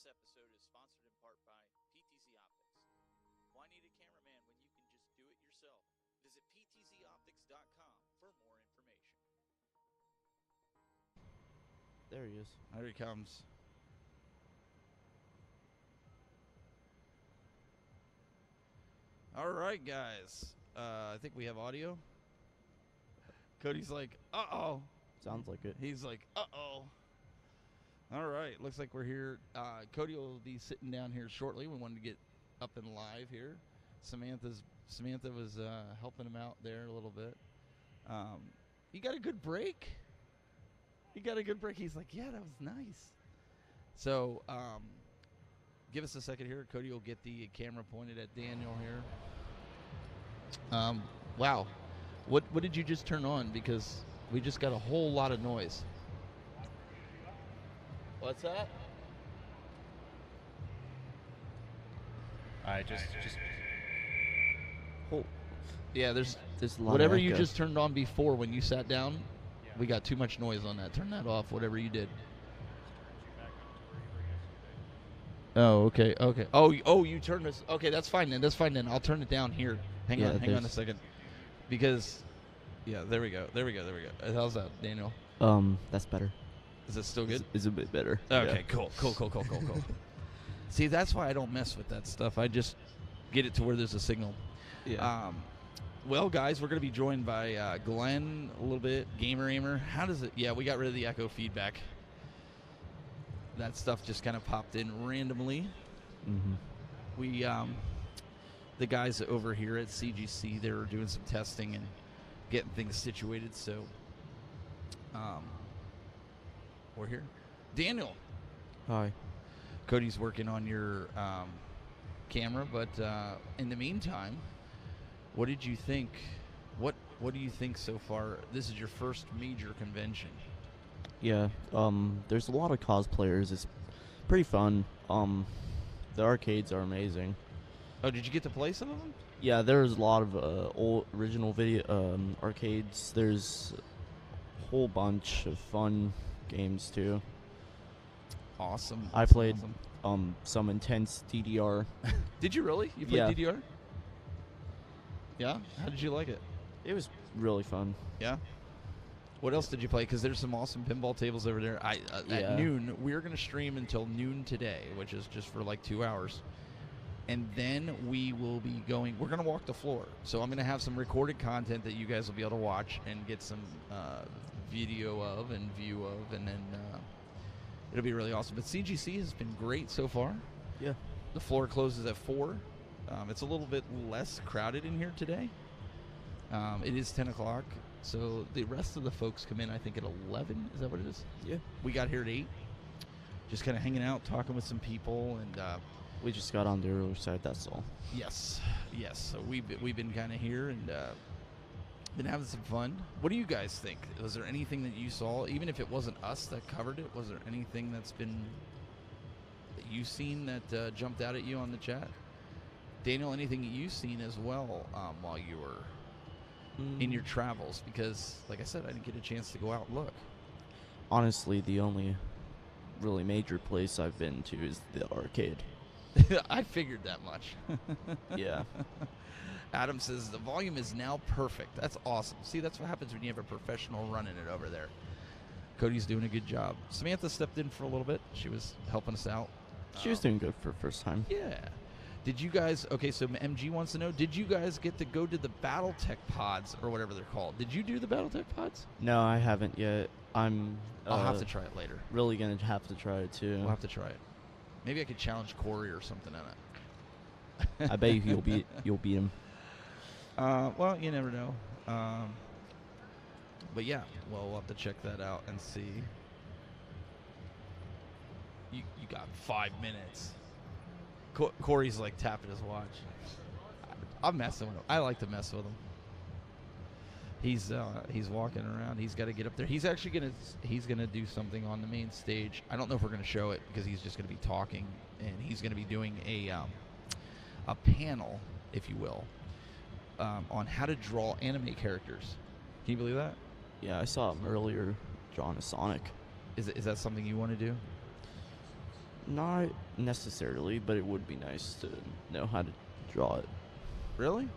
This episode is sponsored in part by PTZ Optics. Why need a cameraman when you can just do it yourself? Visit ptzoptics.com for more information. There he is. There he comes. All right, guys. I think we have audio. Cody's like, uh-oh. Sounds like it. He's like, uh-oh. All right. Looks like we're here. Cody will be sitting down here shortly. We wanted to get up and live here. Samantha was helping him out there a little bit. You got a good break? He's like, yeah, that was nice. So, give us a second here. Cody will get the camera pointed at Daniel here. Wow. What did you just turn on? Because we just got a whole lot of noise. What's that? I just Oh, Yeah, there's a lot whatever of you echo. just turned on before when you sat down. We got too much noise on that. Turn that off. Whatever you did. Oh, okay. Oh, you turned this. Okay, that's fine then. I'll turn it down here. Hang on a second. Because, yeah, there we go. How's that, Daniel? That's better. Is it still good? It's a bit better. Okay, cool. See, that's why I don't mess with that stuff. I just get it to where there's a signal. Yeah. Well, guys, we're going to be joined by Glenn a little bit, Gamer Aimer. How does it? Yeah, we got rid of the echo feedback. That stuff just kind of popped in randomly. Mm-hmm. We, the guys over here at CGC, they were doing some testing and getting things situated. So, we're here. Daniel. Hi. Cody's working on your camera, but in the meantime, what did you think? What do you think so far? This is your first major convention. Yeah. There's a lot of cosplayers. It's pretty fun. The arcades are amazing. Oh, did you get to play some of them? Yeah, there's a lot of old original video arcades. There's a whole bunch of fun games too. Awesome. I played awesome. Some intense DDR. Did you really? You played Yeah. DDR? Yeah? How did you like it? It was really fun. Yeah? What else did you play? Because there's some awesome pinball tables over there. At Yeah. noon, we're going to stream until noon today, which is just for like 2 hours. And then we will be going, we're going to walk the floor. So I'm going to have some recorded content that you guys will be able to watch and get some video of and view of. And then it'll be really awesome. But CGC has been great so far. Yeah. The floor closes at 4. It's a little bit less crowded in here today. It is 10 o'clock. So the rest of the folks come in, I think, at 11. Is that what it is? Yeah. We got here at 8. Just kind of hanging out, talking with some people. And We just got on the earlier side, that's all. yes. So we've been kind of here and been having some fun. What do you guys think? Was there anything that you saw, even if it wasn't us that covered it? Was there anything that you've seen that jumped out at you on the chat? Daniel, anything you've seen as well while you were in your travels? Because, like I said, I didn't get a chance to go out and look. Honestly, the only really major place I've been to is the arcade. I figured that much. Yeah. Adam says the volume is now perfect. That's awesome. See, that's what happens when you have a professional running it over there. Cody's doing a good job. Samantha stepped in for a little bit. She was helping us out. She was doing good for first time. Yeah. Did you guys, okay, so MG wants to know, did you guys get to go to the Battletech pods or whatever they're called? Did you do the Battletech pods? No, I haven't yet. I'm I'll have to try it later. really going to have to try it too. We'll have to try it. Maybe I could challenge Corey or something in it. I bet you'll beat him. Well, you never know. But yeah, well, we'll have to check that out and see. You got 5 minutes. Corey's like tapping his watch. I'm messing with him. I like to mess with him. He's walking around. He's got to get up there. He's actually gonna do something on the main stage. I don't know if we're gonna show it because he's just gonna be talking, and he's gonna be doing a panel, if you will, on how to draw anime characters. Can you believe that? Yeah, I saw him earlier drawing a Sonic. Is that something you want to do? Not necessarily, but it would be nice to know how to draw it. Really?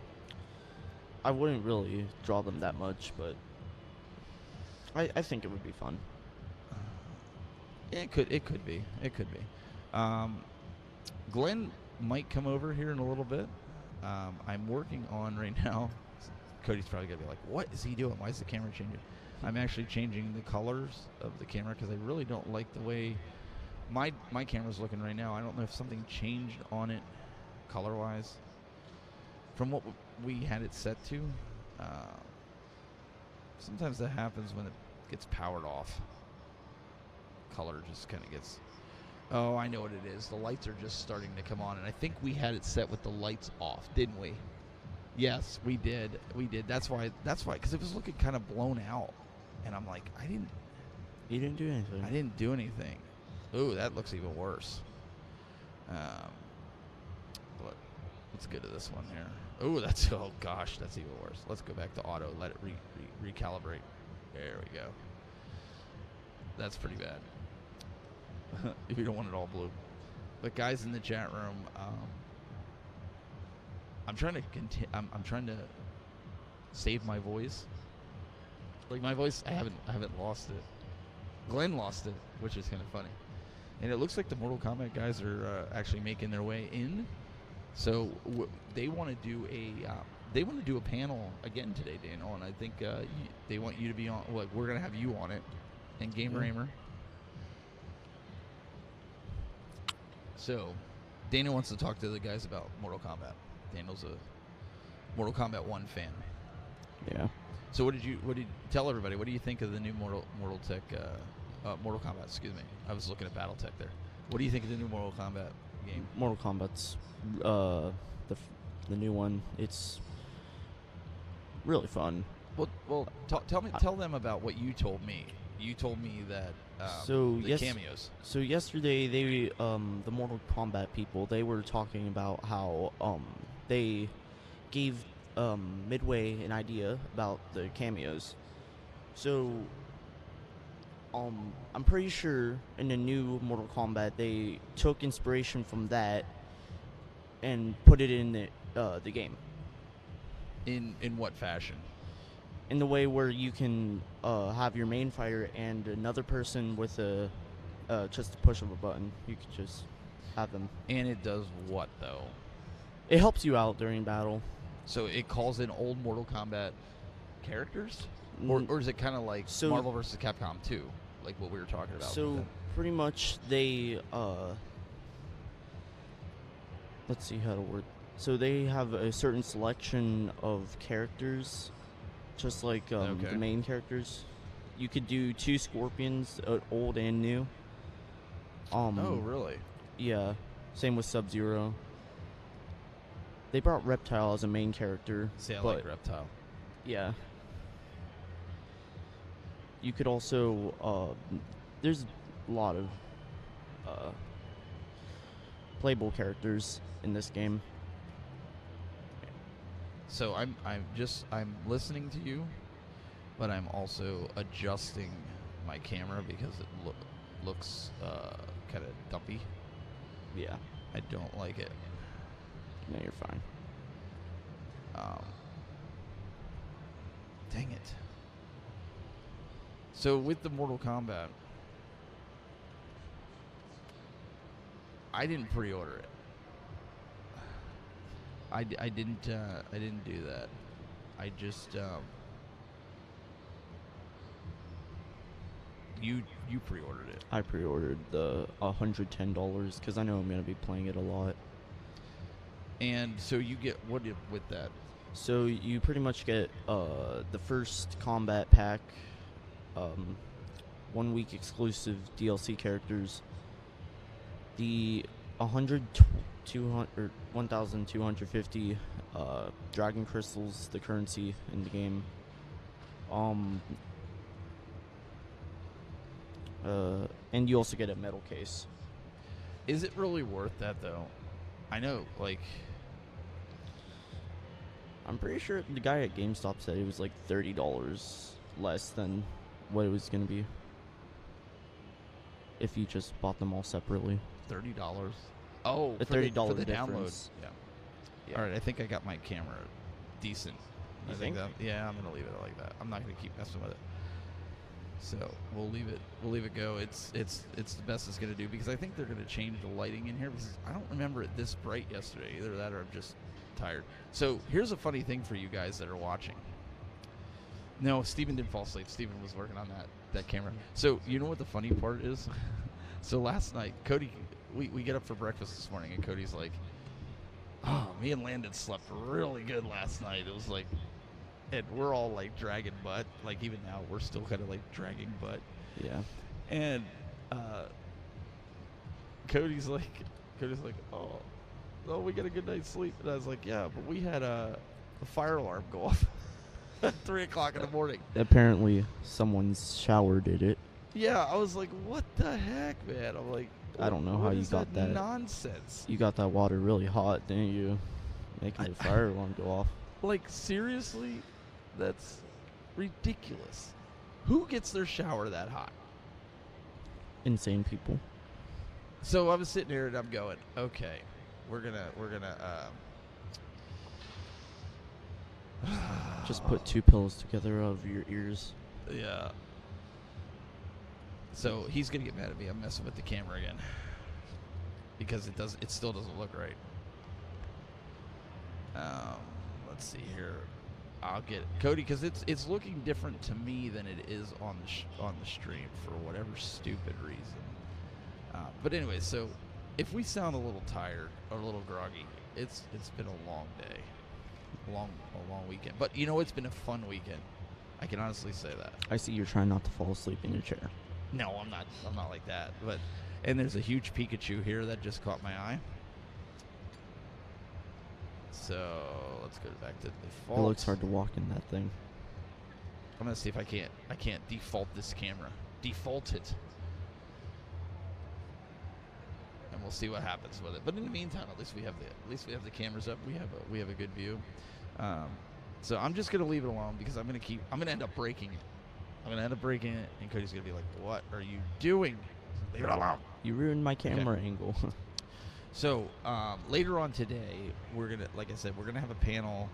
I wouldn't really draw them that much, but I think it would be fun. It could be. It could be. Glenn might come over here in a little bit. I'm working on right now. Cody's probably gonna be like, "What is he doing? Why is the camera changing?" I'm actually changing the colors of the camera because I really don't like the way my camera's looking right now. I don't know if something changed on it color-wise from what we had it set to. Sometimes that happens when it gets powered off. Color just kind of gets... Oh, I know what it is. The lights are just starting to come on, and I think we had it set with the lights off, didn't we? Yes, we did. We did. That's why, because it was looking kind of blown out. And I'm like, You didn't do anything. I didn't do anything. Ooh, that looks even worse. But let's get to this one here. Ooh, oh gosh, that's even worse. Let's go back to auto. Let it recalibrate. There we go. That's pretty bad. If you don't want it all blue. But guys in the chat room, I'm trying to I'm trying to save my voice. Like my voice, I haven't lost it. Glenn lost it, which is kind of funny. And it looks like the Mortal Kombat guys are actually making their way in. So they want to do a panel again today, Daniel, and I think they want you to be on. Like we're gonna have you on it, and Gamer Aimer. So, Daniel wants to talk to the guys about Mortal Kombat. Daniel's a Mortal Kombat 1 fan. Yeah. So what did you tell everybody? What do you think of the new Mortal Kombat? Excuse me, I was looking at BattleTech there. What do you think of the new Mortal Kombat game? Mortal Kombat's the new one. It's really fun. Well, tell them about what you told me. You told me that the cameos. So yesterday the Mortal Kombat people, they were talking about how they gave Midway an idea about the cameos. So I'm pretty sure in the new Mortal Kombat they took inspiration from that and put it in the game. In what fashion? In the way where you can have your main fighter and another person with just a push of a button. You can just have them. And it does what, though? It helps you out during battle. So it calls in old Mortal Kombat characters? Or is it kind of like Marvel vs. Capcom 2? Like what we were talking about? So pretty much they... let's see how to word. So they have a certain selection of characters, just like the main characters. You could do 2 Scorpions, old and new. Oh, really? Yeah. Same with Sub-Zero. They brought Reptile as a main character. See, I like Reptile. Yeah. You could also... there's a lot of playable characters in this game. So I'm listening to you, but I'm also adjusting my camera because it looks kind of dumpy. Yeah. I don't like it. No, you're fine. Dang it. So with the Mortal Kombat, I didn't pre-order it. I didn't do that. I just you pre-ordered it. I pre-ordered the $110 because I know I'm gonna be playing it a lot. And so you get what with that? So you pretty much get the first combat pack, 1 week exclusive DLC characters, the 1,250 dragon crystals, the currency in the game. And you also get a metal case. Is it really worth that though? I know, like, I'm pretty sure the guy at GameStop said it was like $30 less than what it was going to be if you just bought them all separately. $30. Oh, A for $30 the download. difference. Yeah. All right, I think I got my camera decent. You think? Yeah, I'm gonna leave it like that. I'm not gonna keep messing with it. So we'll leave it go. It's the best it's gonna do, because I think they're gonna change the lighting in here, because I don't remember it this bright yesterday. Either that or I'm just tired. So here's a funny thing for you guys that are watching. No, Steven didn't fall asleep. Steven was working on that camera. So you know what the funny part is? So last night, Cody, we get up for breakfast this morning, and Cody's like, "Oh, me and Landon slept really good last night." It was like, and we're all like dragging butt. Like even now, we're still kind of like dragging butt. Yeah. And Cody's like, "Oh, we got a good night's sleep." And I was like, "Yeah, but we had a fire alarm go off at 3 o'clock in the morning." Apparently, someone's shower did it. Yeah, I was like, "What the heck, man?" I'm like, I don't know how you got that nonsense. You got that water really hot, didn't you? Making the fire alarm go off. Like, seriously? That's ridiculous. Who gets their shower that hot? Insane people. So I was sitting here and I'm going, okay, we're gonna Just put two pillows together out of your ears. Yeah. So he's gonna get mad at me. I'm messing with the camera again because it still doesn't look right. Let's see here. I'll get it. Cody, because it's looking different to me than it is on the stream for whatever stupid reason. But anyway, so if we sound a little tired or a little groggy, it's been a long day, a long weekend. But you know, it's been a fun weekend. I can honestly say that. I see you're trying not to fall asleep in your chair. No, I'm not like that. And there's a huge Pikachu here that just caught my eye. So let's go back to default. It looks hard to walk in that thing. I'm gonna see if I can't default this camera. Default it. And we'll see what happens with it. But in the meantime, at least we have the cameras up. We have a good view. So I'm just gonna leave it alone because I'm gonna end up breaking it. And Cody's gonna be like, "What are you doing? Leave it alone." You ruined my camera angle. So later on today, we're gonna have a panel.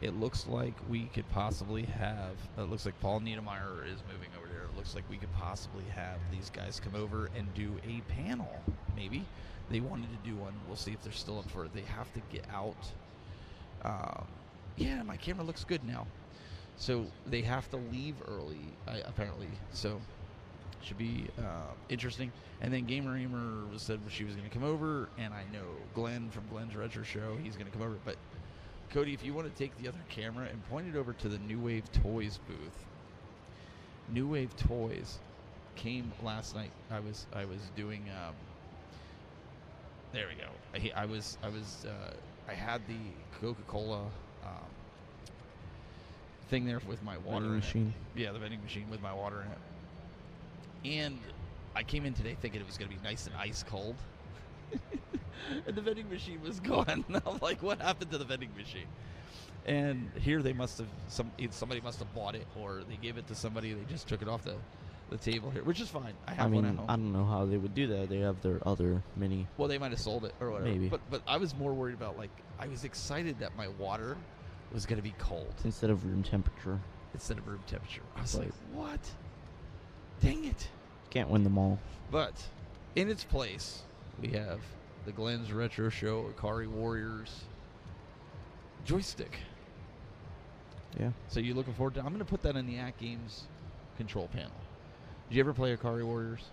It looks like we could possibly have. It looks like Paul Niedermeyer is moving over there. It looks like we could possibly have these guys come over and do a panel. Maybe they wanted to do one. We'll see if they're still up for it. They have to get out. Yeah, my camera looks good now. So they have to leave early, apparently. So should be interesting. And then Gamer Aimer said she was going to come over, and I know Glenn from Glenn's Retro Show, he's going to come over. But Cody, if you want to take the other camera and point it over to the New Wave Toys booth. New Wave Toys came last night. I was doing. There we go. I had the Coca-Cola thing there with my water vending machine. Yeah, the vending machine with my water in it. And I came in today thinking it was going to be nice and ice cold. And the vending machine was gone. I'm like, what happened to the vending machine? And here they must have somebody must have bought it, or they gave it to somebody. They just took it off the table here, which is fine. I have one at home. I don't know how they would do that. They have their other mini. Well, they might have sold it or whatever. Maybe. But I was more worried about, like, I was excited that my water was going to be cold Instead of room temperature. I was like, what? Dang it. Can't win them all. But in its place, we have the Glenn's Retro Show Akari Warriors joystick. Yeah. So you looking forward to? I'm going to put that in the Act Games control panel. Did you ever play Akari Warriors?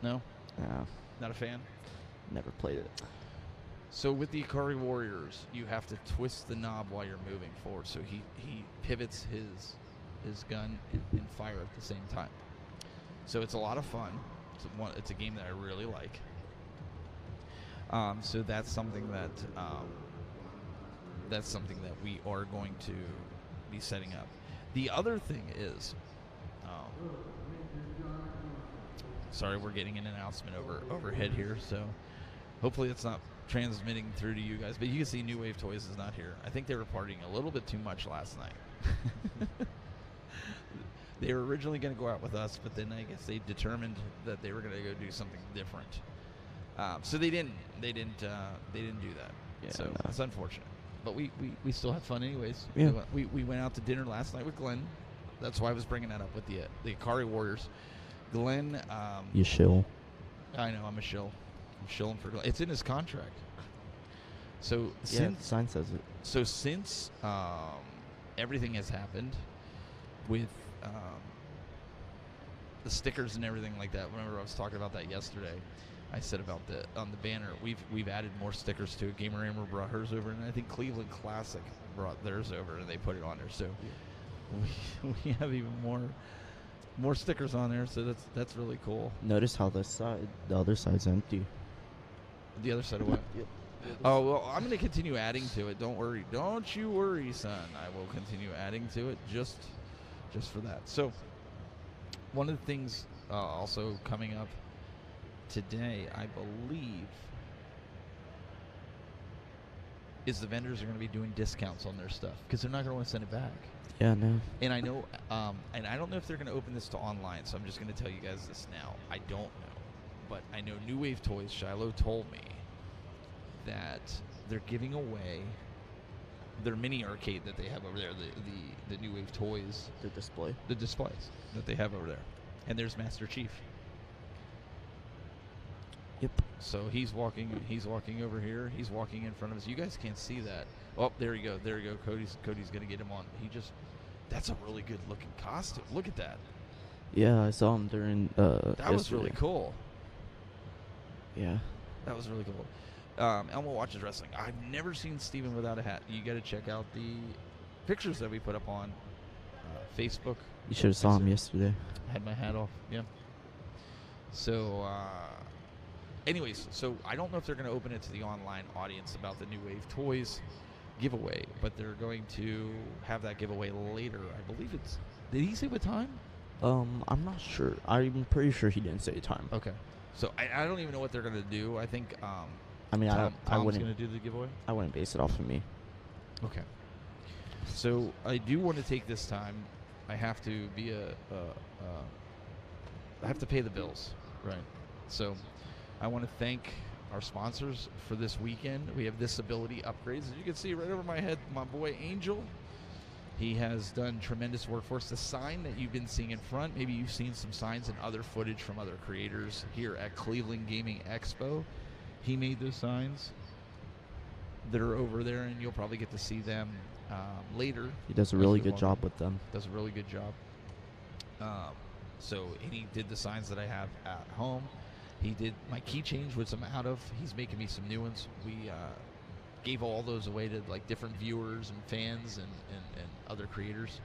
No? No. Not a fan? Never played it. So with the Akari Warriors, you have to twist the knob while you're moving forward. So he pivots his gun and fire at the same time. So it's a lot of fun. It's a game that I really like. So that's something that we are going to be setting up. The other thing is, sorry, we're getting an announcement overhead here, so hopefully it's not transmitting through to you guys. But you can see New Wave Toys is not here. I think they were partying a little bit too much last night. They were originally going to go out with us, but then I guess they determined that they were going to go do something different. So they didn't do that. Yeah, so no. it's unfortunate. But we still had fun anyways. Yeah. We went out to dinner last night with Glenn. That's why I was bringing that up with the Akari Warriors. Glenn. You shill. I know, I'm a shill. I'm shilling for Glenn. It's in his contract. So Yeah, the sign says it. So since everything has happened with the stickers and everything like that, remember I was talking about that yesterday. I said about on the banner, we've added more stickers to it. Gamer Amber brought hers over, and I think Cleveland Classic brought theirs over, and they put it on there. So we have even more stickers on there. So that's really cool. Notice how the other side's empty. The other side of what? Yep. Oh, well, I'm going to continue adding to it. Don't worry. Don't you worry, son. I will continue adding to it just for that. So one of the things also coming up today, I believe, is the vendors are going to be doing discounts on their stuff because they're not going to want to send it back. Yeah, no. And I know, and I don't know if they're going to open this to online, so I'm just going to tell you guys this now. I don't know. But I know New Wave Toys, Shiloh told me that they're giving away their mini arcade that they have over there, the New Wave Toys. The displays that they have over there. And there's Master Chief. Yep. So he's walking over here. He's walking in front of us. You guys can't see that. Oh, there you go. Cody's gonna get him on. That's a really good looking costume. Look at that. Yeah, I saw him during that was really cool. Yeah. That was really cool. Elmo watches wrestling. I've never seen Steven without a hat. You got to check out the pictures that we put up on Facebook. You should have saw him yesterday. I had my hat off. Yeah. So, anyways, so I don't know if they're going to open it to the online audience about the New Wave Toys giveaway, but they're going to have that giveaway later. I believe it's. Did he say what time? I'm not sure. I'm pretty sure he didn't say time. Okay. So I don't even know what they're going to do. I think. I mean, Tom's I wouldn't going to do the giveaway. I wouldn't base it off of me. Okay. So I do want to take this time. I have to be I have to pay the bills, right? So I want to thank our sponsors for this weekend. We have Disability Upgrades. As you can see right over my head, my boy Angel. He has done tremendous work for us. The sign that you've been seeing in front, maybe you've seen some signs and other footage from other creators here at Cleveland Gaming Expo. He made those signs that are over there, and you'll probably get to see them later. He does a really good job with them. Does a really good job. So he did the signs that I have at home. He did my key change, which I'm out of. He's making me some new ones. We gave all those away to like different viewers and fans and other creators.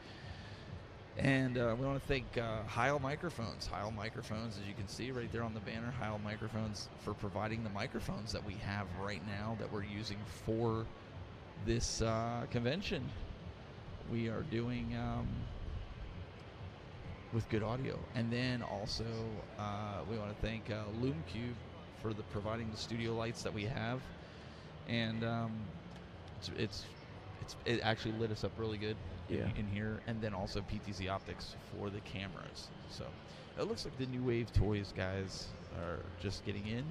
And we want to thank Heil Microphones. Heil Microphones, as you can see right there on the banner, Heil Microphones for providing the microphones that we have right now that we're using for this convention. We are doing with good audio. And then also we want to thank LoomCube for providing the studio lights that we have. And it actually lit us up really good. In here, and then also PTZ Optics for the cameras. So it looks like the New Wave Toys guys are just getting in.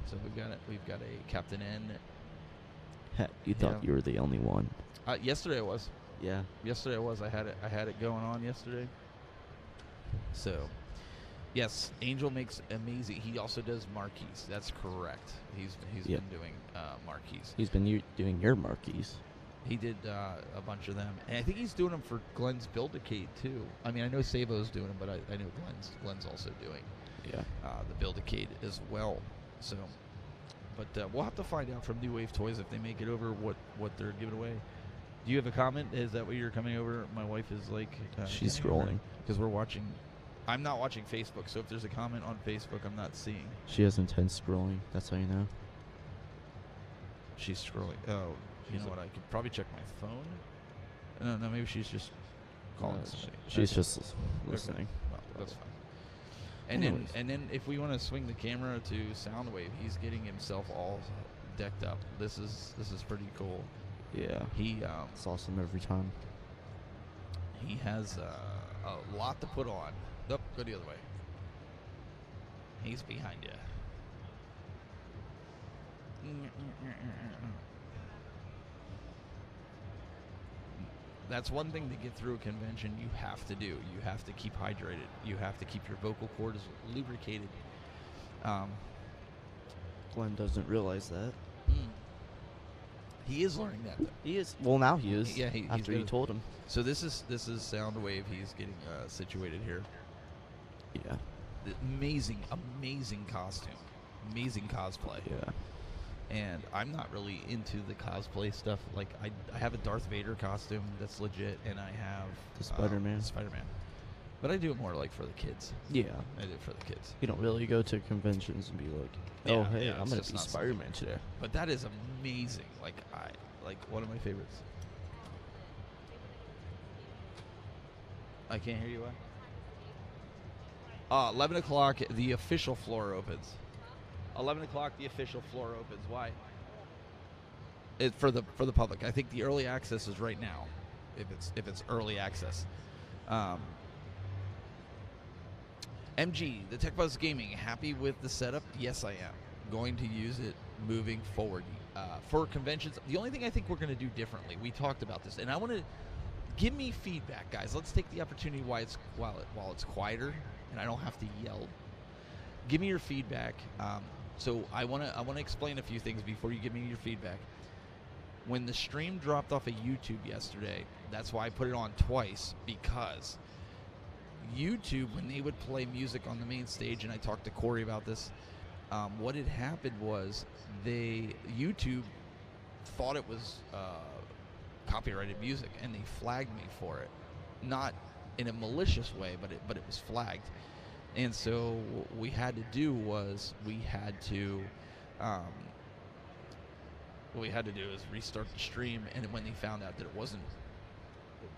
So we've got a Captain N. You thought you were the only one. Yesterday I was. Yeah. Yesterday I was. I had it going on yesterday. So yes, Angel makes amazing. He also does marquees. That's correct. He's been doing marquees. He's been doing your marquees. He did a bunch of them, and I think he's doing them for Glenn's Build-A-Cade too. I mean, I know Savo's doing them, but I know Glenn's also doing the Build-A-Cade as well. So, but we'll have to find out from New Wave Toys if they make it over what they're giving away. Do you have a comment? Is that what you're coming over? My wife is like she's scrolling because we're watching. I'm not watching Facebook, so if there's a comment on Facebook, I'm not seeing. She has intense scrolling. That's how you know. She's scrolling. Oh. You know what? I could probably check my phone. No, maybe she's just calling somebody. She's just listening. Okay. Well, that's fine. And then if we want to swing the camera to Soundwave, he's getting himself all decked up. This is pretty cool. Yeah. It's awesome every time. He has a lot to put on. Nope, go the other way. He's behind you. That's one thing to get through a convention you have to do. You have to keep hydrated. You have to keep your vocal cords lubricated. Glenn doesn't realize that. He is learning that, though. He is. Well, now he is. Yeah, after you told him. So this is Soundwave. He's getting situated here. Yeah. Amazing costume. Amazing cosplay. Yeah. And I'm not really into the cosplay stuff. Like, I have a Darth Vader costume that's legit, and I have the Spider-Man. Spider-Man. But I do it more like for the kids. Yeah. I do it for the kids. You don't really go to conventions and be like, oh, hey, I'm going to be Spider-Man today. But that is amazing. Like, one of my favorites. I can't hear you, what? 11 o'clock, the official floor opens. 11 o'clock, the official floor opens. Why? For the public. I think the early access is right now, if it's early access. MG, the Tech Buzz Gaming, happy with the setup? Yes, I am. Going to use it moving forward. For conventions, the only thing I think we're going to do differently, we talked about this, and I want to give me feedback, guys. Let's take the opportunity while it's quieter, and I don't have to yell. Give me your feedback. So I want to explain a few things before you give me your feedback. When the stream dropped off of YouTube yesterday, that's why I put it on twice, because YouTube, when they would play music on the main stage, and I talked to Corey about this, what had happened was YouTube thought it was copyrighted music, and they flagged me for it. Not in a malicious way, but it was flagged. And so what we had to do was restart the stream, and when they found out that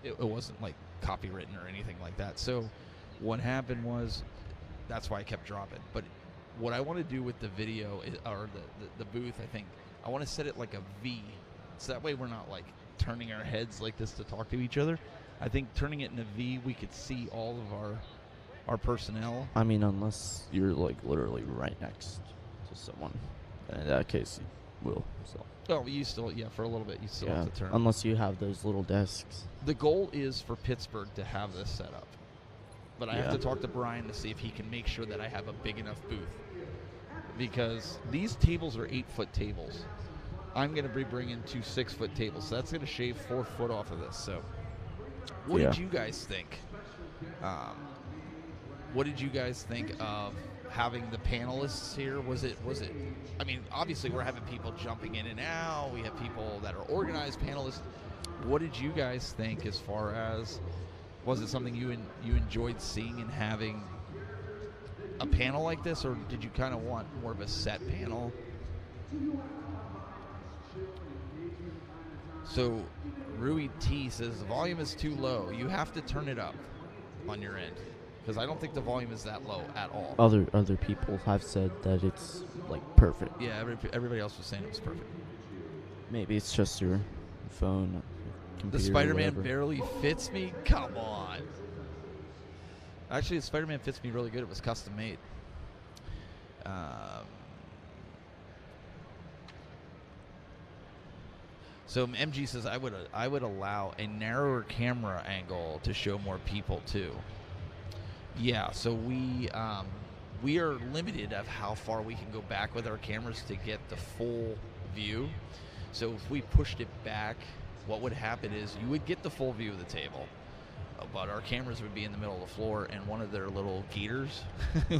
it wasn't like copywritten or anything like that. So what happened was, that's why I kept dropping. But what I want to do with the video or the booth, I think I want to set it like a V, so that way we're not like turning our heads like this to talk to each other. I think turning it in a V, we could see all of our personnel. I mean, unless you're like literally right next to someone, and in that case, you will. So. Oh, you still, for a little bit, you still have to turn. Unless you have those little desks. The goal is for Pittsburgh to have this set up, but I have to talk to Brian to see if he can make sure that I have a big enough booth, because these tables are 8-foot tables. I'm going to be bringing 2 6-foot tables, so that's going to shave 4 foot off of this. So, what did you guys think? What did you guys think of having the panelists here? Was it? I mean, obviously we're having people jumping in and out. We have people that are organized panelists. What did you guys think as far as, was it something you enjoyed seeing and having a panel like this, or did you kind of want more of a set panel? So Rui T says the volume is too low. You have to turn it up on your end, because I don't think the volume is that low at all. Other people have said that it's like perfect. Yeah, everybody else was saying it was perfect. Maybe it's just your phone. The Spider-Man barely fits me? Come on. Actually, the Spider-Man fits me really good. It was custom made. So MG says I would allow a narrower camera angle to show more people too. Yeah, so we are limited of how far we can go back with our cameras to get the full view. So if we pushed it back, what would happen is you would get the full view of the table, but our cameras would be in the middle of the floor, and one of their little geeters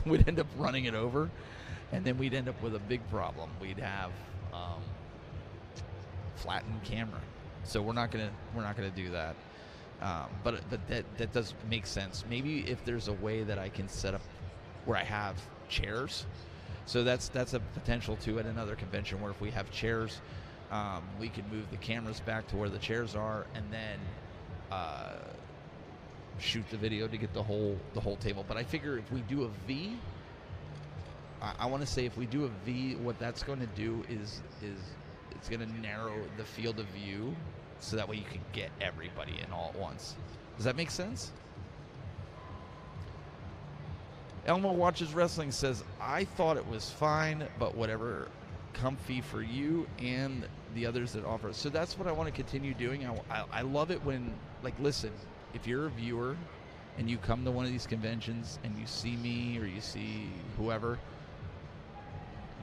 would end up running it over, and then we'd end up with a big problem. We'd have flattened camera, so we're not gonna do that. But that does make sense. Maybe if there's a way that I can set up where I have chairs, so that's a potential too at another convention, where if we have chairs, we can move the cameras back to where the chairs are, and then shoot the video to get the whole table. But I figure if we do a V, I want to say if we do a V, what that's going to do is it's going to narrow the field of view, so that way you can get everybody in all at once. Does that make sense? Elmo Watches Wrestling says, I thought it was fine, but whatever comfy for you and the others that offer. So that's what I want to continue doing. I love it when, like, listen, if you're a viewer and you come to one of these conventions and you see me or you see whoever,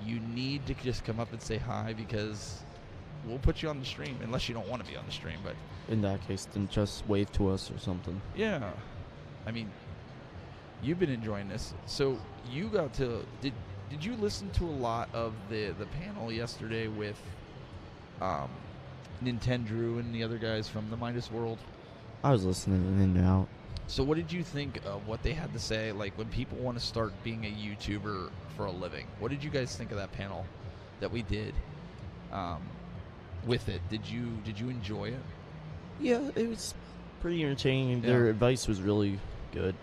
you need to just come up and say hi, because we'll put you on the stream, unless you don't want to be on the stream. But in that case, then just wave to us or something. Yeah. I mean, you've been enjoying this. So you got to... Did you listen to a lot of the panel yesterday with Nintendo and the other guys from the Midas World? I was listening in and out. So what did you think of what they had to say, like when people want to start being a YouTuber for a living? What did you guys think of that panel that we did with it? Did you enjoy it? Yeah, it was pretty entertaining. Yeah. Their advice was really good.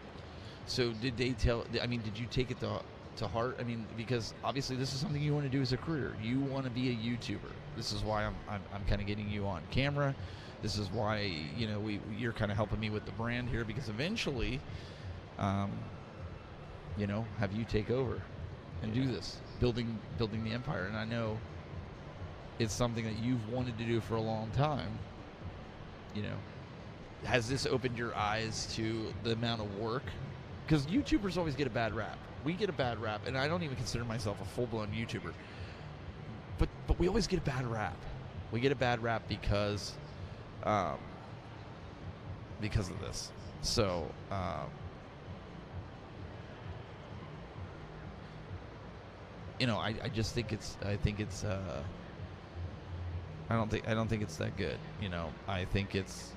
So did they tell... I mean, did you take it to heart? I mean, because obviously this is something you want to do as a career. You want to be a YouTuber. This is why I'm kind of getting you on camera. This is why, you know, you're kind of helping me with the brand here, because eventually, you know, have you take over and do this, building the empire. And I know it's something that you've wanted to do for a long time. You know, has this opened your eyes to the amount of work? Because YouTubers always get a bad rap. We get a bad rap, and I don't even consider myself a full-blown YouTuber. But we always get a bad rap. We get a bad rap because of this. So you know, I just think it's I don't think it's that good. You know, I think it's,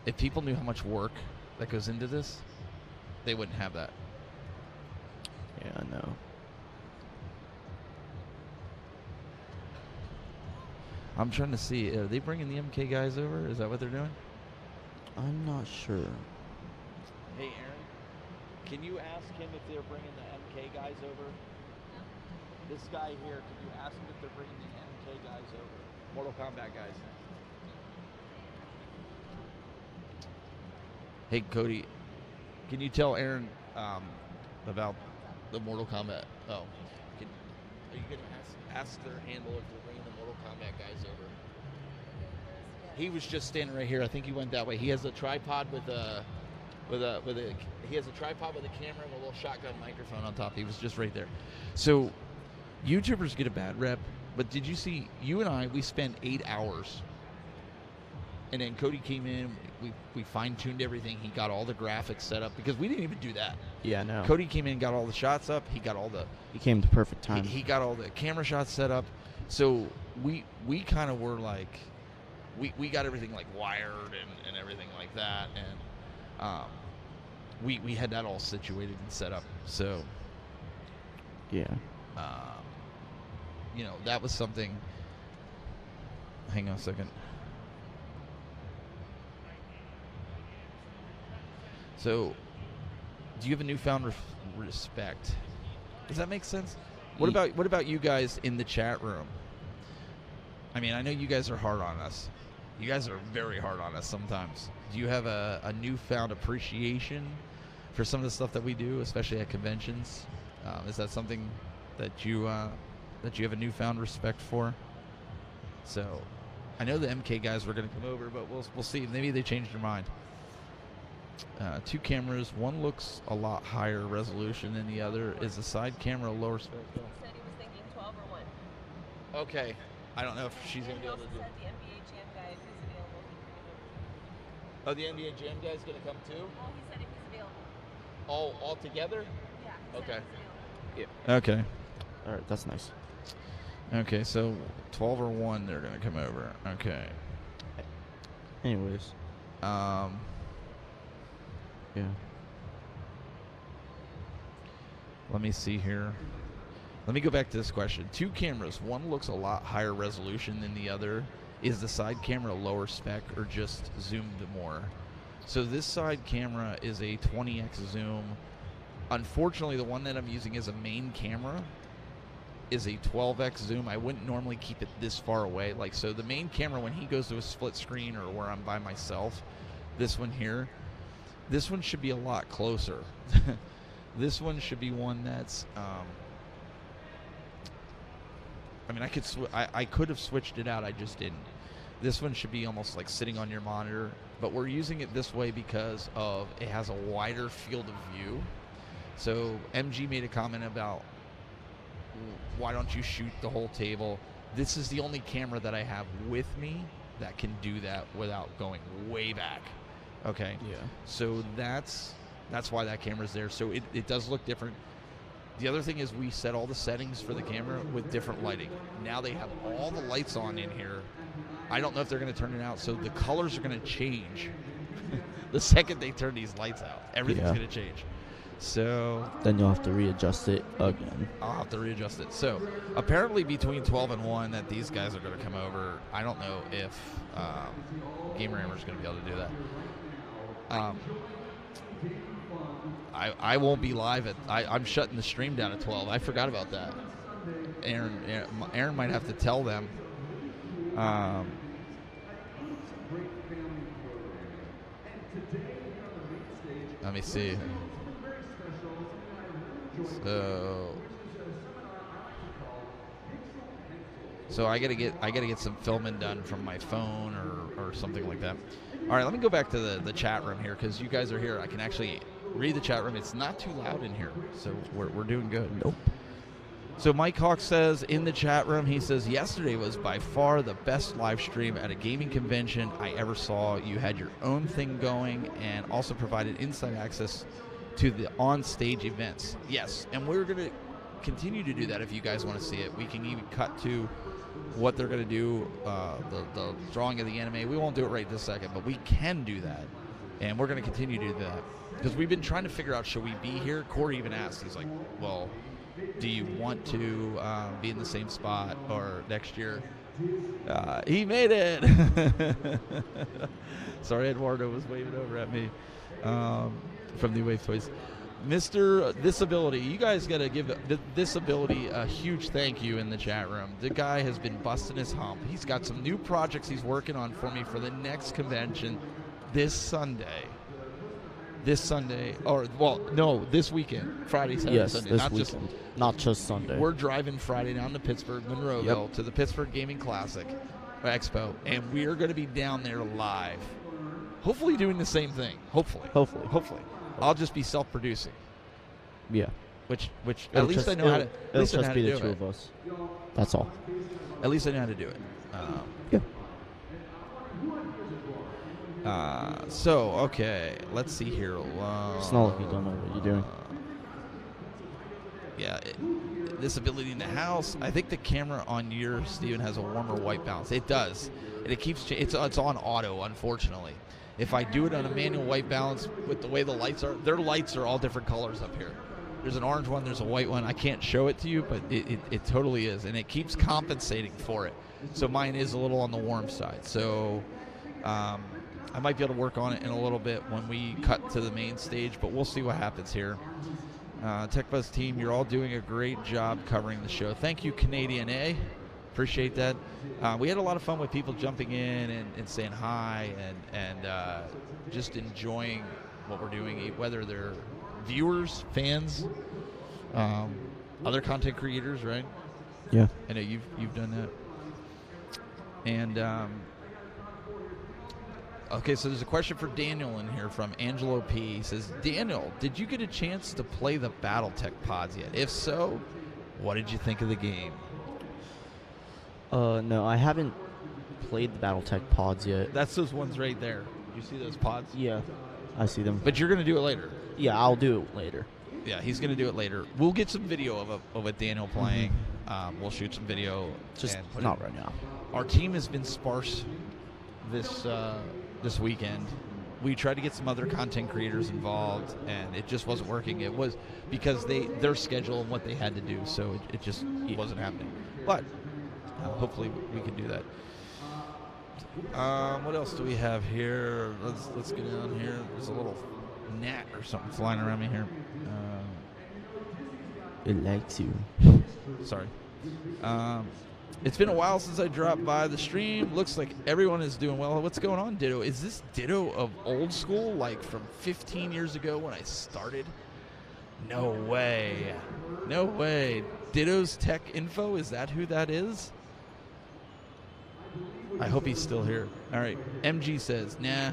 if people knew how much work that goes into this, they wouldn't have that. Yeah, I know. I'm trying to see, are they bringing the MK guys over? Is that what they're doing? I'm not sure. Hey, Aaron, can you ask him if they're bringing the MK guys over? This guy here, can you ask him if they're bringing the MK guys over? Mortal Kombat guys. Hey, Cody, can you tell Aaron about the Mortal Kombat? Oh, are you going to ask their handler if they're bringing the Mortal Kombat guys over? He was just standing right here. I think he went that way. He has a tripod with a tripod with a camera and a little shotgun microphone on top. He was just right there. So YouTubers get a bad rep, but did you see, you and I, we spent 8 hours, and then Cody came in, we fine-tuned everything. He got all the graphics set up, because we didn't even do that. Yeah, no. Cody came in and got all the shots up. He got all the... He came to perfect time. He got all the camera shots set up. So we kind of were like... We got everything like wired and everything like that, and we had that all situated and set up. So yeah, you know, that was something. Hang on a second. So, do you have a newfound respect? Does that make sense? What about you guys in the chat room? I mean, I know you guys are hard on us. You guys are very hard on us sometimes. Do you have a newfound appreciation for some of the stuff that we do, especially at conventions? Is that something that you have a newfound respect for? So, I know the MK guys were going to come over, but we'll see. Maybe they changed their mind. 2 cameras. One looks a lot higher resolution than the other. Is the side camera lower spec? He said he was thinking 12 or 1. Okay. I don't know if she's going to be able to do it. The NBA Jam guy, if he's available, he can bring him over. Oh, the NBA Jam guy's going to come too? Well, he said if he's available. All together? Yeah. Okay. Yeah. Okay. All right, that's nice. Okay, so 12 or 1, they're going to come over. Okay. Anyways. Yeah. Let me see here. Let me go back to this question. 2 cameras. One looks a lot higher resolution than the other. Is the side camera lower spec or just zoomed more? So this side camera is a 20x zoom. Unfortunately, the one that I'm using as a main camera is a 12x zoom. I wouldn't normally keep it this far away. Like, so the main camera, when he goes to a split screen or where I'm by myself, this one here, this one should be a lot closer. This one should be one that's I mean, I could have switched it out. I just didn't. This one should be almost like sitting on your monitor, but we're using it this way because of it has a wider field of view. So MG made a comment about why don't you shoot the whole table? This is the only camera that I have with me that can do that without going way back. Okay. Yeah. So that's why that camera's there. So it does look different. The other thing is we set all the settings for the camera with different lighting. Now they have all the lights on in here. I don't know if they're going to turn it out, so the colors are going to change the second they turn these lights out. Everything's going to change. So then you'll have to readjust it again. I'll have to readjust it. So apparently between 12 and 1 that these guys are going to come over. I don't know if Gamer Hammer's going to be able to do that. I won't be live at. I'm shutting the stream down at 12. I forgot about that. Aaron might have to tell them. Let me see. So I gotta get some filming done from my phone or something like that. All right, let me go back to the chat room here because you guys are here. I can actually read the chat room. It's not too loud in here, so we're doing good. Nope. So Mike Hawk says in the chat room, he says, yesterday was by far the best live stream at a gaming convention I ever saw. You had your own thing going and also provided inside access to the on-stage events. Yes, and we're going to continue to do that if you guys want to see it. We can even cut to what they're going to do, the drawing of the anime. We won't do it right this second, but we can do that, and we're going to continue to do that. Because we've been trying to figure out, should we be here? Corey even asked, he's like, well, do you want to be in the same spot or next year? He made it. Sorry, Eduardo was waving over at me from the Wave Toys. Mr. Disability, you guys got to give Disability a huge thank you in the chat room. The guy has been busting his hump. He's got some new projects he's working on for me for the next convention this Sunday. This weekend, Friday, Saturday, yes, Sunday. This weekend. Not just Sunday. We're driving Friday down to Pittsburgh, Monroeville, to the Pittsburgh Gaming Classic Expo, and we are going to be down there live. Hopefully doing the same thing. Hopefully. I'll just be self-producing. Yeah. Which at least I know how to. It'll just be the two of us. That's all. At least I know how to do it. Yeah. So, okay, let's see here. It's not like you don't know what you're doing. Yeah, this ability in the house. I think the camera on your Steven has a warmer white balance. It does. And it keeps it's on auto, unfortunately. If I do it on a manual white balance with the way the lights are, their lights are all different colors up here. There's an orange one, there's a white one. I can't show it to you, but it totally is. And it keeps compensating for it. So mine is a little on the warm side. So I might be able to work on it in a little bit when we cut to the main stage, but we'll see what happens here. TechBuzz team, you're all doing a great job covering the show. Thank you, Canadian A. Appreciate that. We had a lot of fun with people jumping in and saying hi and just enjoying what we're doing, whether they're viewers, fans, other content creators, right? Yeah. I know you've done that. And okay, so there's a question for Daniel in here from Angelo P. He says, Daniel, did you get a chance to play the BattleTech pods yet? If so, what did you think of the game? No, I haven't played the BattleTech pods yet. That's those ones right there. You see those pods? Yeah, I see them. But you're going to do it later. Yeah, I'll do it later. Yeah, he's going to do it later. We'll get some video of a Daniel playing. Mm-hmm. We'll shoot some video. Just not right now. Our team has been sparse this weekend. We tried to get some other content creators involved, and it just wasn't working. It was because their schedule and what they had to do, so it just wasn't happening. But hopefully we can do that. What else do we have here? Let's get down here. There's a little gnat or something flying around me here. It likes you. Sorry. It's been a while since I dropped by the stream. Looks like everyone is doing well. What's going on, Ditto? Is this Ditto of old school, like from 15 years ago when I started? No way. No way. Ditto's Tech Info, is that who that is? I hope he's still here. All right. MG says, nah.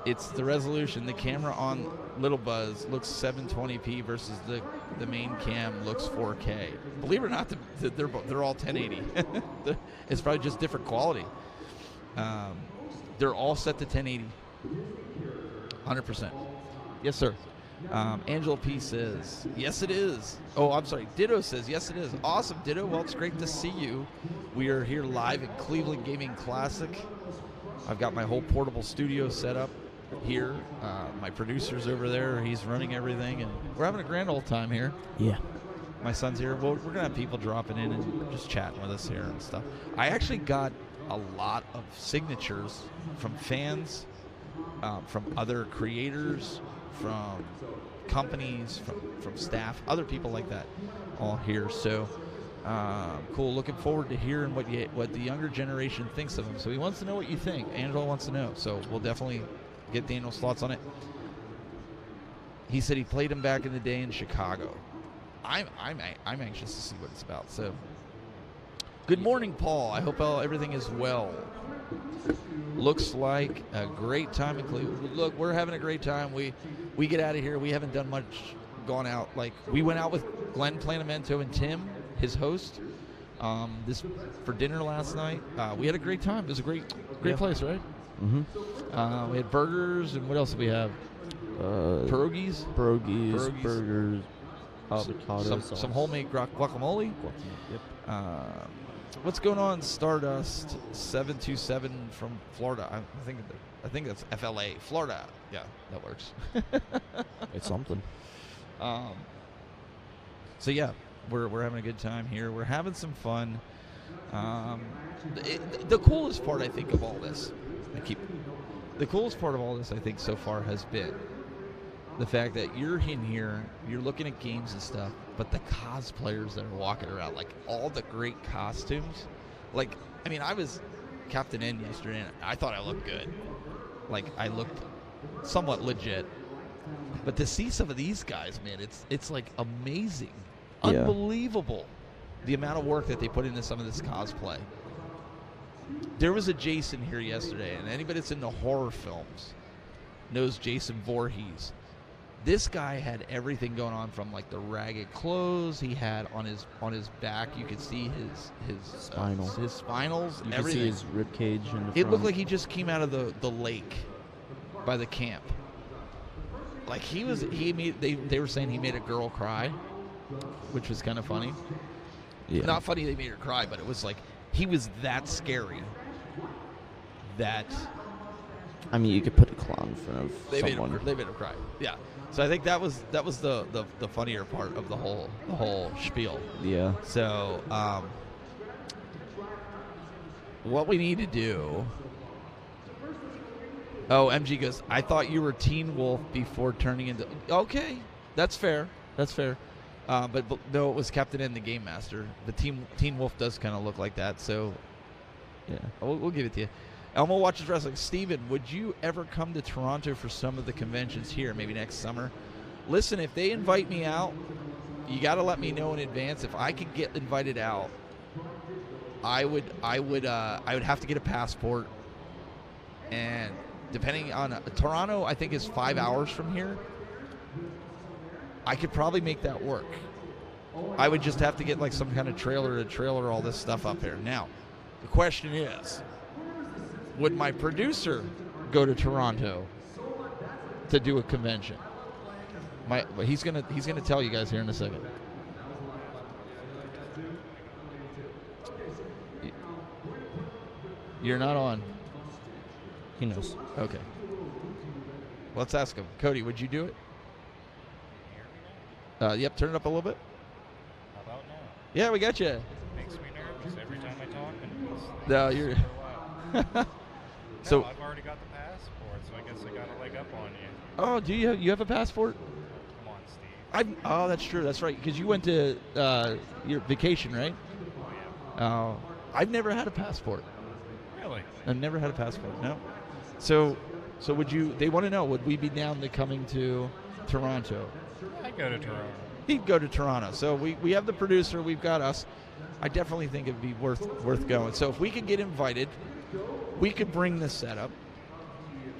It's the resolution. The camera on Little Buzz looks 720p versus the main cam looks 4K. Believe it or not, they're all 1080. It's probably just different quality. They're all set to 1080. 100%. Yes, sir. Angela P says, yes, it is. Oh, I'm sorry. Ditto says, yes, it is. Awesome, Ditto. Well, it's great to see you. We are here live at Cleveland Gaming Classic. I've got my whole portable studio set up here. My producer's over there. He's running everything, and we're having a grand old time here. Yeah. My son's here. Well, we're going to have people dropping in and just chatting with us here and stuff. I actually got a lot of signatures from fans, from other creators, from companies, from staff, other people like that, all here. So cool. Looking forward to hearing what the younger generation thinks of him. So he wants to know what you think. Angelo wants to know. So we'll definitely get Daniel's thoughts on it. He said he played him back in the day in Chicago. I'm anxious to see what it's about. So good morning, Paul. I hope everything is well. Looks like a great time in Cleveland. Look, we're having a great time. We get out of here. We haven't done much, gone out. Like, we went out with Glenn Planamento and Tim, his host, for dinner last night. We had a great time. It was a great place, right? Mm-hmm. We had burgers, and what else did we have? Pierogies, burgers, avocados, some homemade guacamole. Yep. What's going on, Stardust 727 from Florida? I think that's FLA, Florida. Yeah, that works. It's something. So yeah, we're having a good time here. We're having some fun. The coolest part, I think, of all this, the coolest part of all this, I think, so far has been the fact that you're in here, you're looking at games and stuff, but the cosplayers that are walking around, like all the great costumes. Like, I mean, I was Captain N yesterday, and I thought I looked good. Like, I looked somewhat legit. But to see some of these guys, man, it's like amazing. Yeah. Unbelievable the amount of work that they put into some of this cosplay. There was a Jason here yesterday, and anybody that's into horror films knows Jason Voorhees. This guy had everything going on, from like the ragged clothes he had on his back. You could see his spinal, his spinals, you everything. could see his rib cage in the front. It looked like he just came out of the lake by the camp. Like they were saying he made a girl cry, which was kind of funny. Yeah. Not funny they made her cry, but it was like he was that scary. That, I mean, you could put a clown in front of someone. They made him cry. Yeah. So I think that was the funnier part of the whole spiel. Yeah. So what we need to do. Oh, MG goes, I thought you were Teen Wolf before turning into. Okay, that's fair. That's fair. But no, it was Captain N, the Game Master. The Teen Wolf does kind of look like that. So yeah, we'll give it to you. Elmo watches wrestling. Steven, would you ever come to Toronto for some of the conventions here, maybe next summer? Listen, if they invite me out, you got to let me know in advance. If I could get invited out, I would have to get a passport. And depending on Toronto, I think is 5 hours from here. I could probably make that work. I would just have to get like some kind of trailer to trailer all this stuff up here. Now, the question is, would my producer go to Toronto to do a convention? He's gonna tell you guys here in a second. You're not on. He knows. Okay. Let's ask him. Cody, would you do it? Yep. Turn it up a little bit. How about now? Yeah, we got you. It makes me nervous every time I talk. And No, you're. So I've already got the passport, so I guess I got a leg up on you. Oh, do you have a passport? Come on, Steve. Oh, that's true. That's right. Because you went to your vacation, right? Oh yeah. I've never had a passport. Really? I've never had a passport. No. So would you? They want to know. Would we be down to coming to Toronto? I go to Toronto. He'd go to Toronto. So we have the producer, we've got us. I definitely think it'd be worth going. So if we could get invited, we could bring this setup.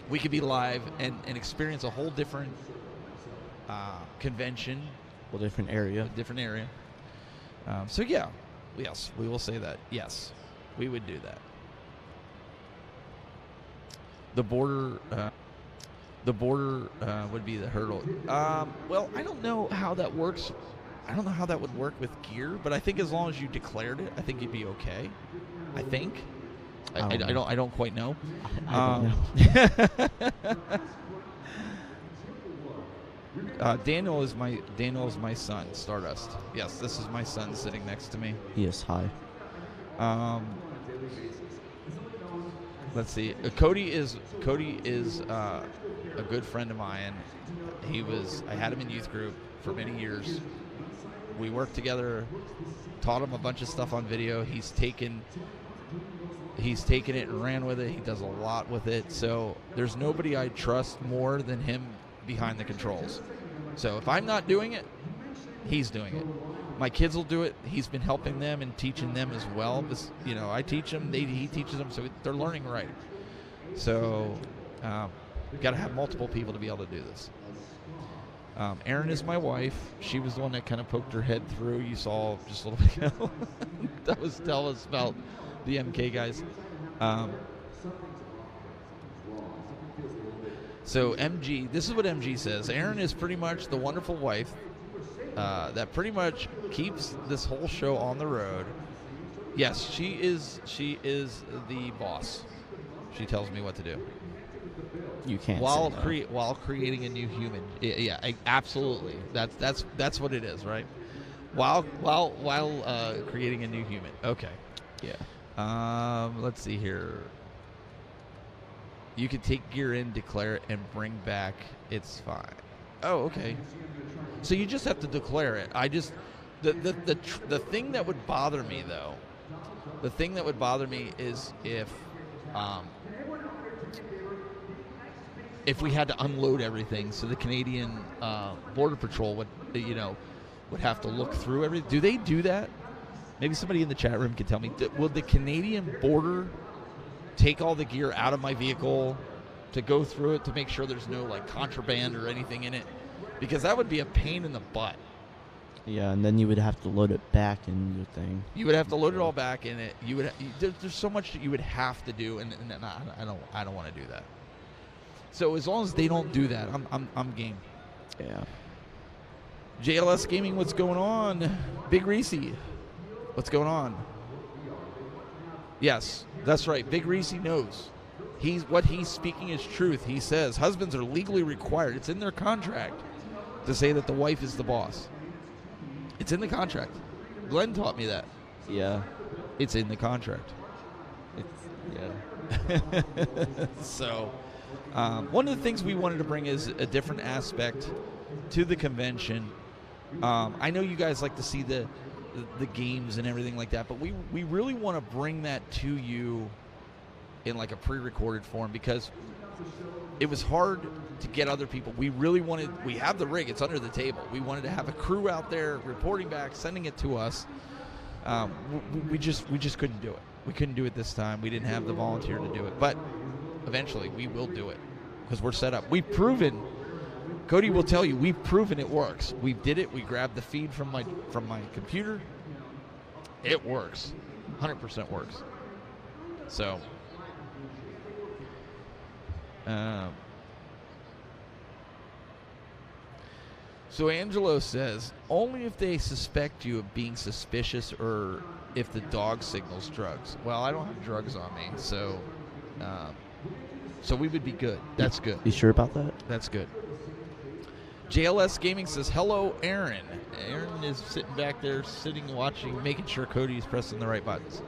We could be live and experience a whole different convention. Well, different area. Different area. So yeah, yes, we will say that. Yes, we would do that. The border would be the hurdle. Well, I don't know how that works. I don't know how that would work with gear, but I think as long as you declared it, I think you'd be okay. I think. I don't quite know. I don't know. Daniel is my son, Stardust. Yes, this is my son sitting next to me. Yes, hi. Let's see. Cody is a good friend of mine. I had him in youth group for many years. We worked together, taught him a bunch of stuff on video. He's taken it and ran with it. He does a lot with it. So there's nobody I trust more than him behind the controls. So if I'm not doing it, he's doing it. My kids will do it. He's been helping them and teaching them as well. This, I teach them, he teaches them, so they're learning right. So we've got to have multiple people to be able to do this. Erin is my wife. She was the one that kind of poked her head through. You saw just a little bit ago. That was tell us about the MK guys. So MG, this is what MG says. Erin is pretty much the wonderful wife that pretty much keeps this whole show on the road. Yes, she is the boss. She tells me what to do. You can't while say no. while creating a new human. Yeah, absolutely. That's what it is, right? While creating a new human. Okay. Yeah. Let's see here. You can take gear in, declare it, and bring back. It's fine. Oh, okay. So you just have to declare it. The thing that would bother me though, the thing that would bother me is if we had to unload everything, so the Canadian Border Patrol would have to look through everything. Do they do that? Maybe somebody in the chat room can tell me. Will the Canadian border take all the gear out of my vehicle to go through it to make sure there's no contraband or anything in it? Because that would be a pain in the butt. Yeah, and then you would have to load it back in your thing. You would have to load it all back in it. There's so much that you would have to do, and I don't want to do that. So as long as they don't do that, I'm game. Yeah. JLS Gaming, what's going on? Big Reese, what's going on? Yes, that's right. Big Reese knows. What he's speaking is truth. He says husbands are legally required. It's in their contract to say that the wife is the boss. It's in the contract. Glenn taught me that. Yeah. It's in the contract. Yeah. So, one of the things we wanted to bring is a different aspect to the convention. I know you guys like to see the games and everything like that, but we really want to bring that to you in a pre-recorded form, because it was hard to get other people. We have the rig, it's under the table. We wanted to have a crew out there reporting back, sending it to us. We just couldn't do it. We couldn't do it this time. We didn't have the volunteer to do it, but eventually we will do it because we're set up. We've proven, Cody will tell you, we've proven it works. We did it. We grabbed the feed from my computer. It works. 100% works. So, so Angelo says, only if they suspect you of being suspicious or if the dog signals drugs. Well, I don't have drugs on me, so we would be good. That's good. You sure about that? That's good. JLS Gaming says, hello, Aaron. Aaron is sitting back there, watching, making sure Cody is pressing the right buttons.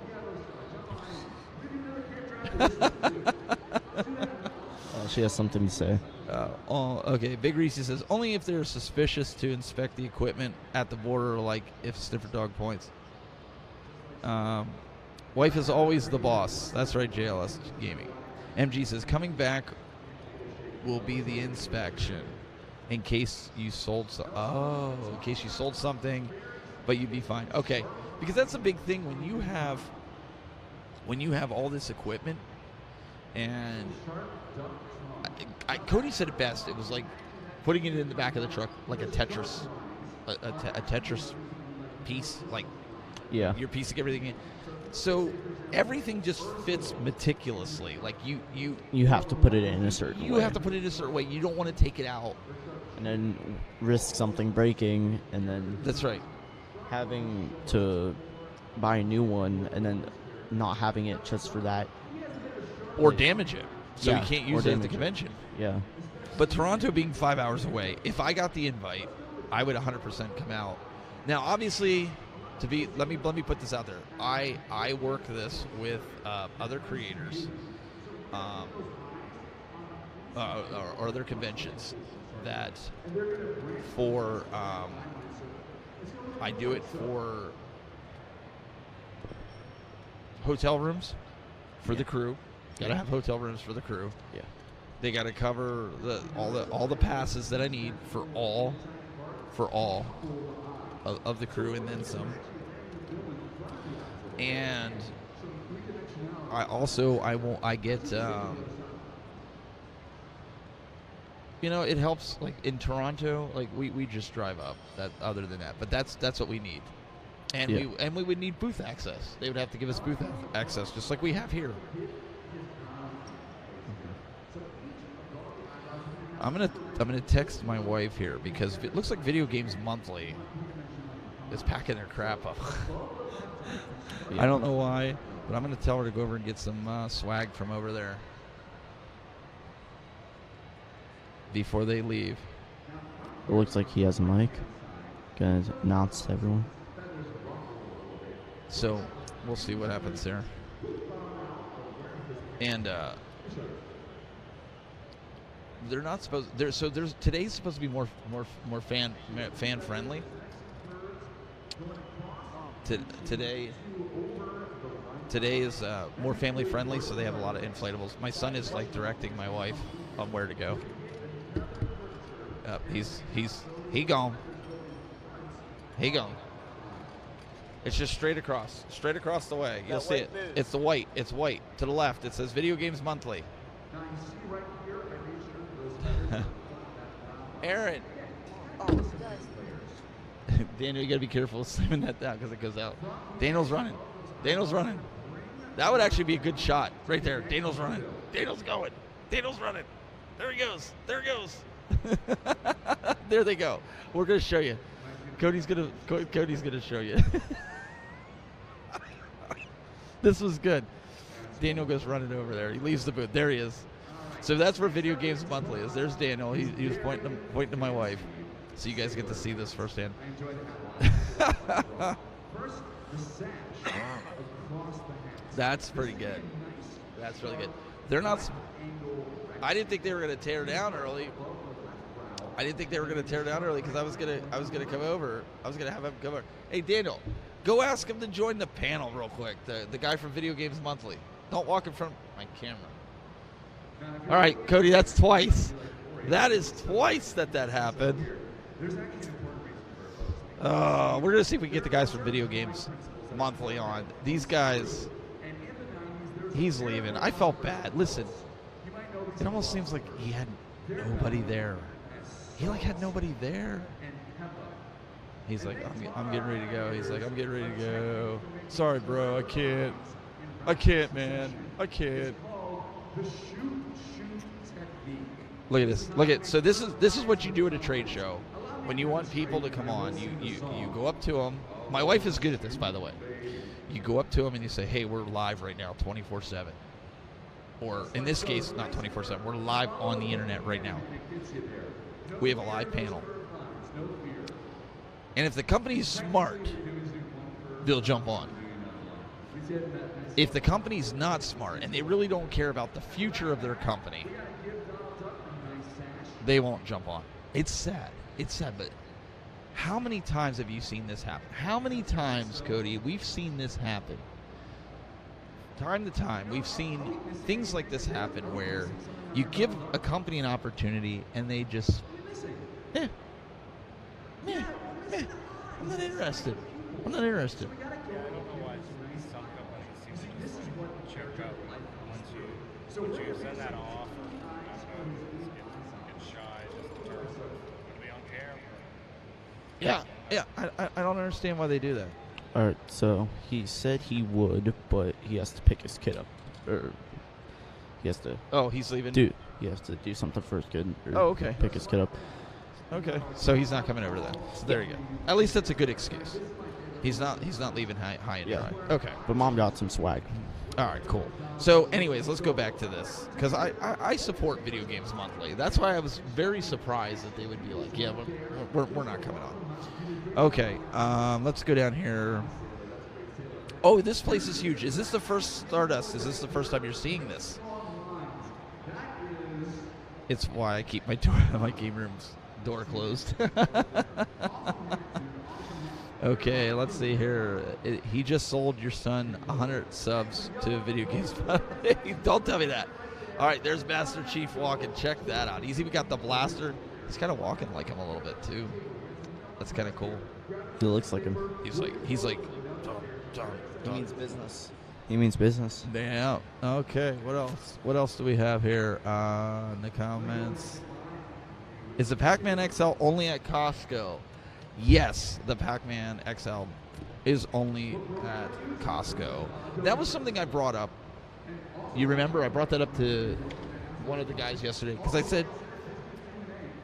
She has something to say. Okay. Big Reese says, only if they're suspicious to inspect the equipment at the border, like if sniffer dog points. Wife is always the boss. That's right, JLS Gaming. MG says, coming back will be the inspection. in case you sold in case you sold something, but you'd be fine. Okay, because that's a big thing when you have all this equipment, and Cody said it best. It was like putting it in the back of the truck, like a Tetris, a Tetris piece, like you're piecing everything in. So everything just fits meticulously. Like you have to put it in a certain way. You have to put it in a certain way. You don't want to take it out and then risk something breaking, and then that's right, having to buy a new one and then not having it just for that, or damage it, so you can't use it at the convention. Yeah. But Toronto being 5 hours away, if I got the invite, I would 100% come out. Now, obviously, let me put this out there. I work this with other creators, or other conventions that I do it for hotel rooms for the crew. Got to have hotel rooms for the crew. Yeah. They got to cover all the passes that I need for all of the crew, and then some. And I get it helps, like in Toronto, like we just drive up. That other than that, but that's what we need. And we would need booth access. They would have to give us booth access just like we have here. I'm gonna text my wife here because it looks like Video Games Monthly is packing their crap up. I don't know why, but I'm gonna tell her to go over and get some swag from over there before they leave. It looks like he has a mic. Gonna announce to everyone. So we'll see what happens there. And they're not supposed. Today's supposed to be more fan friendly. Today is more family friendly, so they have a lot of inflatables. My son is like directing my wife on where to go. He gone. It's just straight across the way. You'll see it. It's white to the left. It says Video Games Monthly. Aaron. Daniel, you gotta be careful slamming that down because it goes out. Daniel's running. That would actually be a good shot right there. Daniel's running. Daniel's going. Daniel's running. There he goes. There they go. We're gonna show you. Cody's gonna show you. This was good. Daniel goes running over there. He leaves the booth. There he is. So that's where Video Games Monthly is. There's Daniel. He was pointing to my wife. So you guys get to see this firsthand. That's pretty good. That's really good. They're not. I didn't think they were going to tear down early. Because I was gonna come over. I was gonna have him come over. Hey Daniel, go ask him to join the panel real quick. The guy from Video Games Monthly. Don't walk in front of my camera. All right, Cody, that's twice. That is twice that happened. We're going to see if we can get the guys from Video Games Monthly on. These guys, he's leaving. I felt bad. Listen, it almost seems like he had nobody there. He had nobody there. He's like, I'm getting ready to go. He's like, I'm getting ready to go. Sorry, bro, I can't, man. I can't. Look at this. So this is what you do at a trade show. When you want people to come on, you go up to them. My wife is good at this, by the way. You go up to them and you say, hey, we're live right now, 24/7. Or in this case, not 24/7. We're live on the internet right now. We have a live panel. And if the company's smart, they'll jump on. If the company's not smart and they really don't care about the future of their company, they won't jump on. It's sad, but how many times have you seen this happen? How many times, Cody, we've seen this happen? Time to time, we've seen things like this happen where you give a company an opportunity and they just Meh. I'm not interested. Yeah, I don't know why some companies seem to just like choke up once you send that off. I don't know, just get shy, just turn. Gonna be on camera. Yeah. I don't understand why they do that. All right, so he said he would, but he has to pick his kid up, or he has to. Oh, he's leaving. Dude, he has to do something for his kid. Or Oh, okay. Pick his kid up. Okay. So he's not coming over then. So there you go. At least that's a good excuse. He's not leaving high and dry. Okay. But mom got some swag. All right, cool. So anyways, let's go back to this, because I support Video Games Monthly. That's why I was very surprised that they would be like, yeah, we're not coming on. Okay, let's go down here. Oh, this place is huge. Is this the first Stardust? Is this the first time you're seeing this? It's why I keep my game room's door closed. Okay, let's see here. He just sold your son 100 subs to Video Games. Don't tell me that. All right, there's Master Chief walking. Check that out. He's even got the blaster. He's kind of walking like him a little bit too. That's kind of cool. He looks like him. He's like. He means business. He means business. Yeah. Okay. What else? What else do we have here in the comments? Is the Pac-Man XL only at Costco? Yes, the Pac-Man XL is only at Costco. That was something I brought up. You remember I brought that up to one of the guys yesterday because I said,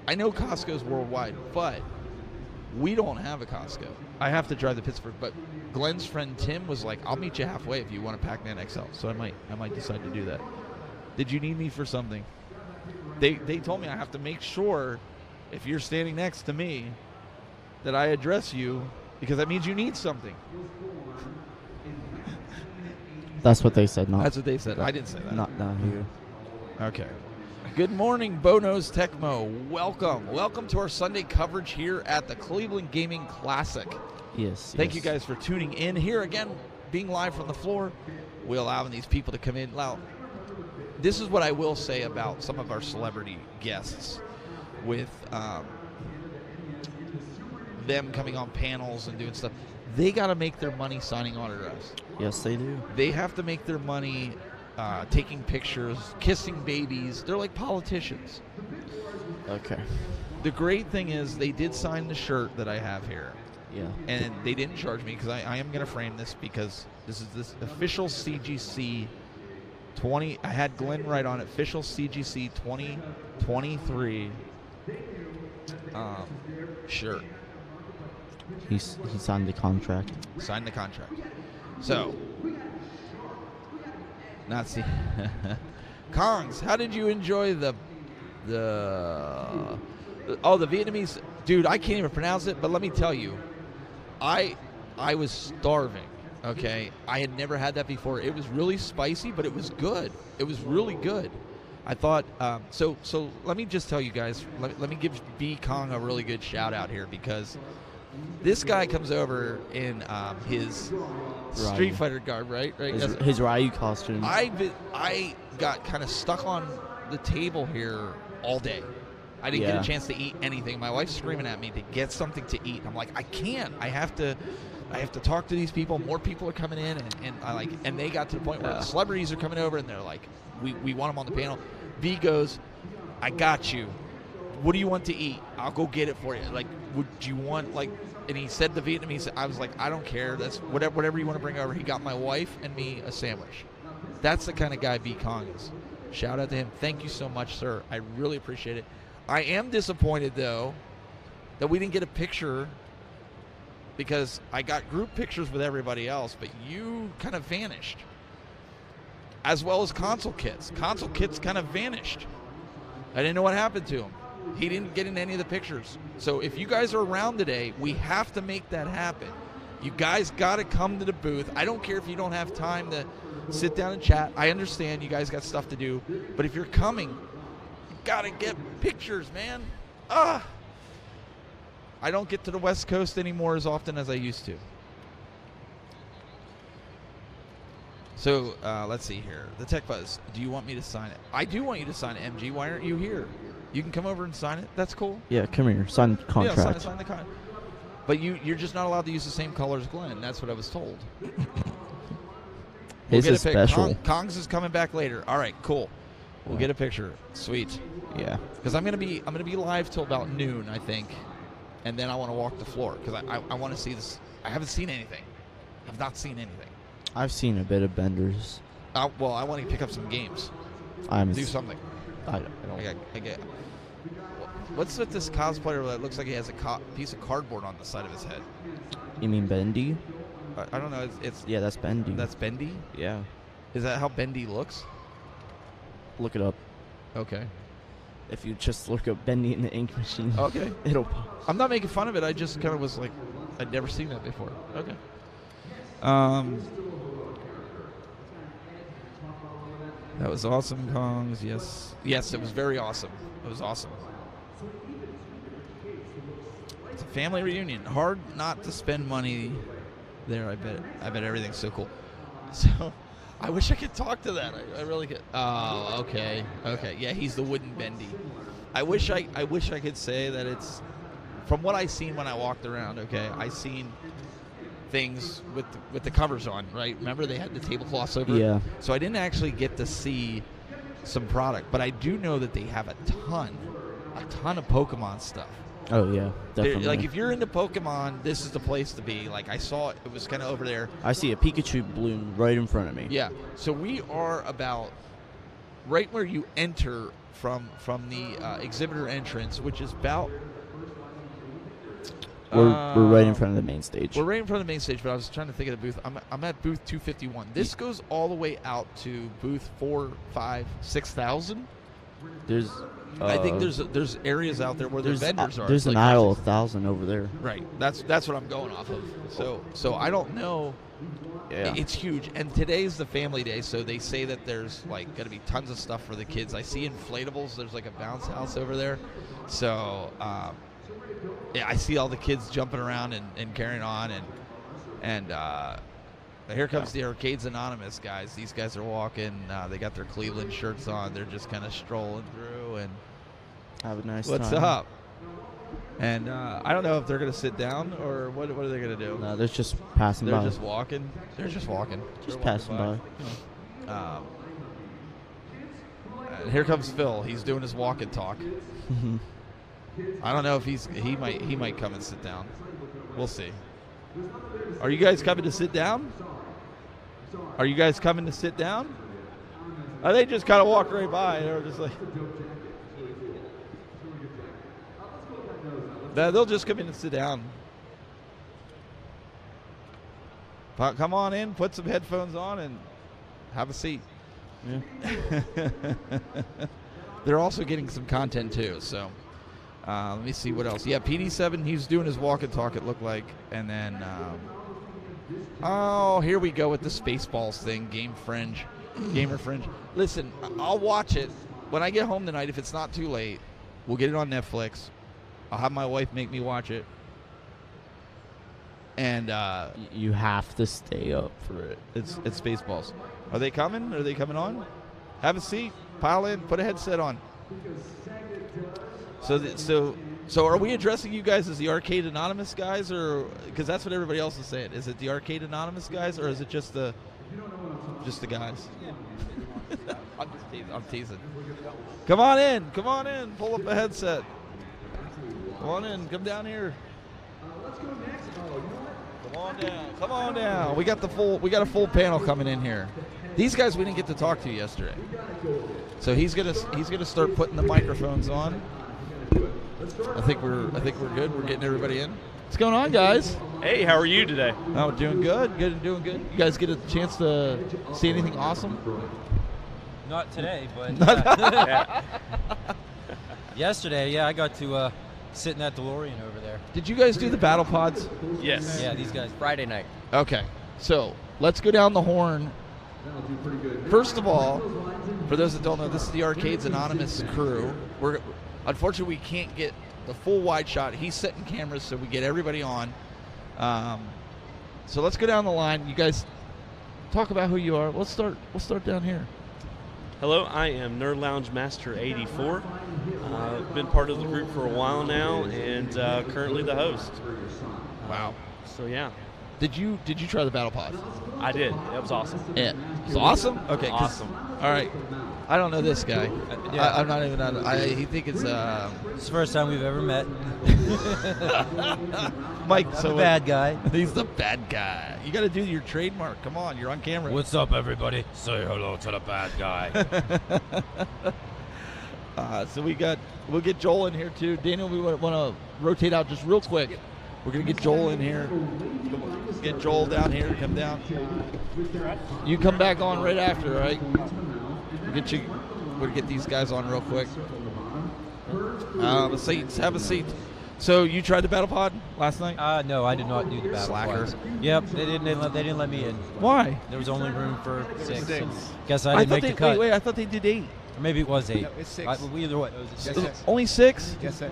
I know Costco's worldwide, but we don't have a Costco. I have to drive to Pittsburgh, but Glenn's friend Tim was like, I'll meet you halfway if you want a Pac-Man XL. So I might decide to do that. Did you need me for something? They told me I have to make sure if you're standing next to me that I address you, because that means you need something. That's what they said. That's what they said. I didn't say that. Not you. Okay. Good morning, Bono's Tecmo. Welcome to our Sunday coverage here at the Cleveland Gaming Classic. Yes. Thank you guys for tuning in here again, being live from the floor. We're allowing these people to come in. Now, this is what I will say about some of our celebrity guests with them coming on panels and doing stuff. They got to make their money signing autographs. Yes, they do. They have to make their money taking pictures, kissing babies. They're like politicians. Okay. The great thing is they did sign the shirt that I have here. Yeah. And they didn't charge me because I am going to frame this because this is this official CGC 20. I had Glenn write on it, official CGC 2023 shirt. He signed the contract. Signed the contract. So, Nazi. Kongs, how did you enjoy the Vietnamese? Dude, I can't even pronounce it, but let me tell you, I was starving, okay? I had never had that before. It was really spicy, but it was good. It was really good. I thought, so let me just tell you guys, let me give B. Kong a really good shout out here because this guy comes over in his Street Fighter garb, right? His Ryu costume. I got kind of stuck on the table here all day. I didn't get a chance to eat anything. My wife's screaming at me to get something to eat. I'm like, I can't. I have to talk to these people. More people are coming in, and they got to the point where the celebrities are coming over, and they're like, we want them on the panel. B goes, I got you. What do you want to eat? I'll go get it for you. Like, would you want, like, and he said the Vietnamese, I was like, I don't care. That's whatever you want to bring over. He got my wife and me a sandwich. That's the kind of guy B. Kong is. Shout out to him. Thank you so much, sir. I really appreciate it. I am disappointed, though, that we didn't get a picture because I got group pictures with everybody else, but you kind of vanished. As well as Console Kits. Console Kits kind of vanished. I didn't know what happened to him. He didn't get in any of the pictures. So if you guys are around today, we have to make that happen. You guys got to come to the booth. I don't care if you don't have time to sit down and chat. I understand you guys got stuff to do. But if you're coming, you got to get pictures, man. I don't get to the West Coast anymore as often as I used to. So, let's see here. The Tech Buzz, do you want me to sign it? I do want you to sign it, MG. Why aren't you here? You can come over and sign it. That's cool. Yeah, come here. Sign the contract. Yeah, sign the contract. But you're just not allowed to use the same color as Glenn. That's what I was told. His is special. Kongs is coming back later. All right, cool. We'll get a picture. Sweet. Yeah. Because I'm gonna be live till about noon, I think, and then I want to walk the floor because I want to see this. I haven't seen anything. I've not seen anything. I've seen a bit of Benders. Well, I want to pick up some games. Do something. I get. What's with this cosplayer that looks like he has a piece of cardboard on the side of his head? You mean Bendy? I don't know. It's yeah, that's Bendy. That's Bendy? Yeah. Is that how Bendy looks? Look it up. Okay. If you just look up Bendy in the ink machine, okay, it'll pop. I'm not making fun of it. I just kind of was like, I'd never seen that before. Okay. That was awesome, Kongs. Yes, it was very awesome. It was awesome. It's a family reunion. Hard not to spend money there. I bet everything's so cool. So, I wish I could talk to that. I really could. Oh, okay. Yeah, he's the wooden Bendy. I wish I could say that it's from what I seen when I walked around. Okay, I seen things with the covers on. Right? Remember they had the tablecloths over. Yeah. So I didn't actually get to see some product, but I do know that they have a ton of Pokemon stuff. Oh yeah, definitely. Like if you're into Pokemon, this is the place to be. Like I saw it was kind of over there. I see a Pikachu balloon right in front of me. Yeah. So we are about right where you enter from the exhibitor entrance, which is about. We're right in front of the main stage. We're right in front of the main stage, but I was trying to think of the booth. I'm at booth 251. This goes all the way out to booth 4, 5, 6,000. There's. I think there's areas out there where the vendors are. There's an aisle of 1,000 over there. Right. That's what I'm going off of. So I don't know. Yeah. It's huge, and today's the family day, so they say that there's like going to be tons of stuff for the kids. I see inflatables. There's like a bounce house over there, so yeah, I see all the kids jumping around and carrying on, and here comes the Arcades Anonymous guys. These guys are walking. They got their Cleveland shirts on. They're just kind of strolling through and have a nice what's time. up? And I don't know if they're going to sit down or what are they going to do? No, they're just passing by. They're just walking. Just passing by. And here comes Phil. He's doing his walk and talk. I don't know if he might come and sit down. We'll see. Are you guys coming to sit down? Are you guys coming to sit down? Or they just kind of walk right by. They're just like. They'll just come in and sit down. Come on in, put some headphones on, and have a seat. Yeah. They're also getting some content too, so let me see what else. Yeah, PD7, he's doing his walk and talk, it looked like. And then, oh, here we go with the Spaceballs thing, Gamer Fringe. Listen, I'll watch it. When I get home tonight, if it's not too late, we'll get it on Netflix. I'll have my wife make me watch it. And you have to stay up for it. It's Spaceballs. Are they coming? Are they coming on? Have a seat. Pile in. Put a headset on. So are we addressing you guys as the Arcade Anonymous guys, or because that's what everybody else is saying? Is it the Arcade Anonymous guys, or is it just the guys? I'm teasing. Come on in. Pull up a headset. Come on in. Come down here. Come on down. We got a full panel coming in here. These guys we didn't get to talk to yesterday. So he's gonna start putting the microphones on. I think we're good. We're getting everybody in. What's going on, guys? Hey, how are you today? Oh, doing good. Doing good. You guys get a chance to see anything awesome? Not today, but Yeah. yesterday, I got to sit in that DeLorean over there. Did you guys do the battle pods? Yes. Yeah, these guys. Friday night. Okay, so let's go down the horn. First of all, for those that don't know, this is the Arcades Anonymous crew. Unfortunately, we can't get the full wide shot. He's setting cameras so we get everybody on. So let's go down the line. You guys talk about who you are. We'll start down here. Hello, I am Nerd Lounge Master 84. Been part of the group for a while now, and currently the host. Wow. So yeah, Did you try the battle pod? I did. It was awesome. Yeah. It was awesome? Okay. Awesome. All right. I don't know this guy. Yeah. I'm not even on. He think it's It's the first time we've ever met. Mike. I'm a bad guy. He's the bad guy. You got to do your trademark. Come on, you're on camera. What's up, everybody? Say hello to the bad guy. So we'll get Joel in here too. Daniel, we want to rotate out just real quick. We're gonna get Joel in here. Get Joel down here. Come down. You come back on right after, right? We'll get these guys on real quick. Have a seat. So you tried the battle pod last night? No, I did not do the battle Slacker. pods. Yep, they didn't let me in. Why? There was only room for 6. Guess I didn't make the cut. Wait, I thought they did 8. Or maybe it was 8. No, it's 6. Either way, it was 6. Only 6? Yes, sir.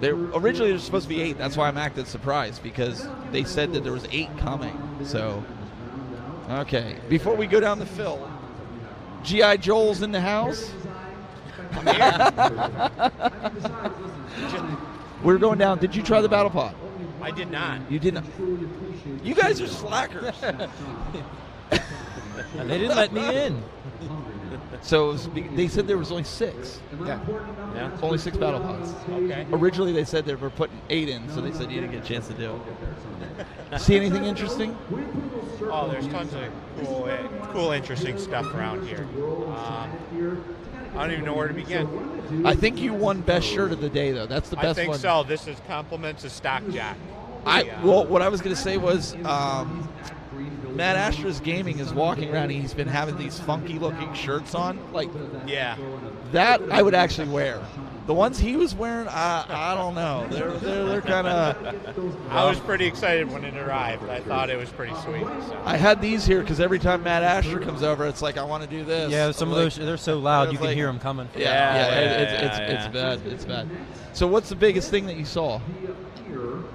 Originally there's supposed to be 8. That's why I'm acting surprised, because they said that there was 8 coming. So, okay. Before we go down the fill, G.I. Joel's in the house. I'm here. We're going down. Did you try the battle pod? I did not. You didn't. You guys are slackers. They didn't let me in. So they said there was only 6. Yeah. Only 6 battle pods. Okay. Originally they said they were putting 8 in, so they said you didn't get a chance to do it. See anything interesting? Oh, there's tons of cool, interesting stuff around here. I don't even know where to begin. I think you won best shirt of the day, though. That's the best I think one. so. This is compliments of Stock Jack. Well, what I was going to say was Matt Astra's Gaming is walking around and he's been having these funky looking shirts on. Like, Yeah. that I would actually wear. The ones he was wearing, I don't know. They're kind of. I was pretty excited when it arrived. I thought it was pretty sweet. So. I had these here because every time Matt Asher comes over, it's like I want to do this. Yeah, some of those, they're so loud you can hear them coming. It's bad. It's bad. So what's the biggest thing that you saw?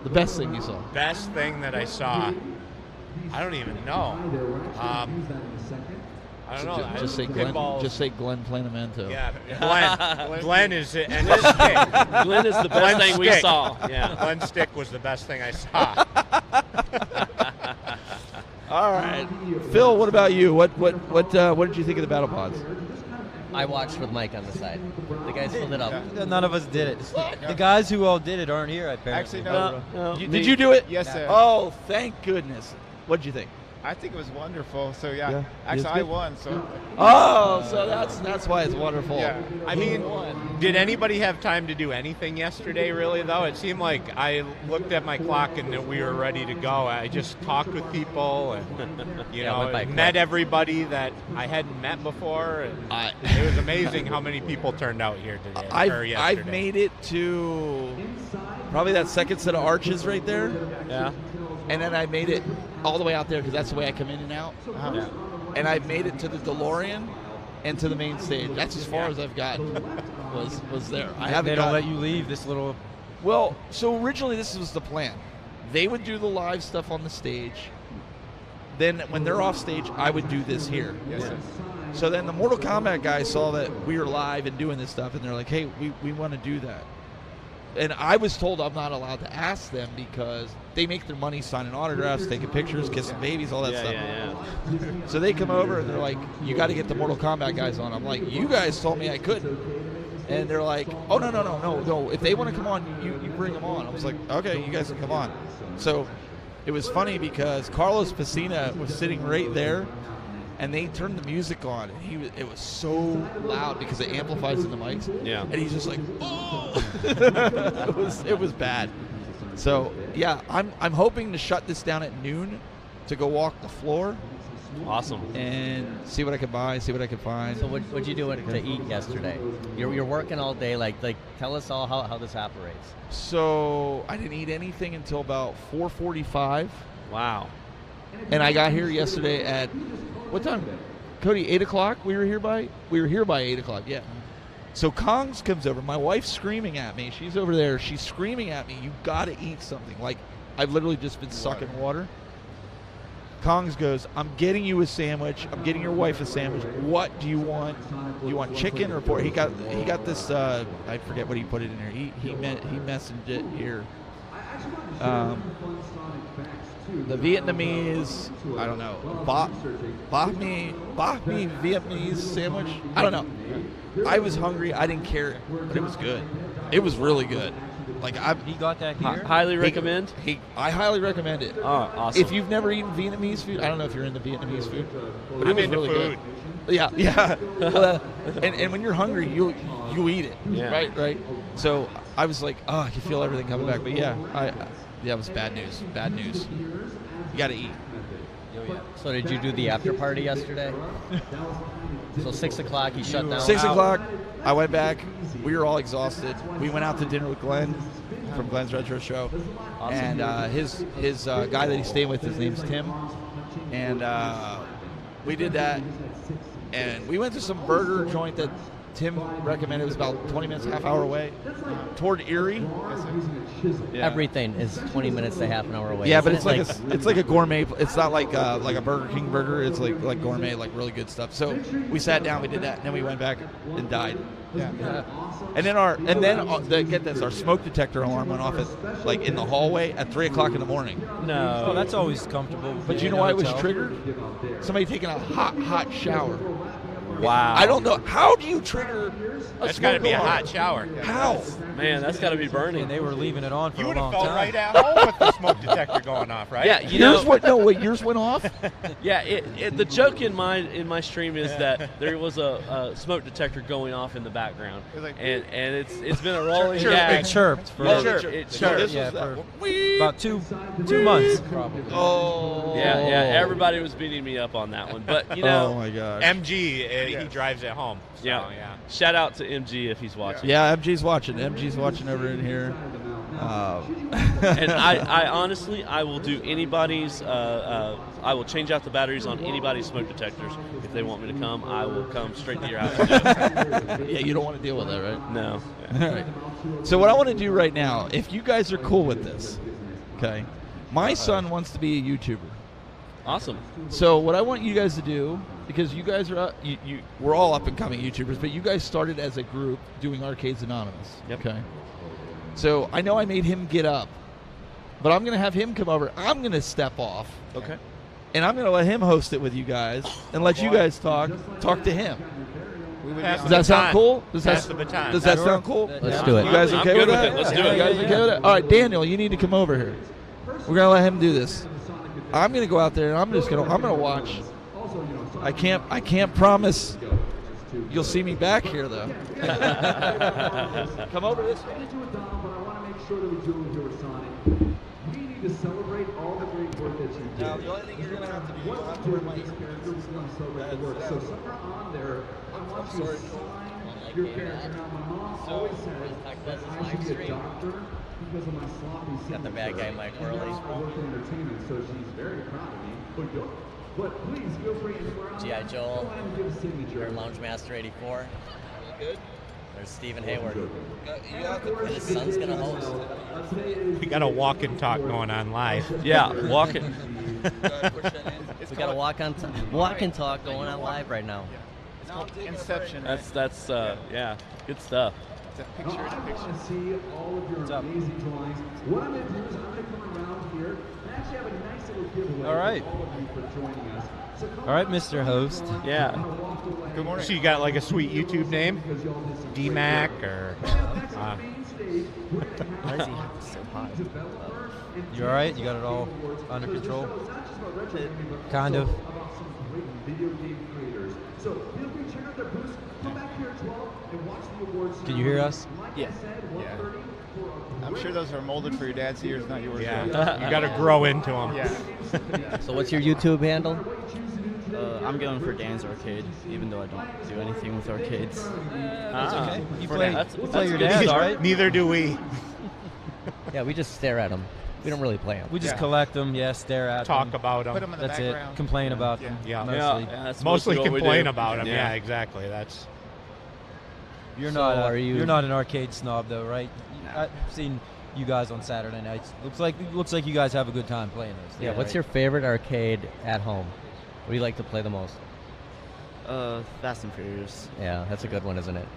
The best thing you saw? Best thing that I saw, I don't even know. I don't know. Just say Glenn. Pinball. Just say Glenn Planamento. Yeah, Glenn. Glenn is it, and his stick. Glenn is the best thing we saw. Yeah. Glenn's stick was the best thing I saw. All right, Phil. What about you? What did you think of the battle pods? I watched with Mike on the side. The guys filled it up. None of us did it. The guys who all did it aren't here, apparently. Actually, no. Did you do it? Yes, sir. Oh, thank goodness. What did you think? I think it was wonderful. So yeah, Yeah. actually It's I good. won. So Oh, so that's why it's wonderful. yeah. I mean, did anybody have time to do anything yesterday, really, though? It seemed like I looked at my clock and that we were ready to go. I just talked with people and, went by met quick. everybody that I hadn't met before. And it was amazing how many people turned out here today. or yesterday. I've made it to probably that second set of arches right there. Yeah. And then I made it all the way out there because that's the way I come in and out. Yeah. And I made it to the DeLorean and to the main stage. That's as far as I've gotten. Was there. I haven't. They don't gotten- let you leave this little. Well, so originally this was the plan. They would do the live stuff on the stage. Then when they're off stage, I would do this here. yes, sir. So then the Mortal Kombat guys saw that we were live and doing this stuff, and they're like, hey, we want to do that. And I was told I'm not allowed to ask them because they make their money signing autographs, taking pictures, kissing babies, all that stuff. Yeah. So they come over and they're like, you got to get the Mortal Kombat guys on. I'm like, you guys told me I couldn't. And they're like, oh, no. If they want to come on, you bring them on. I was like, okay, you guys can come on. So it was funny because Carlos Pacina was sitting right there, and they turned the music on, and it was so loud because it amplifies in the mics. Yeah. And he's just like, oh! it was bad. So yeah, I'm hoping to shut this down at noon to go walk the floor Awesome. and see what I can buy, see what I can find. So what'd you do to eat yesterday? You're working all day. Like tell us all how this operates. So I didn't eat anything until about 4:45, Wow. and I got here yesterday at what time? Cody, 8 o'clock. We were here by 8 o'clock. Yeah. So Kongs comes over. My wife's screaming at me. She's over there. She's screaming at me. You got to eat something. Like I've literally just been sucking water. Kongs goes, I'm getting you a sandwich. I'm getting your wife a sandwich. What do you want? Do you want chicken or pork? He got this. I forget what he put it in there. He messaged it here. The Vietnamese, I don't know, banh mi Vietnamese sandwich. I don't know. I was hungry. I didn't care, but it was good. It was really good. Like he got that here. Highly recommend. I highly recommend it. Oh, awesome! If you've never eaten Vietnamese food, I don't know if you're into Vietnamese food, but I'm it was into really food. good. Yeah. And when you're hungry, you eat it. Yeah. Right. So I was like, I can feel everything coming back. But yeah, that was bad news. Bad news. You got to eat. So did you do the after party yesterday? So 6 o'clock, he shut down. 6 o'clock, I went back. We were all exhausted. We went out to dinner with Glenn from Glenn's Retro Show. Awesome. And his guy that he's staying with, his name's Tim. And we did that. And we went to some burger joint that Tim recommended. It was about 20 minutes, half hour away, toward Erie. Yeah. Everything is 20 minutes to half an hour away. Yeah, but it's like a gourmet. It's not like a Burger King burger. It's like gourmet, like really good stuff. So we sat down, we did that, and then we went back and died. Yeah. And then get this, our smoke detector alarm went off at in the hallway at 3 o'clock in the morning. No, oh, that's always comfortable. But you know why it was triggered? Somebody taking a hot shower. Wow. I don't know. How do you trigger a That's got to smoke be a alarm? hot shower. How? Man, that's got to be burning. And they were leaving it on for You a would have long felt time. right at home with the smoke detector going off, right? Yeah, Yours went off? Yeah, the joke in my stream is that there was a smoke detector going off in the background, and it's been a rolling gag. It chirped for It chirped. Yeah, for about two months probably. Oh. Yeah, everybody was beating me up on that one, but you know. Oh my gosh. MG, he drives at home. So, yeah. Shout out to MG if he's watching. Yeah, MG's watching. MG's watching over in here. And I honestly, I will do anybody's. I will change out the batteries on anybody's smoke detectors if they want me to come. I will come straight to your house. Yeah, you don't want to deal with that, right? No. All right. So what I want to do right now, if you guys are cool with this, okay, my son wants to be a YouTuber. Awesome. So what I want you guys to do, because you guys are we're all up and coming YouTubers, but you guys started as a group doing Arcades Anonymous. Yep. Okay. So I know I made him get up, but I'm going to have him come over. I'm going to step off. Okay. And I'm going to let him host it with you guys and let you guys talk to him. Does that sound cool? Does that sound cool? Let's do it. You guys okay with that? Let's do it. You guys okay with it? All right, Daniel, you need to come over here. We're going to let him do this. I'm going to go out there and I'm going to watch. I can't promise you'll see me back here though. Come over this way. We need to celebrate all the great work that you did. Now, the only thing you're going to have to do, you'll have to wear my character was going to celebrate the work. So somewhere on there, I want you to sign your character. Now, my mom always said that I should be a doctor because of my sloppy singing. Got the bad guy Mike Worley. I work in entertainment, so she's very proud of me. But please feel free anywhere else. G.I. Joel. Go ahead and give a signature. Your Lounge Master 84. Good. There's Stephen Hayward. And his son's going to host. We got a walk and talk going on live. Yeah, walking. We got a walk and talk going on live right now. It's called Inception. That's yeah, good stuff. It's a picture. I want to see all of your amazing drawings. What I'm going to do is I'm going to come around here and actually have a nice little giveaway All right. for all of you for joining us. So All right, Mr. Host. Yeah. Good morning. So you got like a sweet YouTube name? DMAC or... Why is he so hot? You all right? You got it all under control? Kind of. Video game creators. So feel free to check out their booths. Come back here at 12 and watch the awards. Can you hear us? Yeah. I'm sure those are molded for your dad's ears, not yours. Yeah. You got to grow into them. Yeah. So what's your YouTube handle? I'm going for Dan's Arcade, even though I don't do anything with arcades. That's okay. You That's play your good dad's, start. right? Neither do we. Yeah, we just stare at them. We don't really play them. We just collect them, stare at Talk them. about them. Put them in the That's background. it. Complain about them. Yeah. Mostly. That's Mostly what we complain do. about them. Yeah. Yeah, exactly. That's... You're So not. are you- You're not an arcade snob, though, right? I've seen you guys on Saturday nights. Looks like you guys have a good time playing those. Yeah. What's your favorite arcade at home? What do you like to play the most? Fast and Furious. Yeah, that's a good one, isn't it?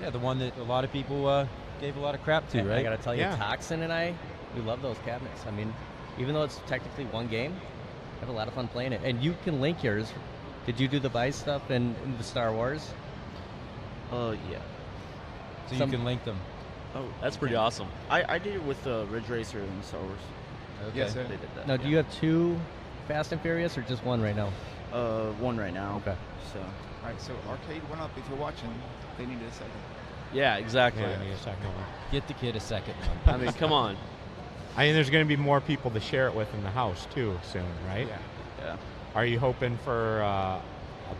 Yeah, the one that a lot of people gave a lot of crap to, right? I gotta tell you, Toxin and we love those cabinets. I mean, even though it's technically one game, I have a lot of fun playing it. And you can link yours. Did you do the Vice stuff in the Star Wars? Yeah. So you can link them. Oh, That's pretty awesome. I did it with Ridge Racer and Star Wars. Okay. Yes, sir. They did that. Now, do you have 2 Fast and Furious or just one right now? One right now. Okay. So. All right, so Arcade went up. If you're watching, they needed a second. Yeah, exactly. Yeah, I need a second one. Get the kid a second one. I mean, come on. I mean, there's going to be more people to share it with in the house too soon, right? Yeah. Are you hoping for a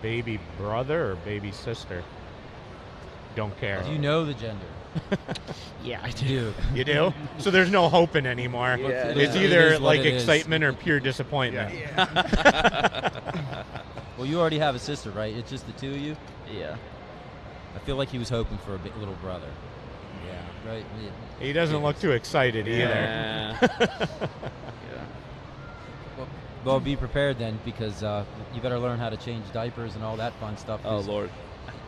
baby brother or baby sister? Don't care. Do you know the gender? Yeah, I do. You do? So there's no hoping anymore. Yeah. It's It either is what like it is. excitement or pure disappointment. Well, you already have a sister, right? It's just the 2 of you? Yeah. I feel like he was hoping for a little brother. Yeah. Right? Yeah. He doesn't look too excited Yeah. Well, be prepared then, because you better learn how to change diapers and all that fun stuff. Oh, Lord.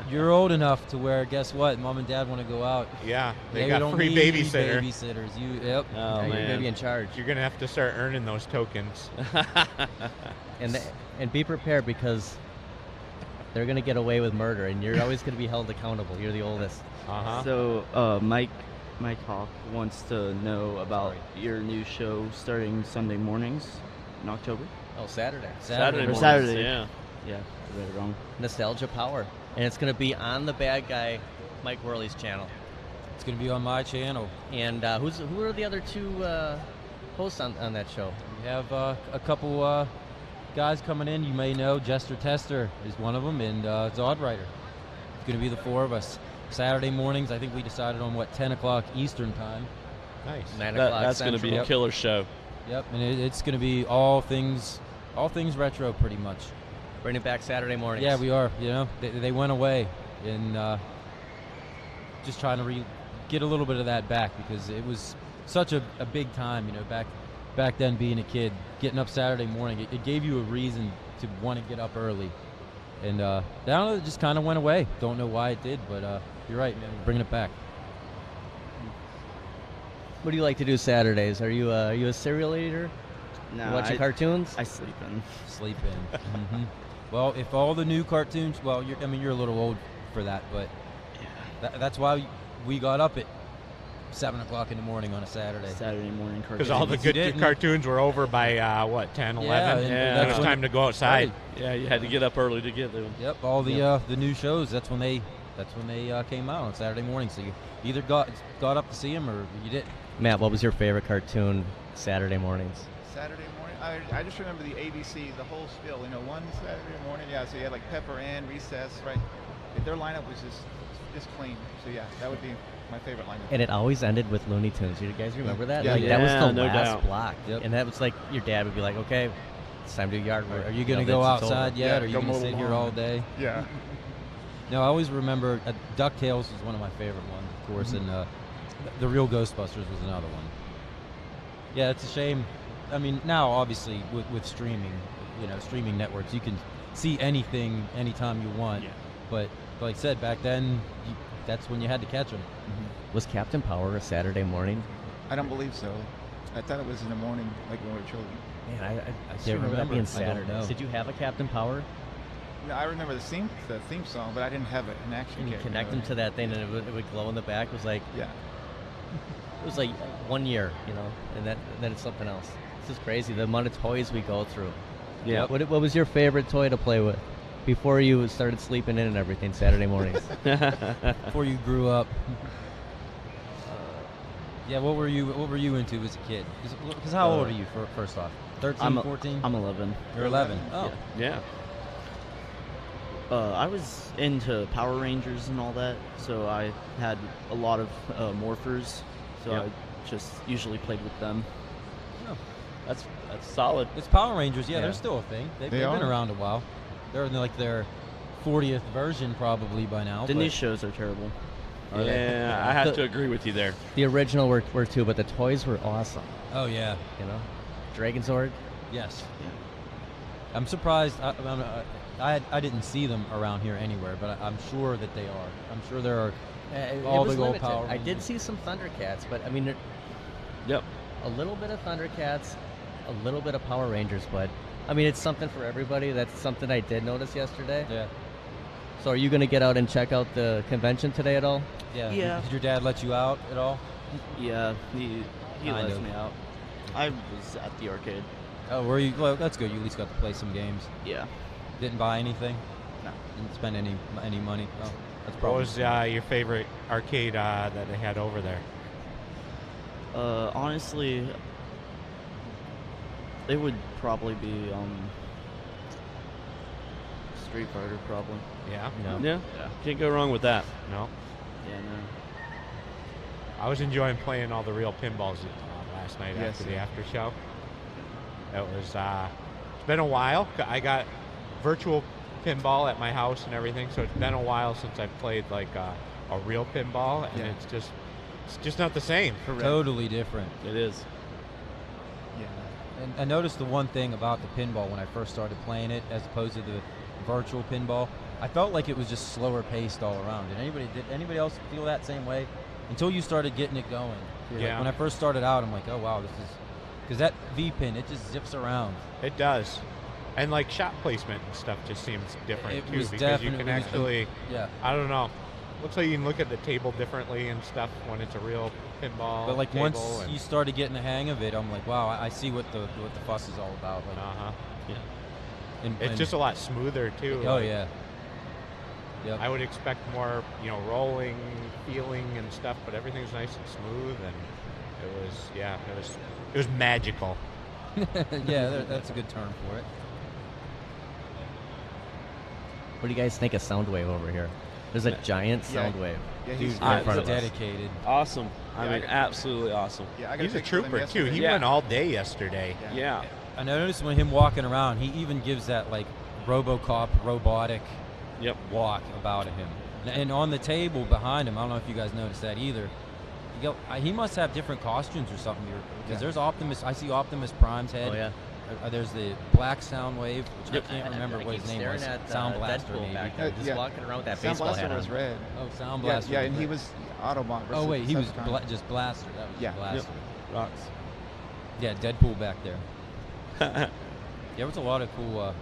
You're old enough to where, guess what? Mom and Dad want to go out. Yeah, they we got don't free need babysitter. babysitters. Oh, You're man. gonna be in charge. You're gonna have to start earning those tokens. And be prepared, because they're gonna get away with murder, and you're always gonna be held accountable. You're the oldest. So, Mike Hawk wants to know about your new show starting Sunday mornings in October. Oh, Saturday. Saturday Or mornings, Saturday. yeah. Yeah, I read it wrong. Nostalgia Power, and it's gonna be on the bad guy Mike Worley's channel. It's going to be on my channel. And who are the other 2 hosts on that show? We have a couple guys coming in. You may know Jester Tester is one of them, and Zod Rider. It's going to be the 4 of us. Saturday mornings, I think we decided on 10 o'clock Eastern time. Nice. 9 o'clock That's going to be a killer show. Yep, and it's going to be all things retro, pretty much. Bring it back Saturday mornings. Yeah, we are. You know, they went away, and just trying to get a little bit of that back, because it was such a big time. You know, back then, being a kid, getting up Saturday morning, it gave you a reason to want to get up early. And I don't know, it just kind of went away. Don't know why it did, but you're right, man. We're bringing it back. What do you like to do Saturdays? Are you a serial eater? No, You watching cartoons? I sleep in. Sleep in. Mm-hmm. Well, if all the new cartoons, well, you're a little old for that, but that's why we got up at 7 o'clock in the morning on a Saturday. Saturday morning cartoons. Because all the good cartoons were over by 10, 11. Yeah, It was time to go outside. Right. Yeah, you had to get up early to get them. Yep, all the new shows. That's when they came out on Saturday morning. So you either got up to see them or you didn't. Matt, what was your favorite cartoon Saturday mornings? Saturday morning, I just remember the ABC, the whole spiel. You know, one Saturday morning, yeah. So you had like Pepper Ann, Recess, right? Their lineup was just clean. So yeah, that would be my favorite lineup. And it always ended with Looney Tunes. You guys remember that? Yeah, Like, that was the no last doubt. block. Yep. And that was like, your dad would be like, okay, it's time to do yard work. Are you going to go outside yet? Or are you going to sit here all day? Yeah. No, I always remember DuckTales was one of my favorite ones, of course, and the Real Ghostbusters was another one. Yeah, it's a shame. I mean, now obviously with streaming, streaming networks, you can see anything anytime you want. Yeah. But like I said, back then, that's when you had to catch them. Was Captain Power a Saturday morning? I don't believe so. I thought it was in the morning, like when we were children. Man, I can't can't remember that remember. being I don't know. Saturdays. Did you have a Captain Power? No, I remember the theme song, but I didn't have an action. And you connect them to that thing, and it would glow in the back. It was like, Yeah. it was like 1 year, and then it's something else. This is crazy, the amount of toys we go through. Yeah. What was your favorite toy to play with before you started sleeping in and everything Saturday mornings? Before you grew up. Yeah, what were you into as a kid? Because how old are you, first off? 13, 14? I'm 11. You're 11. Oh. Yeah. I was into Power Rangers and all that, so I had a lot of morphers, so Yep. I just usually played with them. Oh. That's solid. It's Power Rangers. Yeah, Yeah. they're still a thing. They've They been are. around a while. They're in like their 40th version probably by now. The but new shows are terrible. Are they? Yeah, I have to agree with you there. The original were too, but the toys were awesome. Oh yeah. You know, Dragon Zord. Yes. I'm surprised. I didn't see them around here anywhere, but I'm sure that they are. I'm sure there are all the gold Power Rangers. I did see some Thundercats, but I mean, yep, a little bit of Thundercats, a little bit of Power Rangers, but I mean, it's something for everybody. That's something I did notice yesterday. Yeah. So are you going to get out and check out the convention today at all? Yeah. Yeah. Did your dad let you out at all? Yeah, he Kind lets of. me out. I was at the arcade. Oh, were you? Well, that's good. You at least got to play some games. Yeah. Didn't buy anything? No. Didn't spend any money? Oh, that's What probably. was your favorite arcade that they had over there? Honestly, it would probably be Street Fighter, probably. Yeah. Yeah. Can't go wrong with that. No. Yeah, no. I was enjoying playing all the real pinballs last night Yes. after the after show. It was. It's been a while. I got virtual pinball at my house and everything, so it's been a while since I've played like a real pinball, and it's just not the same. Totally different. It is. Yeah. And I noticed the one thing about the pinball when I first started playing it, as opposed to the virtual pinball, I felt like it was just slower paced all around. Did anybody else feel that same way? Until you started getting it going. Yeah. Like when I first started out, I'm like, oh wow, this is, because that V pin, it just zips around. It does. And like shot placement and stuff just seems different It too, was because you definitely- can actually, yeah. I don't know, looks like you can look at the table differently and stuff when it's a real pinball. But like table once and, you started getting the hang of it, I'm like, wow, I see what the fuss is all about. Like, Yeah. it's just a lot smoother too. Oh like, yeah. Yep. I would expect more, rolling, feeling and stuff, but everything's nice and smooth, and it was magical. Yeah, that's a good term for it. What do you guys think of Soundwave over here? There's a giant Soundwave. Yeah, Dude, he's in front he's of dedicated. Awesome. I Yeah, mean, absolutely awesome. Yeah, I got He's a picture of him trooper too. yesterday. He Yeah. went all day yesterday. Yeah. And I noticed when him walking around, he even gives that like RoboCop robotic Yep. walk about him. And on the table behind him, I don't know if you guys noticed that either. He must have different costumes or something here, because there's Optimus. I see Optimus Prime's head. Oh yeah. There's the black Soundwave, which Yep. I can't remember I what keep his name staring was. at Sound Blaster, Deadpool maybe. back there, just Yeah. walking around with that Sound baseball Blaster hat was on. red. Oh, Sound Yeah, Blaster. yeah, and he was Autobot. Oh wait, he was Decepticon. just Blaster. That was Yeah. Blaster. Rocks. Yeah, Deadpool back there. There was a lot of cool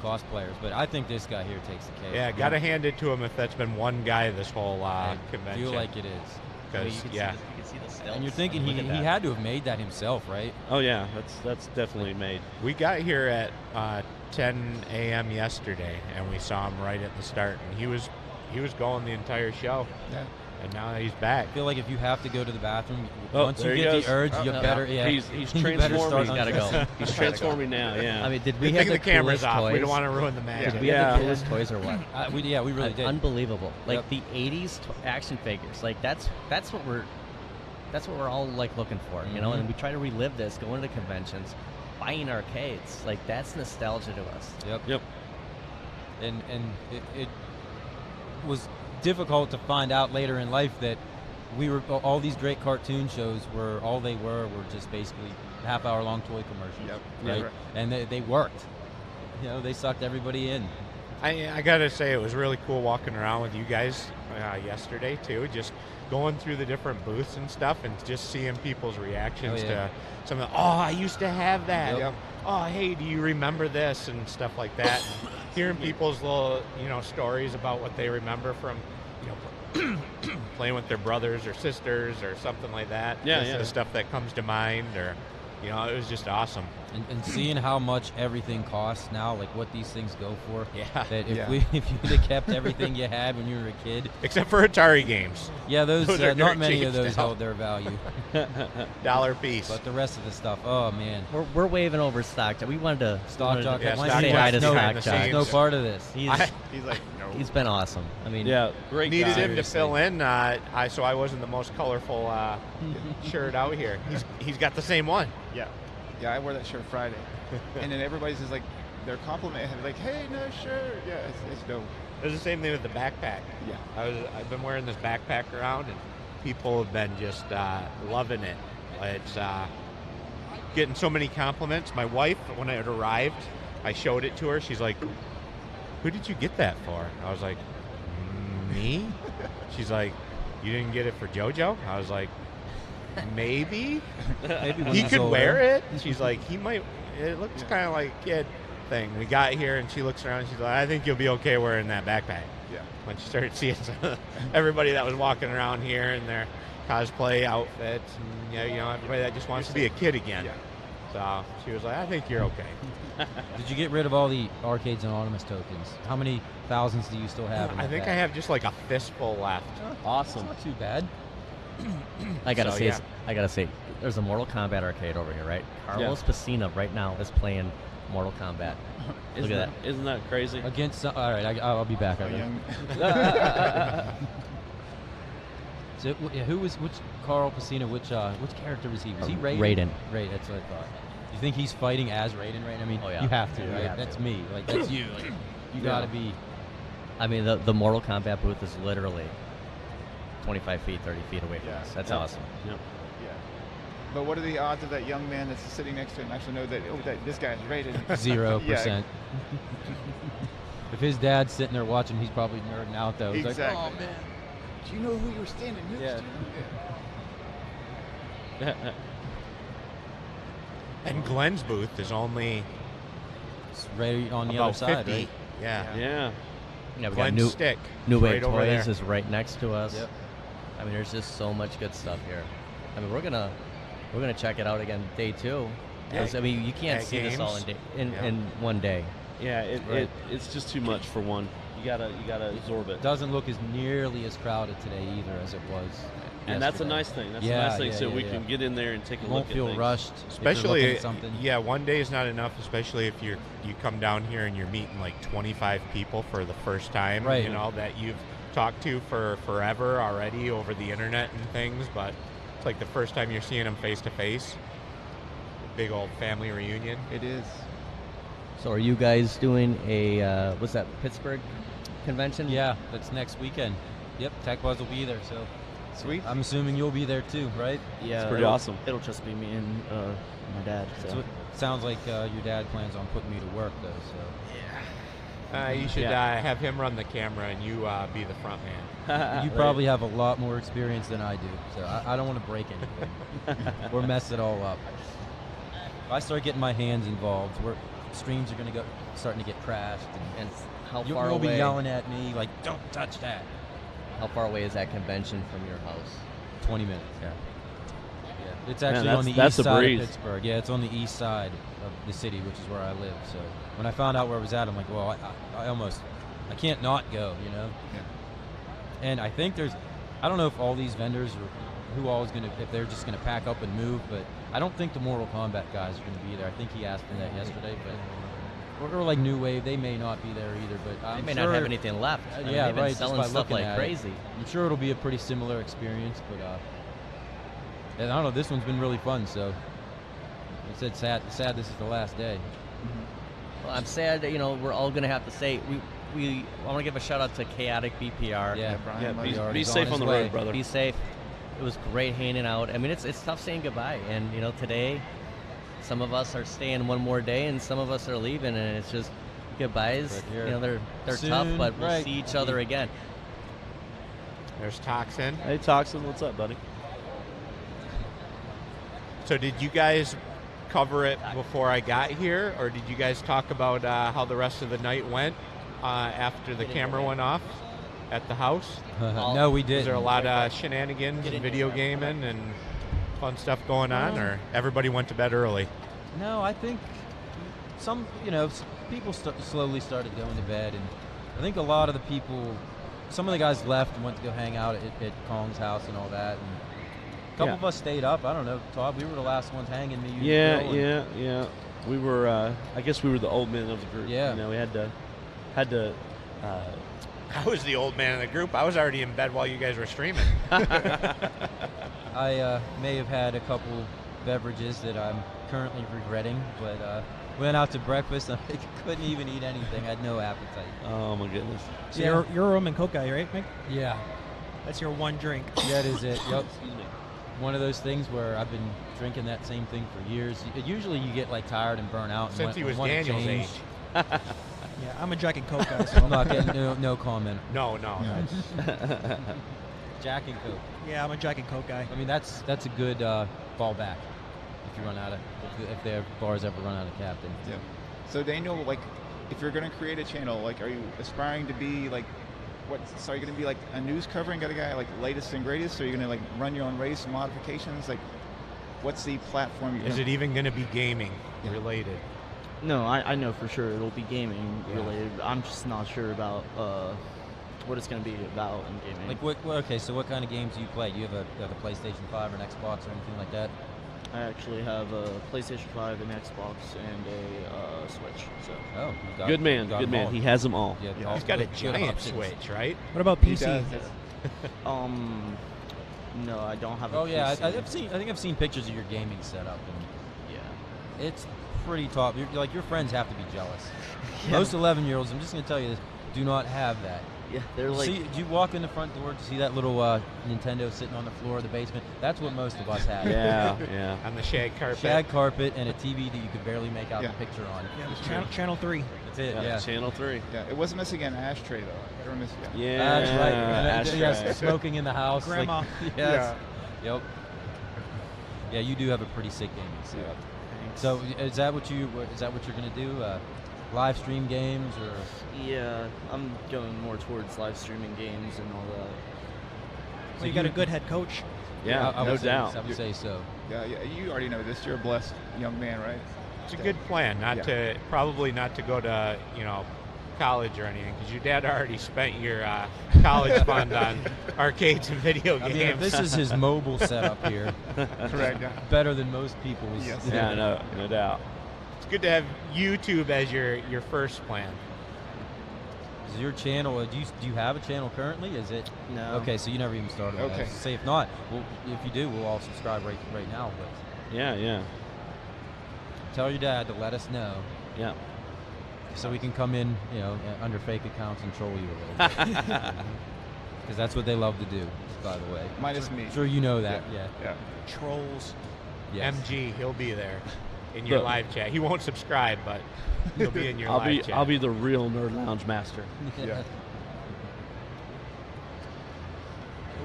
cosplayers, but I think this guy here takes the cake. Yeah, gotta hand it to him if that's been one guy this whole I convention. feel like it is. Because you can yeah, see the stilts. And you're thinking Look he at that. had to have made that himself, right? Oh yeah, that's definitely made. we got here at 10 a.m. yesterday, and we saw him right at the start, and he was going the entire show. Yeah. And now he's back. I feel like if you have to go to the bathroom, Oh, once you there he get goes. the urge, Oh, you no, better. no. Yeah, He's you better transforming. start He's gotta go. undressing. He's transforming now. Yeah. I mean, did We we have taking the the cameras coolest off. toys? We don't want to ruin the magic. Did we have Yeah. the coolest toys or what? We really did. Unbelievable. Like Yep. the 80s action figures. Like that's what we're all like looking for, you know. Mhm. And we try to relive this, going to conventions, buying arcades. Like that's nostalgia to us. Yep. And it was difficult to find out later in life that all these great cartoon shows were just basically half-hour long toy commercials. Yep. Right. Yeah. And they worked. You know, they sucked everybody in. I gotta say, it was really cool walking around with you guys yesterday too. Just going through the different booths and stuff, and just seeing people's reactions to some of the, I used to have that. Yep. Oh, hey, do you remember this and stuff like that? And hearing people's little, stories about what they remember from, playing with their brothers or sisters or something like that. Yeah, Just yeah. the stuff that comes to mind, or, it was just awesome. And seeing how much everything costs now, like what these things go for. Yeah. That Yeah. if you'd have kept everything you had when you were a kid. Except for Atari games. Yeah, those Those are not dirt many cheap of those still. held their value. Dollar piece. But the rest of the stuff, oh man. We're waving over Stock Jock. We wanted to Stock Jock, Yeah, why Stock is he say hi Jock's to no, behind the Stock Jock. scenes. no part of this? He's like, no. He's been awesome. I mean, Yeah, great Needed guy. him to fill in, so I wasn't the most colorful shirt out here. He's got the same one. Yeah. Yeah, I wore that shirt Friday. And then everybody's just like, they're complimenting him, like, hey, nice shirt. Yeah, it's dope. It was the same thing with the backpack. Yeah. I've been wearing this backpack around, and people have been just loving it. It's getting so many compliments. My wife, when it arrived, I showed it to her. She's like, "Who did you get that for?" I was like, "Me?" She's like, "You didn't get it for JoJo?" I was like, "Maybe." Maybe when He he's could older. wear it. She's like, "He might." It looks kind of like a kid thing. We got here, and she looks around, and she's like, "I think you'll be okay wearing that backpack." Yeah. When she started seeing everybody that was walking around here in their cosplay outfits, and everybody that just wants to be a kid again. Yeah. So she was like, "I think you're okay." Did you get rid of all the Arcades Anonymous tokens? How many thousands do you still have? In I that think I bag? have just like a fistful left. Awesome. Not too bad. I gotta So, say, yeah. there's a Mortal Kombat arcade over here, right? Carlos Pacina right now is playing Mortal Kombat. Look at that. Isn't that crazy? Against all right, I'll be back. So which Carl Pacina? Which character was he? Was he Raiden? Raiden. Raiden. That's what I thought. You think he's fighting as Raiden, right? I mean, Oh, yeah. you have to, You right? have That's to. me. Like that's you. Like you gotta be. I mean, the Mortal Kombat booth is literally 25 feet, 30 feet away from us. That's awesome. Yep. Yeah. But what are the odds of that young man that's sitting next to him actually know that this guy's rated? 0%. If his dad's sitting there watching, he's probably nerding out though. He's Exactly. like, "Oh man, Do you know who you were standing next to? And Glenn's booth is only it's right on the about other side, 50. right?" Yeah. Yeah. Yeah, we got Glenn's new stick. New Wave right over Toys there. is right next to us. Yep. I mean, there's just so much good stuff here. I mean, we're gonna check it out again day 2. Yeah. 'Cause, I mean, you can't At see this all games. in Yeah. in one day. Yeah, Right. it's just too much for one. You gotta absorb it. Doesn't look as nearly as crowded today either as it was. And that's a yesterday. nice thing. That's Yeah, a nice thing. yeah, so yeah, we yeah. can get in there and take a You look won't at feel things. rushed. if you're Especially, looking at something. yeah, one day is not enough, especially if you come down here and you're meeting like 25 people for the first time, Right. that you've talked to for forever already over the internet and things, but it's like the first time you're seeing them face to face. Big old family reunion. It is. So, are you guys doing a what's that Pittsburgh convention? Yeah, that's next weekend. Yep, Tech Buzz will be there, so Sweet. I'm assuming you'll be there too, right? Yeah, pretty it'll- awesome. It'll just be me and my dad. So. So it sounds like your dad plans on putting me to work though. So You should Yeah. have him run the camera and you be the front man. you probably have a lot more experience than I do, so I don't want to break anything or mess it all up. If I start getting my hands involved, streams are going to starting to get crashed, And how you'll far be away? yelling at me like, "Don't touch that." How far away is that convention from your house? 20 minutes. Yeah. Yeah, it's actually on the that's east a side breeze. of Pittsburgh. Yeah, it's on the east side of the city, which is where I live. So when I found out where I was at, I'm like, well, I can't not go, Yeah. And I think I don't know if all these vendors if they're just gonna pack up and move, but I don't think the Mortal Kombat guys are gonna be there. I think he asked me that yesterday, but or like New Wave, they may not be there either. But They I'm may sure, not have anything left. I mean, yeah, they've been right. Just selling by stuff looking like at it. crazy. I'm sure it'll be a pretty similar experience, but and I don't know. This one's been really fun. So I said sad. This is the last day. Well, I'm sad that we're all gonna have to say I want to give a shout out to Chaotic BPR. Yeah, Brian, Yeah, Murray. be He's safe on on the his way. road, brother. Be safe. It was great hanging out. I mean, it's tough saying goodbye, and today, some of us are staying one more day, and some of us are leaving, and it's just goodbyes. But here They're soon, tough, but we'll right. see each other again. There's Toxin. Hey, Toxin, what's up, buddy? So did you guys cover it before I got here, or did you guys talk about how the rest of the night went after the camera went off at the house? No, we did. Was there a lot of shenanigans and video gaming and fun stuff going on, or everybody went to bed early? No, I think some people slowly started going to bed, and I think a lot of the people, some of the guys left and went to go hang out at Kong's house and all that. And a couple of us stayed up. I don't know, Todd. We were the last ones hanging. Me, you, Bill, and- Yeah. We were. I guess we were the old men of the group. Yeah. We had to. I was the old man in the group. I was already in bed while you guys were streaming. I may have had a couple beverages that I'm currently regretting, but Went out to breakfast. I couldn't even eat anything. I had no appetite. Oh my goodness. So you're a rum and coke guy, right, Mike? Yeah. That's your one drink. That is it. Yep. One of those things where I've been drinking that same thing for years. Usually you get like tired and burn out. Since and he was want to Daniel's change. age. Yeah, I'm a Jack and Coke guy. So I'm not getting no comment. No. Jack and Coke. Yeah, I'm a Jack and Coke guy. I mean, that's a good fallback if you run out of if their bars ever run out of Captain. Yeah. So Daniel, like, if you're gonna create a channel, like, are you aspiring to be like, so are you gonna be like a news covering kind of guy, like latest and greatest? Or are you gonna like run your own race and modifications? Like, what's the platform? Is it even gonna be gaming related? No, I know for sure it'll be gaming related. I'm just not sure about what it's going to be about in gaming. Like okay, so what kind of games do you play? Do you have a PlayStation 5 or an Xbox or anything like that? I actually have a PlayStation 5, an Xbox, and a Switch. So. Oh, good man. He has them all. Yeah, he's got a giant Switch, right? What about PC? No, I don't have a PC. Oh yeah, PC. I think I've seen pictures of your gaming setup, and yeah, it's pretty top. Your friends have to be jealous. Yeah. Most 11-year-olds, I'm just going to tell you this, do not have that. Yeah, they're like. Do you walk in the front door to see that little Nintendo sitting on the floor of the basement? That's what most of us have. Yeah. On the shag carpet. Shag carpet and a TV that you could barely make out the picture on. Yeah, channel 3. That's it. Yeah. Channel 3. Yeah, it wasn't missing an ashtray though. Yeah. That's right. Ashtray. Yes, smoking in the house. Grandma. Yes. Yep. Yeah, you do have a pretty sick gaming setup. So is that what you're gonna do? Live stream games or? Yeah, I'm going more towards live streaming games and all that. So you got a good head coach. Yeah, no doubt. I would say so. Yeah, you already know this. You're a blessed young man, right? It's a good plan. Probably not to go to college or anything, because your dad already spent your college fund on arcades and video games. I mean, if this is his mobile setup here. Correct. Better than most people's. Yes. Yeah, no doubt. It's good to have YouTube as your first plan. Is your channel? Do you have a channel currently? Is it? No. Okay, so you never even started. Okay. That. Say if not, if you do, we'll all subscribe right now. But Yeah. tell your dad to let us know. Yeah. So we can come in, under fake accounts and troll you a little bit. Because that's what they love to do, by the way. Minus me. I'm sure you know that. Yeah. Trolls. Yes. MG, he'll be there in your live chat. He won't subscribe, but he'll be in your live chat. I'll be the real Nerd Lounge master. Yeah.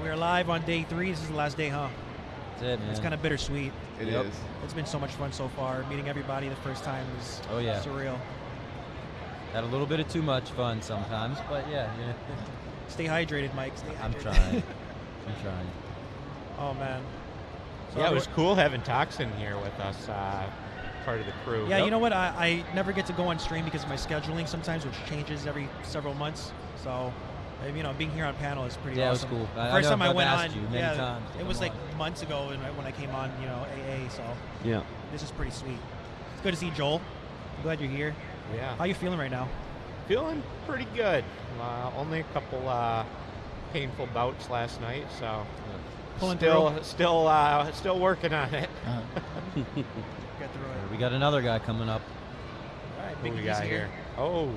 We're live on day 3. This is the last day, huh? That's it, man. It's kind of bittersweet. It is. It's been so much fun so far. Meeting everybody the first time is surreal. Had a little bit of too much fun sometimes, but yeah. Stay hydrated, Mike. Stay hydrated. I'm trying. I'm trying. Oh, man. So it was cool having Toxin here with us, part of the crew. Yeah, you know what? I never get to go on stream because of my scheduling sometimes, which changes every several months. So, being here on panel is pretty awesome. Yeah, it was cool. First time I went on, you many times it was like months ago when I came on, AA. So yeah, this is pretty sweet. It's good to see Joel. I'm glad you're here. Yeah. How you feeling right now? Feeling pretty good. Only a couple painful bouts last night, so still working on it. Get through it. We got another guy coming up. All right, Who Big we E's got here. Oh,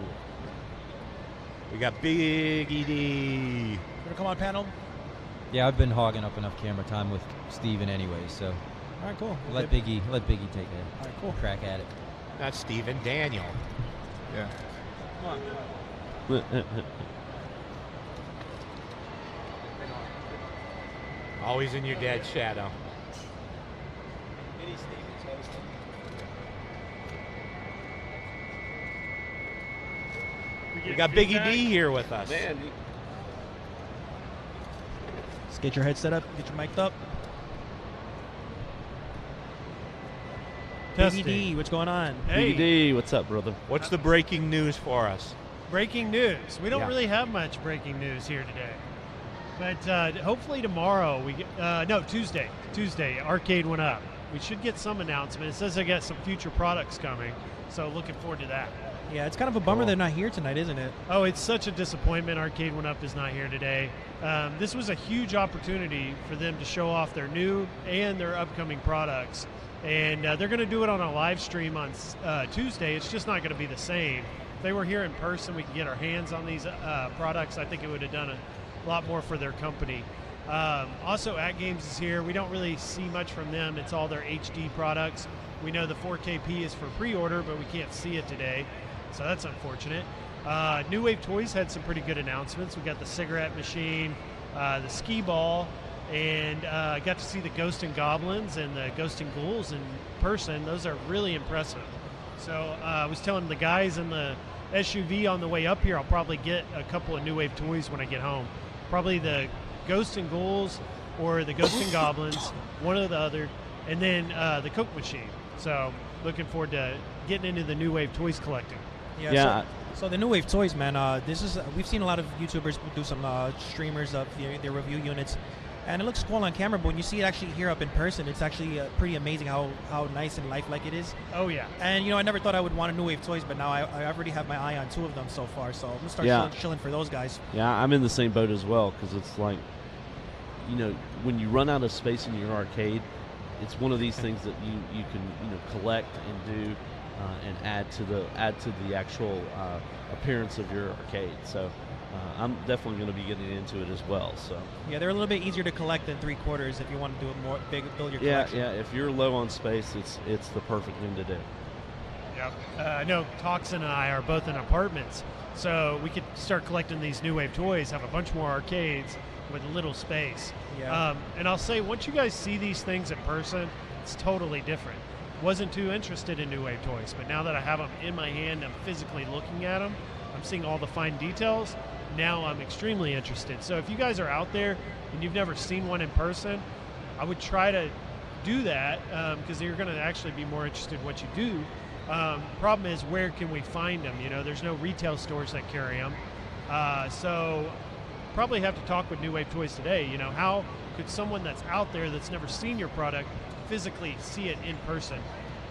we got Big ED. You wanna come on panel? Yeah, I've been hogging up enough camera time with Steven anyway, so All right, cool. let Biggie take a All right, cool. crack at it. Not Steven, Daniel. Yeah. Come on. Always in your dad's shadow. We got Big ED here with us. Man, Just get your headset up, get your mic up. Testing. Big ED, what's going on? Hey. BD, what's up, brother? What's the breaking news for us? Breaking news. We don't Yeah. really have much breaking news here today. But hopefully tomorrow we get, Tuesday, Arcade went up. We should get some announcement. It says I got some future products coming, so looking forward to that. Yeah, it's kind of a bummer Cool. they're not here tonight, isn't it? Oh, it's such a disappointment. Arcade One Up is not here today. This was a huge opportunity for them to show off their new and their upcoming products. And they're going to do it on a live stream on Tuesday. It's just not going to be the same. If they were here in person, we could get our hands on these products. I think it would have done a lot more for their company. Also, At Games is here. We don't really see much from them. It's all their HD products. We know the 4KP is for pre-order, but we can't see it today. So that's unfortunate. New Wave Toys had some pretty good announcements. We got the cigarette machine, the skee ball, and got to see the Ghost and Goblins and the Ghost and Ghouls in person. Those are really impressive. So I was telling the guys in the SUV on the way up here, I'll probably get a couple of New Wave Toys when I get home. Probably the Ghost and Ghouls or the Ghost and Goblins, one or the other, and then the Coke machine. So looking forward to getting into the New Wave Toys collecting. Yeah. So the New Wave Toys, man, this is we've seen a lot of YouTubers do some streamers of their review units, and it looks cool on camera. But when you see it actually here up in person, it's actually pretty amazing how nice and lifelike it is. Oh yeah. And I never thought I would want a New Wave Toys, but now I already have my eye on 2 of them so far. So I'm gonna start chilling for those guys. Yeah, I'm in the same boat as well because it's like, when you run out of space in your arcade, it's one of these things that you can collect and do. And add to the actual appearance of your arcade. So I'm definitely going to be getting into it as well. So yeah, they're a little bit easier to collect than 3/4 if you want to do a more build your collection. Yeah. If you're low on space, it's the perfect thing to do. Yep. I know Toxin and I are both in apartments, so we could start collecting these New Wave Toys, have a bunch more arcades with little space. Yeah. And I'll say, once you guys see these things in person, it's totally different. Wasn't too interested in New Wave Toys, but now that I have them in my hand, I'm physically looking at them, I'm seeing all the fine details. Now I'm extremely interested. So if you guys are out there and you've never seen one in person, I would try to do that because you're going to actually be more interested in what you do. Problem is, where can we find them? There's no retail stores that carry them. So probably have to talk with New Wave Toys today. How could someone that's out there that's never seen your product physically see it in person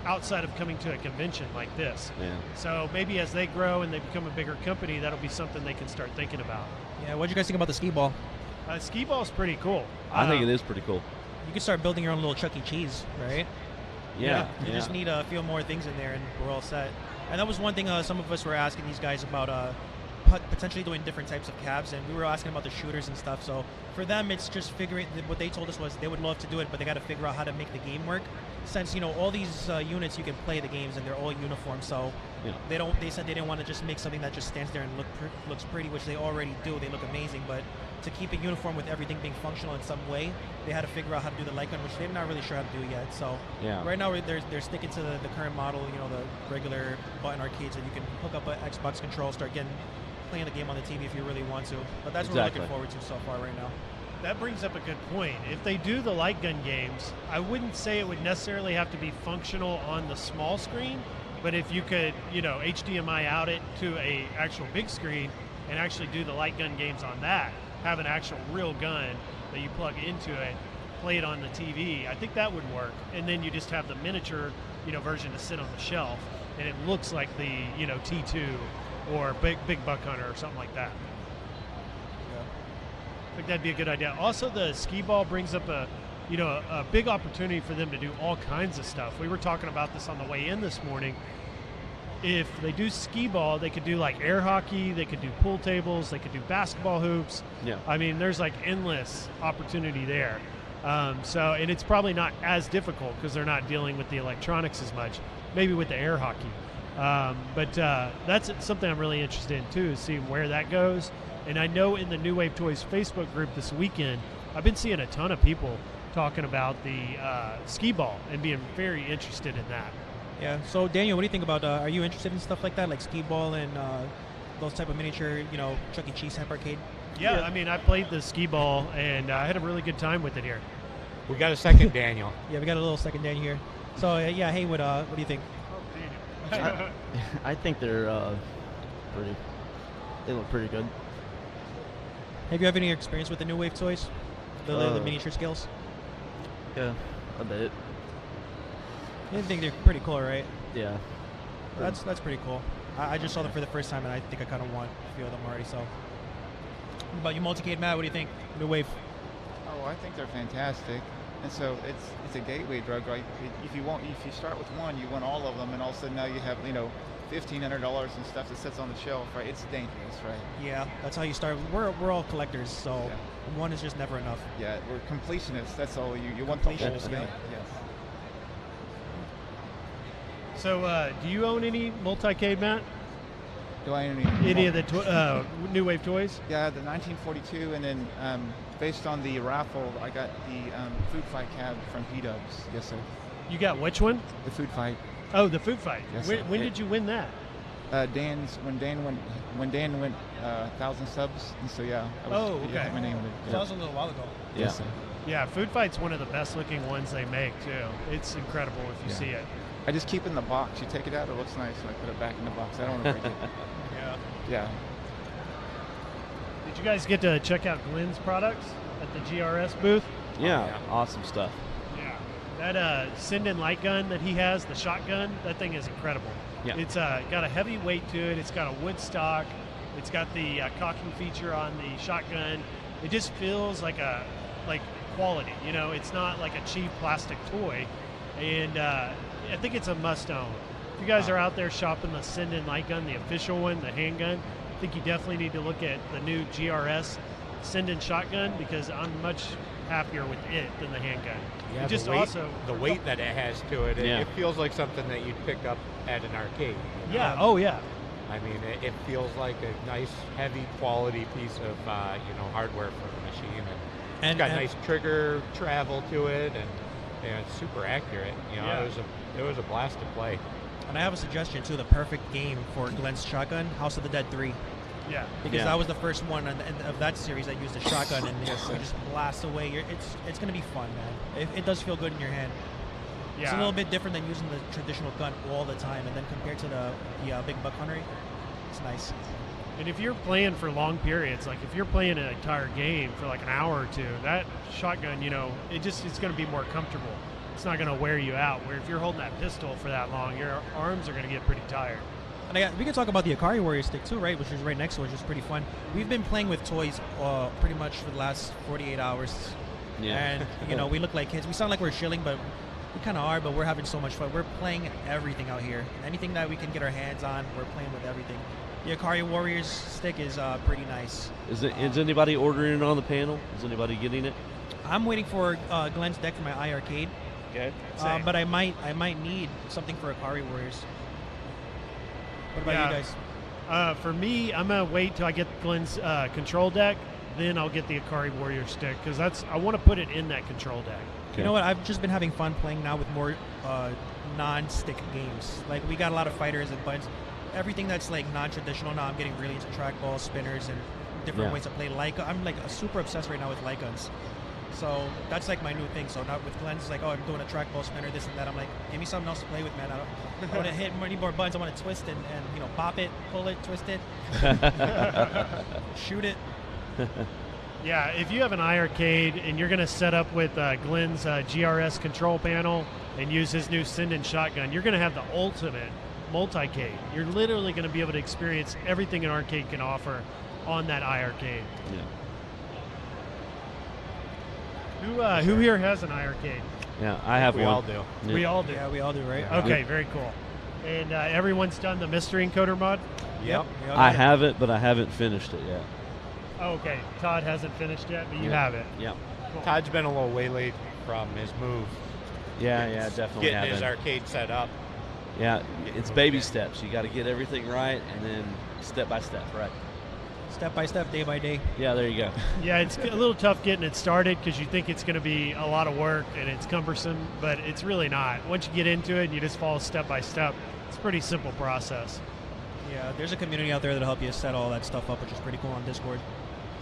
outside of coming to a convention like this? Yeah. So maybe as they grow and they become a bigger company, that'll be something they can start thinking about. Yeah, what do you guys think about the skee ball? Skee ball's pretty cool. I think it is pretty cool. You can start building your own little Chuck E. Cheese, right? Yeah. You just need a few more things in there and we're all set. And that was one thing some of us were asking these guys about potentially doing different types of cabs, and we were asking about the shooters and stuff. So for them, it's just figuring. What they told us was they would love to do it, but they got to figure out how to make the game work. Since all these units, you can play the games and they're all uniform, so they said they didn't want to just make something that just stands there and looks pretty, which they already do. They look amazing, but to keep it uniform with everything being functional in some way, they had to figure out how to do the light gun, which they're not really sure how to do yet. So right now they're sticking to the current model, the regular button arcades that you can hook up an Xbox control, start playing the game on the TV if you really want to. But that's what we're looking forward to so far right now. That brings up a good point. If they do the light gun games, I wouldn't say it would necessarily have to be functional on the small screen, but if you could, HDMI out it to a actual big screen and actually do the light gun games on that, have an actual real gun that you plug into it, play it on the TV, I think that would work. And then you just have the miniature, version to sit on the shelf, and it looks like the, T2 or Big Buck Hunter or something like that. I think that'd be a good idea. Also, the skee ball brings up a big opportunity for them to do all kinds of stuff. We were talking about this on the way in this morning. If they do skee ball, they could do like air hockey, they could do pool tables, they could do basketball hoops. Yeah. I mean, there's like endless opportunity there. And it's probably not as difficult because they're not dealing with the electronics as much, maybe with the air hockey. But that's something I'm really interested in too, is seeing where that goes. And I know in the New Wave Toys Facebook group this weekend, I've been seeing a ton of people talking about the skee ball and being very interested in that. Yeah. So Daniel, what do you think about? Are you interested in stuff like that, like skee ball and those type of miniature, Chuck E. Cheese type arcade? Yeah. I mean, I played the skee ball and I had a really good time with it here. We got a second Daniel. Yeah, we got a little second Daniel here. So yeah, Haywood, what do you think? I think they're they look pretty good. Have you had any experience with the New Wave Toys? The miniature skills? Yeah, a bit. I think they're pretty cool, right? Yeah. That's pretty cool. I just saw them for the first time, and I think I kind of want a few of them already. So, what about you, Multicade Matt? What do you think? New Wave. Oh, I think they're fantastic. And so it's a gateway drug, right? If you start with one, you want all of them, and all of a sudden now you have $1,500 and stuff that sits on the shelf, right? It's dangerous, right? Yeah, that's how you start. We're all collectors, so one is just never enough. Yeah, we're completionists. That's all. You want the whole thing. Yeah. Yes. So, do you own any Multicade, Matt? Do I own any of the New Wave toys? Yeah, the 1942, and then based on the raffle, I got the Food Fight cab from P-Dubs. Yes, sir. You got which one? The Food Fight. Oh, the Food Fight. Yes, when did you win that? When Dan went 1,000 subs, and so yeah. Okay. My name on it. So that was a little while ago. Yes, sir. Yeah, Food Fight's one of the best looking ones they make too. It's incredible if you see it. I just keep it in the box. You take it out, it looks nice, and I put it back in the box. I don't want to break it. Yeah. Did you guys get to check out Glenn's products at the GRS booth? Yeah, awesome stuff. Yeah, that Sinden light gun that he has, the shotgun, that thing is incredible. Yeah. It's got a heavy weight to it. It's got a wood stock. It's got the cocking feature on the shotgun. It just feels like quality. It's not like a cheap plastic toy, and I think it's a must own. If you guys are out there shopping the Sinden light gun, the official one, the handgun, I think you definitely need to look at the new GRS Sinden shotgun because I'm much happier with it than the handgun. Yeah, it just the weight that it has to it, it feels like something that you'd pick up at an arcade. Yeah. Oh yeah. I mean, it feels like a nice, heavy quality piece of hardware for the machine, and it's got nice trigger travel to it, and it's super accurate. It was a blast to play. And I have a suggestion too. The perfect game for Glenn's shotgun, House of the Dead 3. Yeah. Because that was the first one of that series that used a shotgun, and you just blast away. It's going to be fun, man. It does feel good in your hand. Yeah. It's a little bit different than using the traditional gun all the time, and then compared to the Big Buck Hunter, it's nice. And if you're playing for long periods, like if you're playing an entire game for like an hour or two, that shotgun, it's going to be more comfortable. It's not going to wear you out. Where if you're holding that pistol for that long, your arms are going to get pretty tired. And we can talk about the Akari Warrior stick too, right? Which is right next to it, which is pretty fun. We've been playing with toys pretty much for the last 48 hours. Yeah. And, we look like kids. We sound like we're chilling, but we kind of are, but we're having so much fun. We're playing everything out here. Anything that we can get our hands on, we're playing with everything. The Akari Warriors stick is pretty nice. Is anybody ordering it on the panel? Is anybody getting it? I'm waiting for Glenn's deck for my iArcade. Okay. But I might need something for Akari Warriors. What about you guys? For me, I'm gonna wait till I get Glenn's control deck, then I'll get the Akari Warrior stick because I want to put it in that control deck. Okay. You know what? I've just been having fun playing now with more non-stick games. Like we got a lot of fighters and buttons. Everything that's like non-traditional now, I'm getting really into trackball, spinners, and different ways to play light gun. I'm like super obsessed right now with light guns. So that's like my new thing. So now with Glenn's, it's like, oh, I'm doing a trackball spinner, this and that. I'm like, give me something else to play with, man. I want to hit many more buttons. I want to twist and pop it, pull it, twist it, shoot it. Yeah, if you have an iArcade and you're going to set up with Glenn's GRS control panel and use his new Sinden shotgun, you're going to have the ultimate multicade. You're literally going to be able to experience everything an arcade can offer on that iArcade. Yeah. Who here has an iArcade? Yeah, I have one. We all do. Yeah. We all do. Yeah, we all do, right? Yeah. Okay, very cool. And everyone's done the mystery encoder mod? Yep. I have it, but I haven't finished it yet. Oh, okay. Todd hasn't finished yet, but you have it. Yeah. Cool. Todd's been a little waylaid from his move. Yeah, definitely. Getting his arcade set up. Yeah, it's baby steps. You got to get everything right, and then step by step, right? Step by step, day by day. Yeah, there you go. Yeah, it's a little tough getting it started because you think it's going to be a lot of work and it's cumbersome, but it's really not. Once you get into it and you just follow step by step, it's a pretty simple process. Yeah, there's a community out there that'll help you set all that stuff up, which is pretty cool on Discord.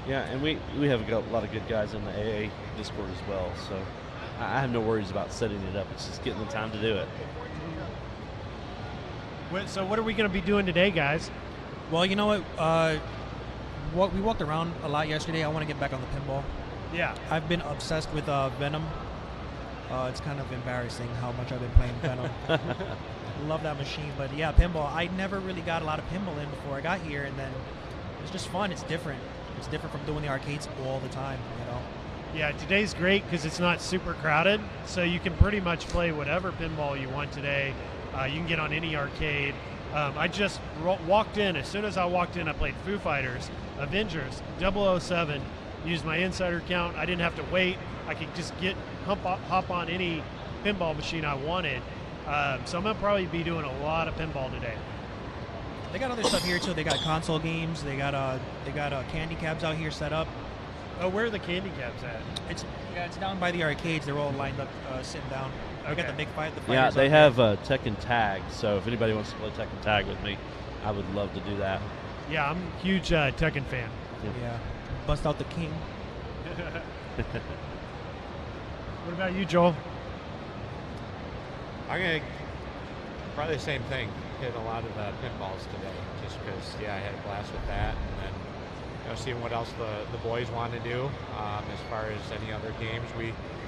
Yeah, and we have a lot of good guys in the AA Discord as well, so I have no worries about setting it up. It's just getting the time to do it. So what are we going to be doing today, guys? Well, you know what? We walked around a lot yesterday. I want to get back on the pinball. Yeah. I've been obsessed with Venom. It's kind of embarrassing how much I've been playing Venom. Love that machine. But yeah, pinball. I never really got a lot of pinball in before I got here, and then it's just fun. It's different. It's different from doing the arcades all the time, you know. Yeah, today's great because it's not super crowded, so you can pretty much play whatever pinball you want today. You can get on any arcade. I just walked in. As soon as I walked in, I played Foo Fighters, Avengers, 007, used my insider account. I didn't have to wait. I could just hop on any pinball machine I wanted. So I'm going to probably be doing a lot of pinball today. They got other stuff here too. They got console games. They got candy cabs out here set up. Oh, where are the candy cabs at? It's down by the arcades. They're all lined up, sitting down. We got the big fight. Yeah, they have Tekken Tag. So if anybody wants to play Tekken Tag with me, I would love to do that. Yeah, I'm a huge Tekken fan. Yeah, bust out the king. What about you, Joel? I'm gonna probably the same thing. Hit a lot of pinballs today, just because I had a blast with that, and then seeing what else the boys want to do. As far as any other games,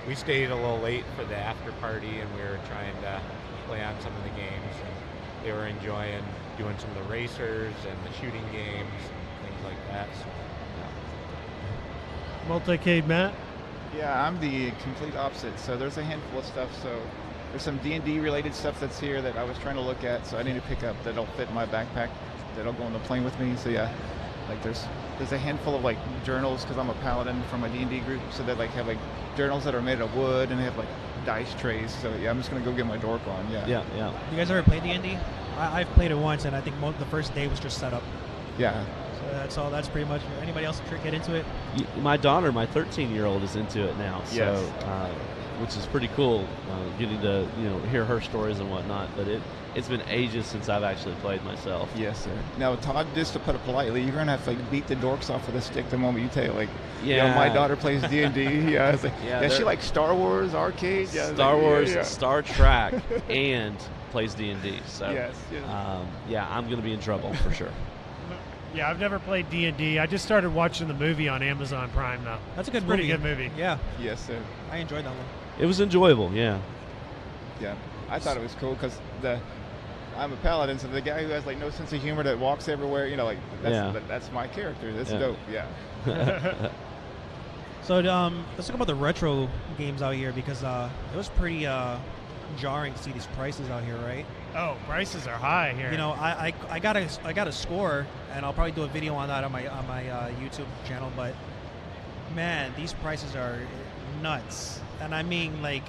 we stayed a little late for the after party, and we were trying to play on some of the games, and they were enjoying doing some of the racers and the shooting games and things like that. So, Multicade Matt? Yeah, I'm the complete opposite. So there's a handful of stuff. So there's some D&D related stuff that's here that I was trying to look at. So I need to pick up that'll fit in my backpack, that'll go on the plane with me. So yeah, like there's a handful of like journals, because I'm a paladin from a D&D group. So they like have like journals that are made of wood, and they have like dice trays. So yeah, I'm just gonna go get my dork on. Yeah. You guys ever played D&D? I've played it once, and I think the first day was just set up. Yeah. So that's all. That's pretty much. Anybody else get into it? My daughter, my 13-year-old, is into it now. So, yes. Which is pretty cool, getting to hear her stories and whatnot. But it's been ages since I've actually played myself. Yes, sir. Now, Todd, just to put it politely, you're gonna have to like beat the dorks off with a stick the moment you tell like, my daughter plays D&D. Yeah, it's like, she likes Star Wars, arcade. Yeah, Star Wars, Star Trek, and plays D&D. So yes. I'm gonna be in trouble for sure. Yeah, I've never played D&D. I just started watching the movie on Amazon Prime though. That's a good movie. Pretty good movie. Yeah. Yes, sir. I enjoyed that one. It was enjoyable. Yeah. Yeah, I thought it was cool because I'm a paladin, so the guy who has like no sense of humor that walks everywhere, that's my character. That's dope. Yeah. So let's talk about the retro games out here, because it was pretty jarring to see these prices out here, right? Oh, prices are high here. I got a score, and I'll probably do a video on that on my YouTube channel. But man, these prices are nuts. And I mean, like,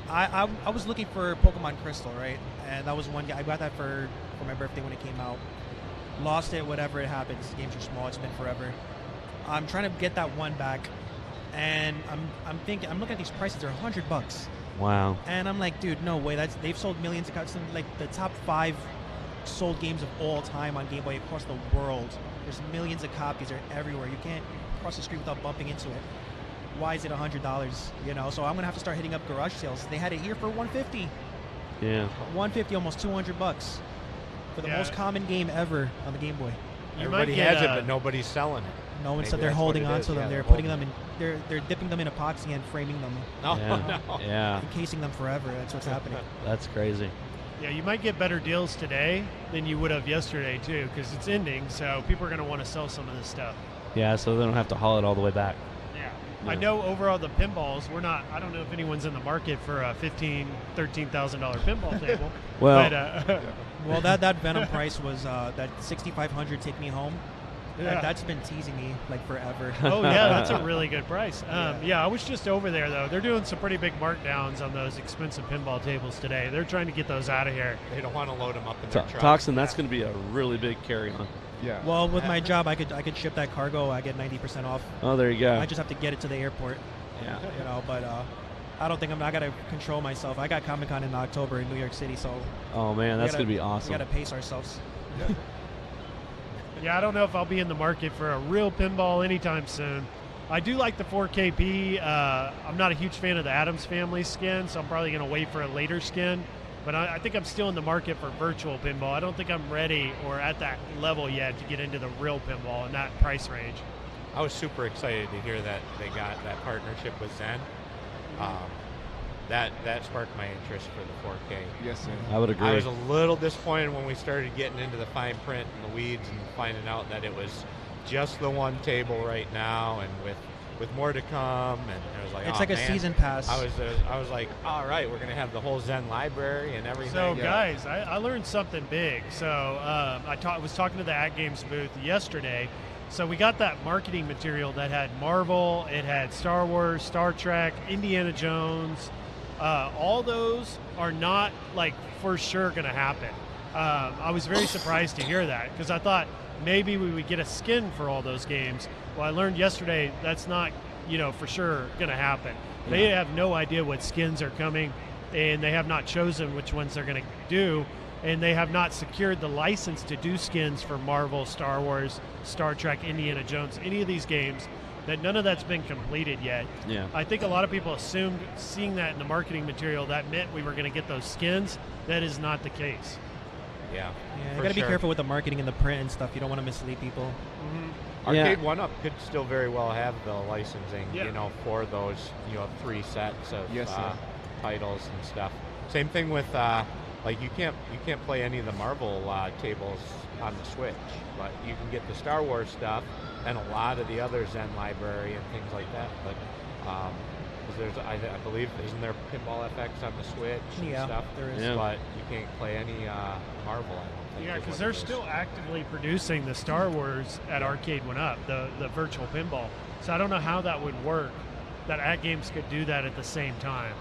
I was looking for Pokemon Crystal, right? And that was one. I got that for my birthday when it came out. Lost it, whatever it happens. The games are small. It's been forever. I'm trying to get that one back, and I'm looking at these prices. They're $100. Wow. And I'm like, dude, no way. They've sold millions of copies. Like the top 5 sold games of all time on Game Boy across the world. There's millions of copies. They're everywhere. You can't cross the street without bumping into it. Why is it $100? So I'm gonna have to start hitting up garage sales. They had it here for $150. Yeah. $150, almost $200 for the most common game ever on the Game Boy. Everybody has it, but nobody's selling it. No one said they're holding on to them. They're putting them in. They're dipping them in epoxy and framing them. Encasing them forever. That's what's happening. That's crazy. Yeah, you might get better deals today than you would have yesterday too, because it's ending. So people are going to want to sell some of this stuff. Yeah, so they don't have to haul it all the way back. Yeah. I know overall the pinballs, I don't know if anyone's in the market for a $13,000 pinball table. Well, well, that Venom price was that $6,500 take me home. Yeah. That's been teasing me like forever. Oh yeah, that's a really good price. I was just over there though. They're doing some pretty big markdowns on those expensive pinball tables today. They're trying to get those out of here. They don't want to load them up in their trucks. Toxin, that's going to be a really big carry-on. Yeah. Well, with my job, I could ship that cargo. I get 90% off. Oh, there you go. I just have to get it to the airport. Yeah. But I don't think I got to control myself. I got Comic-Con in October in New York City, so. Oh man, that's going to be awesome. We got to pace ourselves. Yeah, I don't know if I'll be in the market for a real pinball anytime soon. I do like the 4KP. I'm not a huge fan of the Addams Family skin, so I'm probably going to wait for a later skin. But I think I'm still in the market for virtual pinball. I don't think I'm ready or at that level yet to get into the real pinball in that price range. I was super excited to hear that they got that partnership with Zen. that sparked my interest for the 4K. Yes, sir. I would agree. I was a little disappointed when we started getting into the fine print and the weeds and finding out that it was just the one table right now, and with more to come. And I was like, It's oh, like a man. season pass. I was like, all right, we're gonna have the whole Zen library and everything. So guys, I learned something big. So I was talking to the At Games booth yesterday. So we got that marketing material that had Marvel, it had Star Wars, Star Trek, Indiana Jones. All those are not like for sure going to happen. I was very surprised to hear that because I thought maybe we would get a skin for all those games. Well, I learned yesterday that's not, for sure going to happen. They have no idea what skins are coming, and they have not chosen which ones they're going to do, and they have not secured the license to do skins for Marvel, Star Wars, Star Trek, Indiana Jones, any of these games. That none of that's been completed yet. Yeah. I think a lot of people assumed seeing that in the marketing material that meant we were going to get those skins. That is not the case. Yeah. You got to be careful with the marketing and the print and stuff. You don't want to mislead people. Mm-hmm. Arcade 1-Up could still very well have the licensing, Yeah. for those, 3 sets of Yes, sir. titles and stuff. Same thing with you can't play any of the Marvel tables on the Switch, but you can get the Star Wars stuff and a lot of the other Zen library and things like that. But 'cause there's, I believe, isn't there Pinball FX on the Switch and stuff? There is. Yeah. But you can't play any Marvel. I don't think Yeah, is because what they're it is. still actively producing the Star Wars at Arcade 1-Up, the virtual pinball. So I don't know how that would work, that At Games could do that at the same time.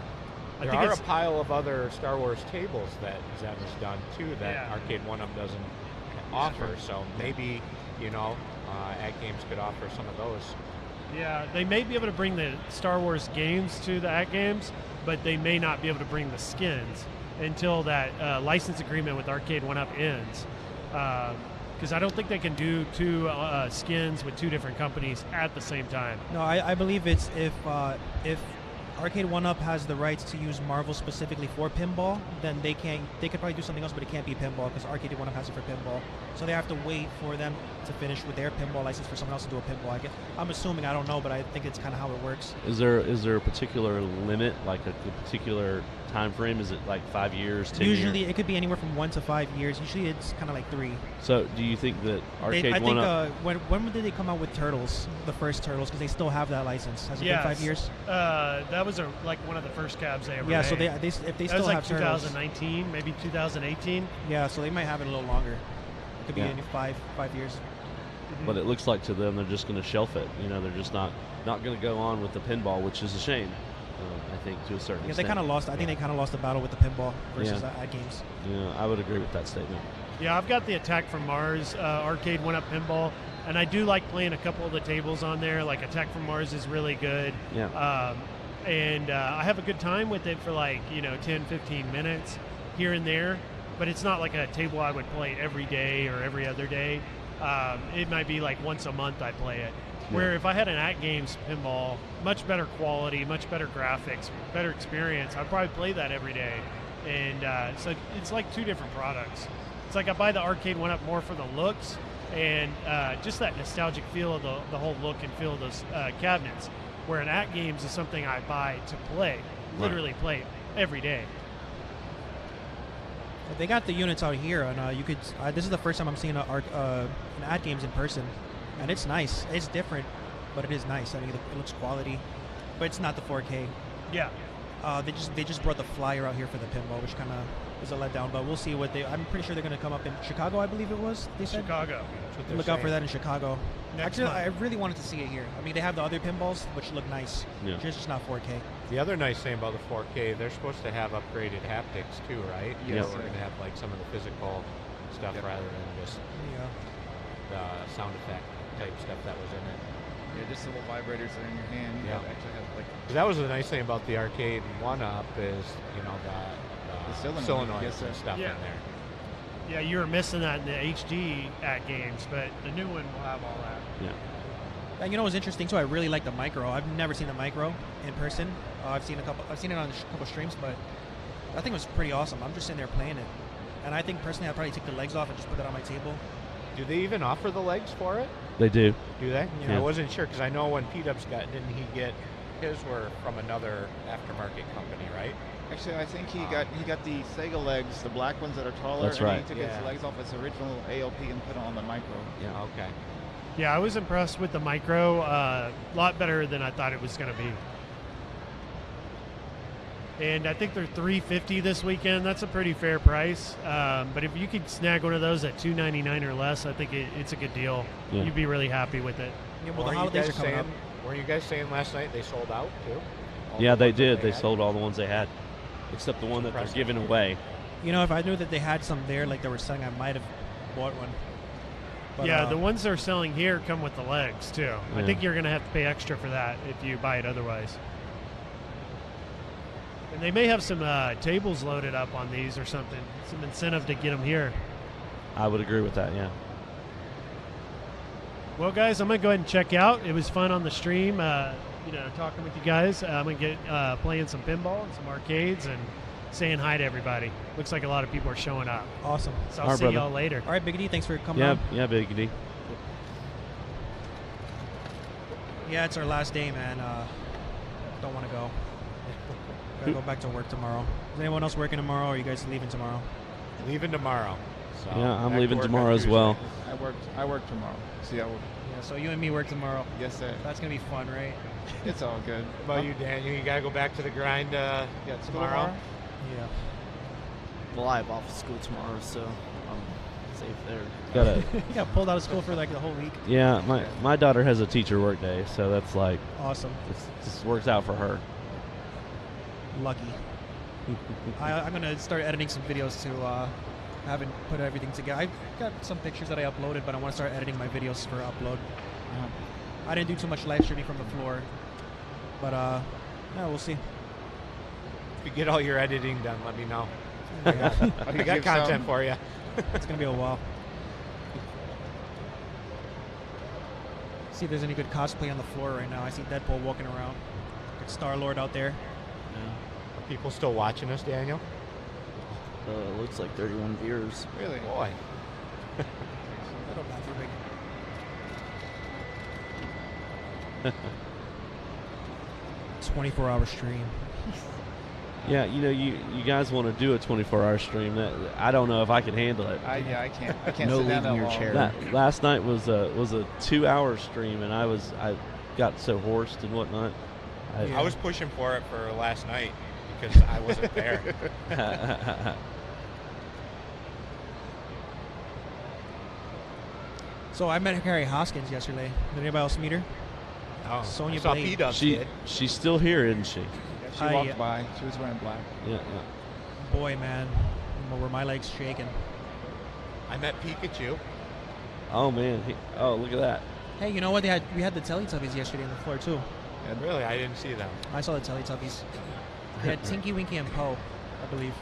I There think are it's a pile of other Star Wars tables that Zen has done too that Arcade 1-Up doesn't offer. So maybe, At Games could offer some of those. Yeah, they may be able to bring the Star Wars games to the At Games, but they may not be able to bring the skins until that license agreement with Arcade 1-Up ends. Because I don't think they can do two skins with two different companies at the same time. No, I believe it's if Arcade 1-Up has the rights to use Marvel specifically for pinball, then they could probably do something else, but it can't be pinball because Arcade 1-Up has it for pinball. So they have to wait for them to finish with their pinball license for someone else to do a pinball. I'm assuming, I don't know, but I think it's kind of how it works. Is there a particular limit, like a particular time frame? Is it like 5 years, 10 Usually years? it could be anywhere from 1 to 5 years. Usually it's kind of like 3. So do you think that Arcade I think 1-Up... when did they come out with Turtles, the first Turtles, because they still have that license? Has it been 5 years? That was one of the first cabs they ever made. So if they that still was like have Turtles. 2019, maybe 2018. Yeah, so they might have it a little longer. It could be in 5 years. But it looks like to them they're just going to shelf it. They're just not going to go on with the pinball, which is a shame. I think to a certain extent. They kind of lost. I think they kind of lost the battle with the pinball versus At Games. Yeah, I would agree with that statement. Yeah, I've got the Attack from Mars Arcade 1-Up pinball, and I do like playing a couple of the tables on there. Like Attack from Mars is really good. Yeah. And I have a good time with it for 10, 15 minutes here and there. But it's not like a table I would play every day or every other day. It might be like once a month I play it. Where if I had an At Games pinball, much better quality, much better graphics, better experience, I'd probably play that every day. And so it's like two different products. It's like I buy the Arcade 1-Up more for the looks and just that nostalgic feel of the whole look and feel of those cabinets. Where an At Games is something I buy to play, literally play every day. They got the units out here, and you could. This is the first time I'm seeing an At Games in person, and it's nice. It's different, but it is nice. I mean, it looks quality, but it's not the 4K. Yeah. They just brought the flyer out here for the pinball, which kind of is a letdown. But we'll see what they. I'm pretty sure they're going to come up in Chicago, I believe it was. They said Chicago. Look out for that in Chicago. Next Actually, month. I really wanted to see it here. I mean, they have the other pinballs, which look nice. Yeah. Just not 4K. The other nice thing about the 4K, they're supposed to have upgraded haptics too, right? Yes. So we're going to have like some of the physical stuff rather than just the sound effect type stuff that was in it. Yeah, just the little vibrators that are in your hand. You actually have like. 'Cause that was the nice thing about the Arcade 1-Up is the solenoids and stuff in there. Yeah, you were missing that in the HD At Games, but the new one will have all that. Yeah. And you know what's interesting too? I really like the micro. I've never seen the micro in person. I've seen it on a couple streams, but I think it was pretty awesome. I'm just sitting there playing it, and I think personally I'd probably take the legs off and just put it on my table. Do they even offer the legs for it? They do. Do they? Yeah. I wasn't sure because I know when P-Dubs didn't he get his were from another aftermarket company, right? Actually, I think he got the Sega legs, the black ones that are taller. That's right. And he took his legs off his original ALP and put it on the micro. Yeah. Okay. Yeah, I was impressed with the micro. A lot better than I thought it was going to be. And I think they're $350 this weekend. That's a pretty fair price. But if you could snag one of those at $299 or less, I think it's a good deal. Yeah. You'd be really happy with it. Yeah, well, the holidays are coming up. Were you guys saying last night they sold out too? Yeah, they did. They sold all the ones they had, except the one that they're giving away. You know, if I knew that they had some there, like they were selling, I might have bought one. But, yeah, the ones they're selling here come with the legs too. Yeah. I think you're going to have to pay extra for that if you buy it otherwise. And they may have some tables loaded up on these or something, some incentive to get them here. I would agree with that. Yeah. Well, guys, I'm going to go ahead and check out. It was fun on the stream, talking with you guys. I'm going to get playing some pinball and some arcades and saying hi to everybody. Looks like a lot of people are showing up. Awesome. So I'll see y'all later. All right, Big D, thanks for coming on. Yeah, Big D. Yeah, it's our last day, man. Don't want to go. Gotta go back to work tomorrow. Is anyone else working tomorrow, or are you guys leaving tomorrow? Leaving tomorrow. So Yeah, I'm leaving tomorrow as well. I work tomorrow. See, I work. Yeah, so you and me work tomorrow. Yes, sir. That's gonna be fun, right? It's all good. What about you, Daniel? You gotta go back to the grind tomorrow? Yeah. Well, I have off school tomorrow, so I'm safe there. You got pulled out of school for like the whole week. Yeah, my daughter has a teacher work day, so that's like awesome. This works out for her. Lucky. I'm gonna start editing some videos to haven't put everything together. I've got some pictures that I uploaded, but I want to start editing my videos for upload. I didn't do too much live streaming from the floor, but yeah, we'll see. If you get all your editing done, let me know. Yeah. I got content for you. It's gonna be a while. See if there's any good cosplay on the floor right now. I see Deadpool walking around. Got Star-Lord out there. Are people still watching us, Daniel? Looks like 31 viewers. Really? Boy. Little bathroom. 24-hour stream. Yeah, you guys want to do a 24-hour stream. I don't know if I can handle it. I can't. I can't No sit down leaving that your long. chair. Last night was a 2-hour stream, and I got so hoarse and whatnot. I was pushing for it for last night because I wasn't there. So I met Carrie Hoskins yesterday. Did anybody else meet her? Oh, Sonya I saw Blade. P-Dubs She's still here, isn't she? She walked by. She was wearing black. Yeah. Boy, man, were my legs shaking. I met Pikachu. Oh man. Look at that. Hey, you know what? We had the Teletubbies yesterday on the floor too. Yeah, really? I didn't see them. I saw the Teletubbies. They had Tinky, Winky, and Poe, I believe.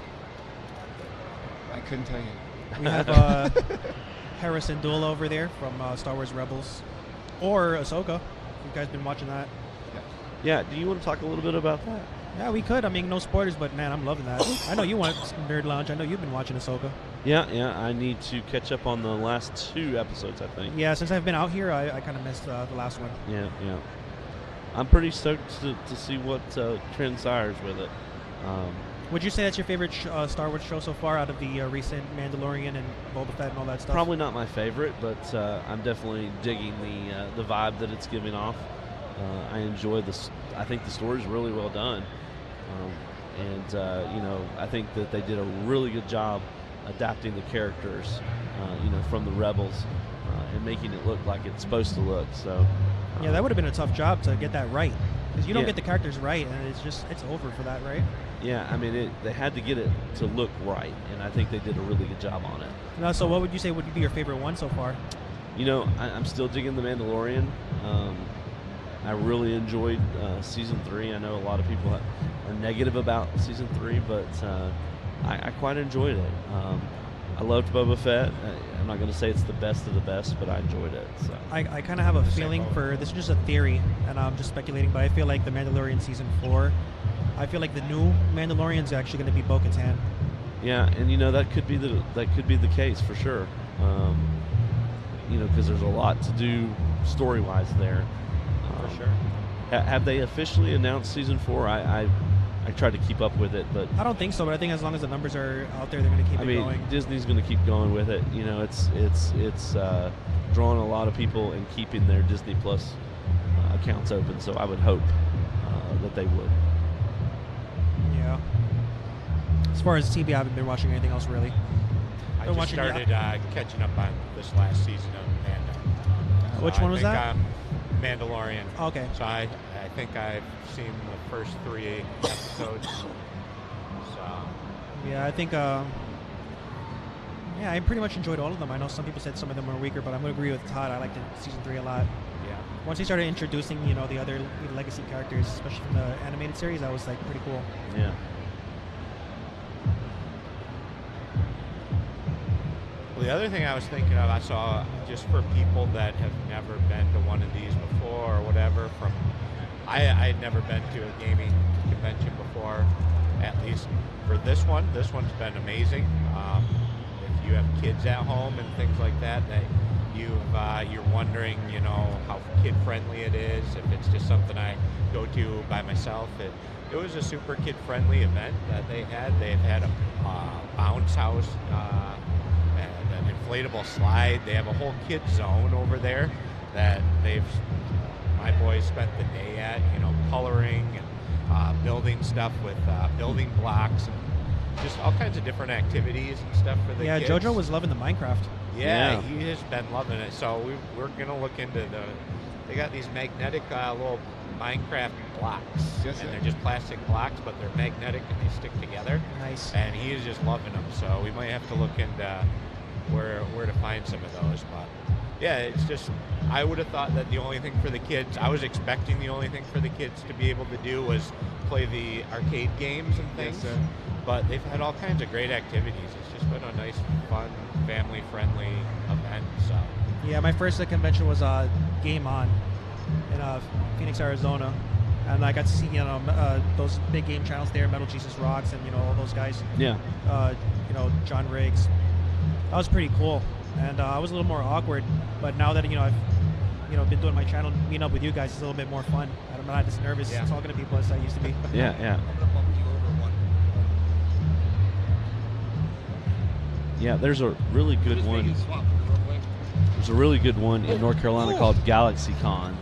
I couldn't tell you. We have Harrison Duel over there from Star Wars Rebels, or Ahsoka. You guys been watching that? Yeah. Do you want to talk a little bit about that? Yeah, we could. I mean, no spoilers, but man, I'm loving that. I know you want Nerd Lounge. I know you've been watching Ahsoka. Yeah. I need to catch up on the last 2 episodes, I think. Yeah, since I've been out here, I kind of missed the last one. Yeah. I'm pretty stoked to see what transpires with it. Would you say that's your favorite Star Wars show so far out of the recent Mandalorian and Boba Fett and all that stuff? Probably not my favorite, but I'm definitely digging the vibe that it's giving off. I enjoy this. I think the story's really well done, and I think that they did a really good job adapting the characters, from the Rebels, and making it look like it's supposed to look. So. Yeah, that would have been a tough job to get that right, because you don't get the characters right, and it's over for that, right? Yeah, I mean, they had to get it to look right, and I think they did a really good job on it. Now, so what would you say would be your favorite one so far? I'm still digging The Mandalorian. I really enjoyed Season 3. I know a lot of people are negative about Season 3, but I quite enjoyed it. I loved Boba Fett. I'm not going to say it's the best of the best, but I enjoyed it. So I kind of have a feeling this is just a theory, and I'm just speculating, but I feel like The Mandalorian Season 4, I feel like the new Mandalorian is actually going to be Bo-Katan. Yeah, and that could be the case for sure. Because there's a lot to do story-wise there. For sure. Have they officially announced season 4? I tried to keep up with it, but I don't think so. But I think as long as the numbers are out there, they're going to keep it going. Disney's going to keep going with it. You know, it's drawing a lot of people and keeping their Disney Plus accounts open. So I would hope that they would. Yeah. As far as TV, I haven't been watching anything else really. I just started catching up on this last season of Mando. Which one was that? Mandalorian. Oh, okay. So I think I've seen the first 3 episodes. So. Yeah, I think. Yeah, I pretty much enjoyed all of them. I know some people said some of them were weaker, but I'm going to agree with Todd. I liked season 3 a lot. Yeah. Once he started introducing, you know, the other legacy characters, especially from the animated series, that was like pretty cool. Yeah. Well, the other thing I was thinking of, I saw just for people that have never been to one of these before or whatever. I had never been to a gaming convention before, at least for this one. This one's been amazing. If you have kids at home and things like that, you're wondering, you know, how kid-friendly it is. If it's just something I go to by myself, it was a super kid-friendly event that they had. They've had a bounce house and an inflatable slide. They have a whole kid zone over there that my boys spent the day at, you know, coloring and building stuff with building blocks and just all kinds of different activities and stuff for the kids. Yeah, JoJo was loving the Minecraft. Yeah, he has been loving it. So we're going to look into they got these magnetic little Minecraft blocks. And they're just plastic blocks, but they're magnetic and they stick together. Nice. And he is just loving them. So we might have to look into where to find some of those. But yeah, it's just, I would have thought that the only thing for the kids, I was expecting the only thing for the kids to be able to do was play the arcade games and things. Yes, sir. But they've had all kinds of great activities. It's just been a nice, fun, family-friendly event. So. Yeah, my first convention was Game On in Phoenix, Arizona, and I got to see those big game channels there, Metal Jesus Rocks, and all those guys. Yeah. John Riggs. That was pretty cool, and I was a little more awkward. But now that I've been doing my channel, meeting up with you guys is a little bit more fun. I'm not as nervous talking to people as I used to be. Yeah. Yeah, there's a really good one. There's a really good one in North Carolina called GalaxyCon.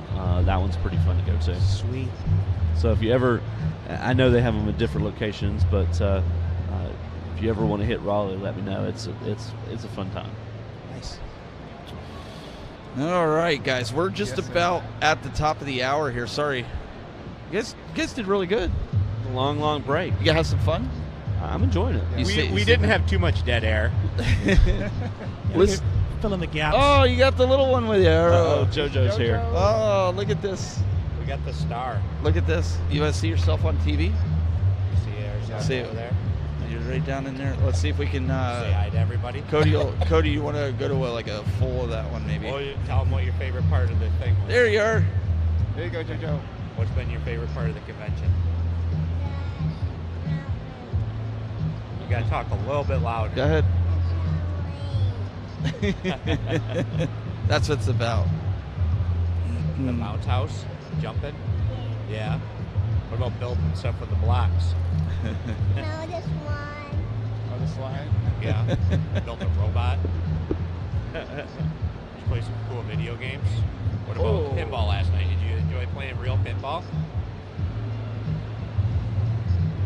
That one's pretty fun to go to. Sweet. So if you ever, I know they have them at different locations, but if you ever want to hit Raleigh, let me know. It's a fun time. Nice. All right, guys, we're just about at the top of the hour here. Sorry, you guys did really good. A long break. You guys have some fun? I'm enjoying it. We didn't have too much dead air. Let's fill in the gaps. Oh, you got the little one with you. Oh, JoJo's here. Oh, look at this. We got the star. Look at this. You want to see yourself on TV? You see over there? You're right down in there. Let's see if we can say hi to everybody. Cody, you want to go to a full of that one maybe? Well, you tell them what your favorite part of the thing was. There you are. There you go, JoJo. What's been your favorite part of the convention? You got to talk a little bit louder. Go ahead. That's what it's about. The bounce house, jumping. Yeah. What about building stuff with the blocks? No, just one. Oh, the slide? Yeah. Built a robot. Did you play some cool video games? What about pinball last night? Did you enjoy playing real pinball?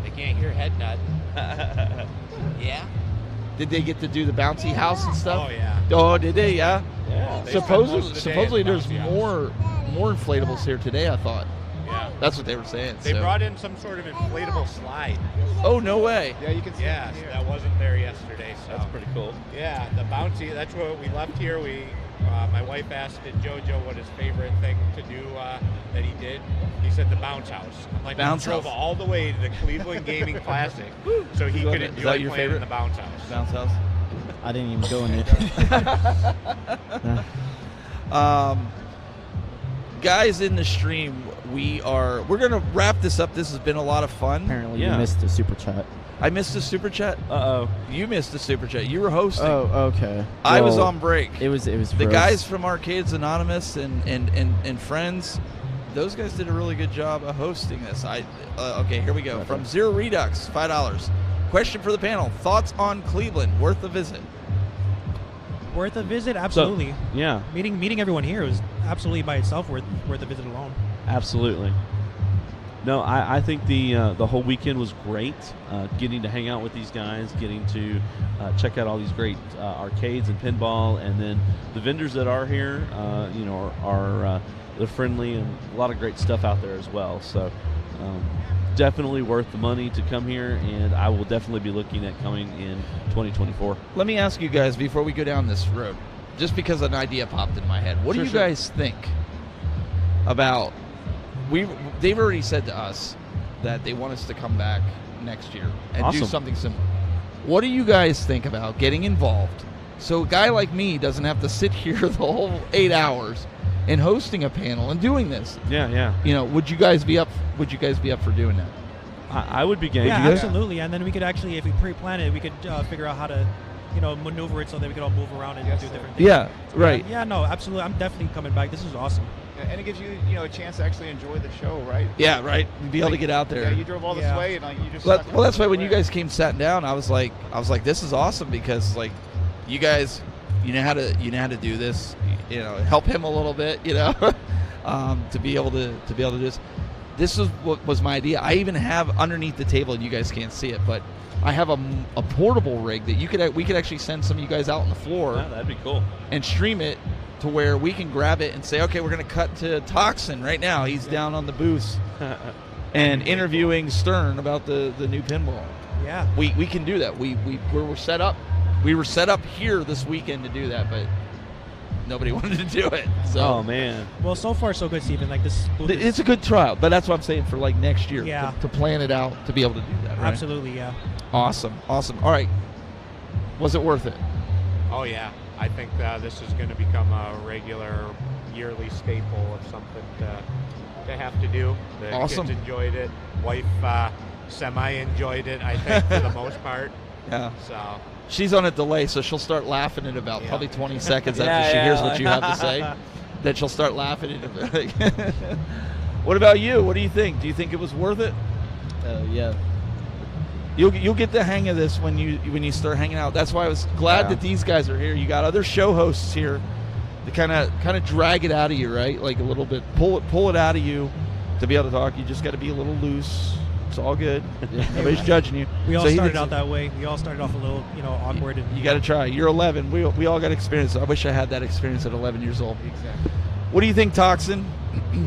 They can't hear head nut. Yeah. Did they get to do the bouncy house and stuff? Oh yeah. Oh, did they? Yeah. Yeah. Supposedly there's more inflatables here today, I thought. Yeah. That's what they were saying. They brought in some sort of inflatable slide. Oh, no way. Yeah, you can see Yes, that wasn't there yesterday. So. That's pretty cool. Yeah, the bouncy, that's what we left here. My wife asked JoJo what his favorite thing to do that he did. He said the bounce house. Like, he drove all the way to the Cleveland Gaming Classic so he could enjoy playing in the bounce house. Bounce house? I didn't even go in it. Guys in the stream, we're gonna wrap this up. This has been a lot of fun. Apparently you missed the super chat. I missed the super chat. You missed the super chat. You were hosting. Oh, okay. I was on break. It was the guys from Arcades Anonymous and friends. those guys did a really good job of hosting this. Okay, here we go. From Zero Redux, $5. Question for the panel: thoughts on Cleveland? Worth a visit? Worth a visit? Absolutely. So, yeah. Meeting everyone here was absolutely by itself worth a visit alone. Absolutely. No, I think the whole weekend was great. Getting to hang out with these guys, getting to check out all these great arcades and pinball, and then the vendors that are here, are they're friendly, and a lot of great stuff out there as well. So definitely worth the money to come here, and I will definitely be looking at coming in 2024. Let me ask you guys before we go down this road, just because an idea popped in my head. What do you guys think about? They've already said to us that they want us to come back next year and do something similar. What do you guys think about getting involved so a guy like me doesn't have to sit here the whole 8 hours and hosting a panel and doing this? Yeah. Would you guys be up for doing that? I would be game. Yeah, absolutely. And then we could actually, if we pre-plan it, we could figure out how to maneuver it so that we could all move around and do different things. Yeah, right. Yeah, no, absolutely. I'm definitely coming back. This is awesome. And it gives you, a chance to actually enjoy the show, right? Yeah, right. Be able to get out there. Yeah, you drove all this way, and you just. Well, that's why when you guys came down, I was like, this is awesome because you guys, you know how to do this. Help him a little bit, to be able to do this. This is what was my idea. I even have underneath the table, and you guys can't see it, but I have a portable rig that we could actually send some of you guys out on the floor. Yeah, that'd be cool. And stream it to where we can grab it and say, okay, we're going to cut to Toxin right now. He's down on the booth and interviewing Stern about the new pinball. Yeah. We can do that. We were set up. We were set up here this weekend to do that, but nobody wanted to do it. So. Oh, man. Well, so far so good, Stephen. It's a good trial, but that's what I'm saying for next year. Yeah. To plan it out, to be able to do that, right? Absolutely, yeah. Awesome. All right. Was it worth it? Oh, yeah. I think this is going to become a regular yearly staple of something to have to do. The Awesome. kids enjoyed it. Wife semi-enjoyed it, I think, for the most part. Yeah. So she's on a delay, so she'll start laughing in about probably 20 seconds after she hears what you have to say. Then she'll start laughing in a bit. What about you? What do you think? Do you think it was worth it? Yeah. You'll get the hang of this when you start hanging out. That's why I was glad that these guys are here. You got other show hosts here to kind of drag it out of you, right? Like a little bit, pull it out of you to be able to talk. You just got to be a little loose. It's all good. Nobody's judging you. We all started out that way. We all started off a little, awkward. You got to try. You're 11. We all got experience. I wish I had that experience at 11 years old. Exactly. What do you think, Toxin?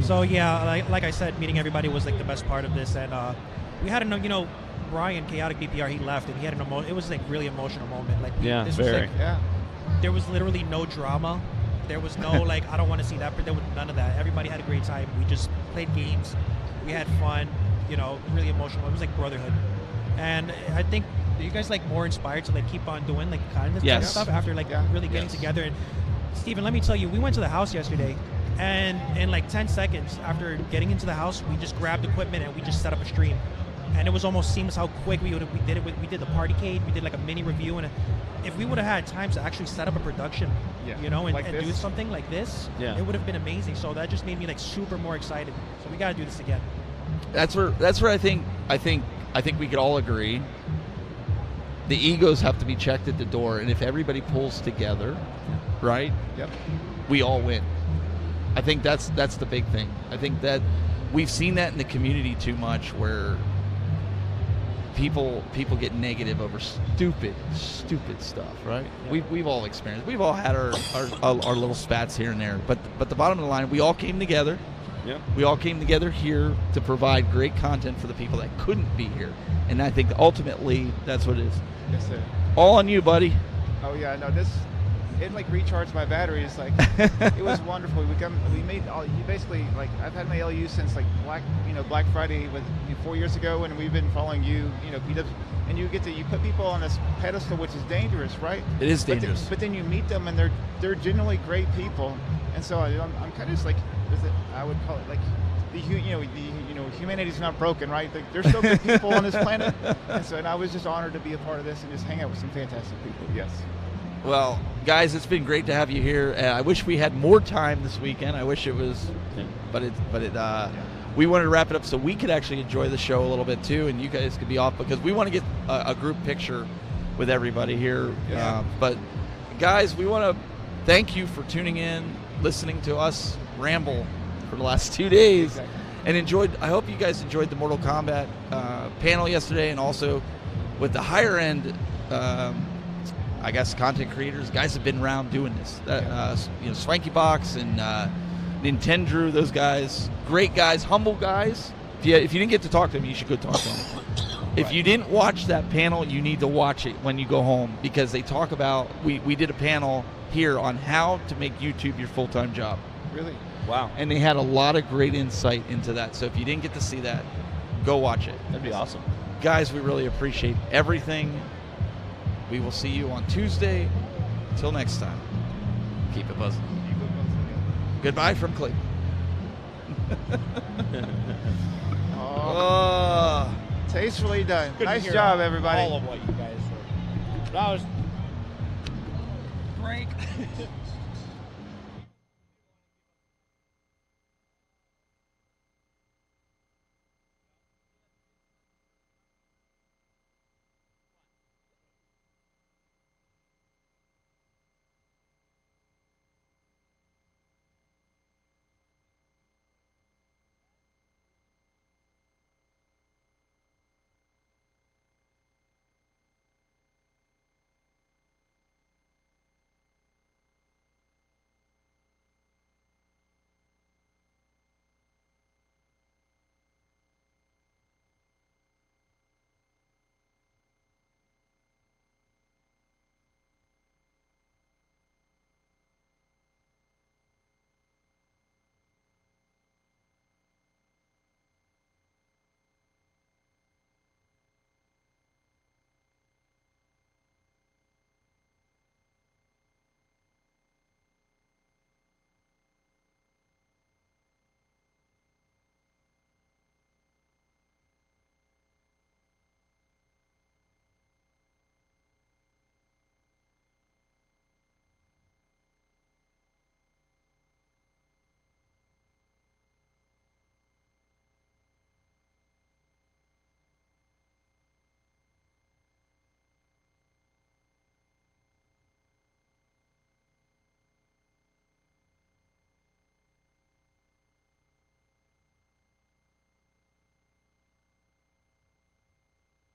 So yeah, like I said, meeting everybody was the best part of this, and we had Brian, Chaotic BPR, he left, and he had it was really emotional moment. There was literally no drama. There was no I don't want to see that, but there was none of that. Everybody had a great time. We just played games. We had fun. Really emotional. It was like brotherhood. And I think you guys more inspired to keep on doing kind of yes. stuff after really getting together. And Stephen, let me tell you, we went to the house yesterday, and in 10 seconds after getting into the house, we just grabbed equipment and we just set up a stream. And it was almost seamless how quick we did it. We did the partycade. We did a mini review, and if we would have had time to actually set up a production, and do something like this, it would have been amazing. So that just made me super more excited. So we got to do this again. That's where I think we could all agree. The egos have to be checked at the door, and if everybody pulls together, right? Yep. We all win. I think that's the big thing. I think that we've seen that in the community too much, where people get negative over stupid stuff, right? Yeah. We've all experienced. We've all had our little spats here and there, but the bottom of the line, we all came together. Yeah. We all came together here to provide great content for the people that couldn't be here, and I think ultimately that's what it is. Yes, sir. All on you, buddy. Oh yeah, no, it recharged my batteries. It was wonderful. We made you basically I've had my LU since Black Friday 4 years ago, and we've been following you, and you put people on this pedestal, which is dangerous, right? It is dangerous. But then you meet them, and they're genuinely great people, and so I'm kind of I would call it humanity's not broken, right? There's still good people on this planet, and I was just honored to be a part of this and just hang out with some fantastic people. Yes. Well, guys, it's been great to have you here. I wish we had more time this weekend. I wish it was, we wanted to wrap it up so we could actually enjoy the show a little bit too, and you guys could be off because we want to get a group picture with everybody here. Yeah. But guys, we want to thank you for tuning in, listening to us ramble for the last 2 days, and I hope you guys enjoyed the Mortal Kombat panel yesterday, and also with the higher end, I guess, content creators. Guys have been around doing this. Swanky Box and Nintendo, those guys, great guys, humble guys. If you didn't get to talk to them, you should go talk to them. If you didn't watch that panel, you need to watch it when you go home, because they talk about, we did a panel here on how to make YouTube your full-time job. Really? Wow. And they had a lot of great insight into that. So if you didn't get to see that, go watch it. That'd be awesome. Guys, we really appreciate everything. We will see you on Tuesday. Until next time, keep it buzzing. Goodbye from Clayton. Tastefully done. Couldn't Nice hear job, everybody. All of what you guys were. That was break.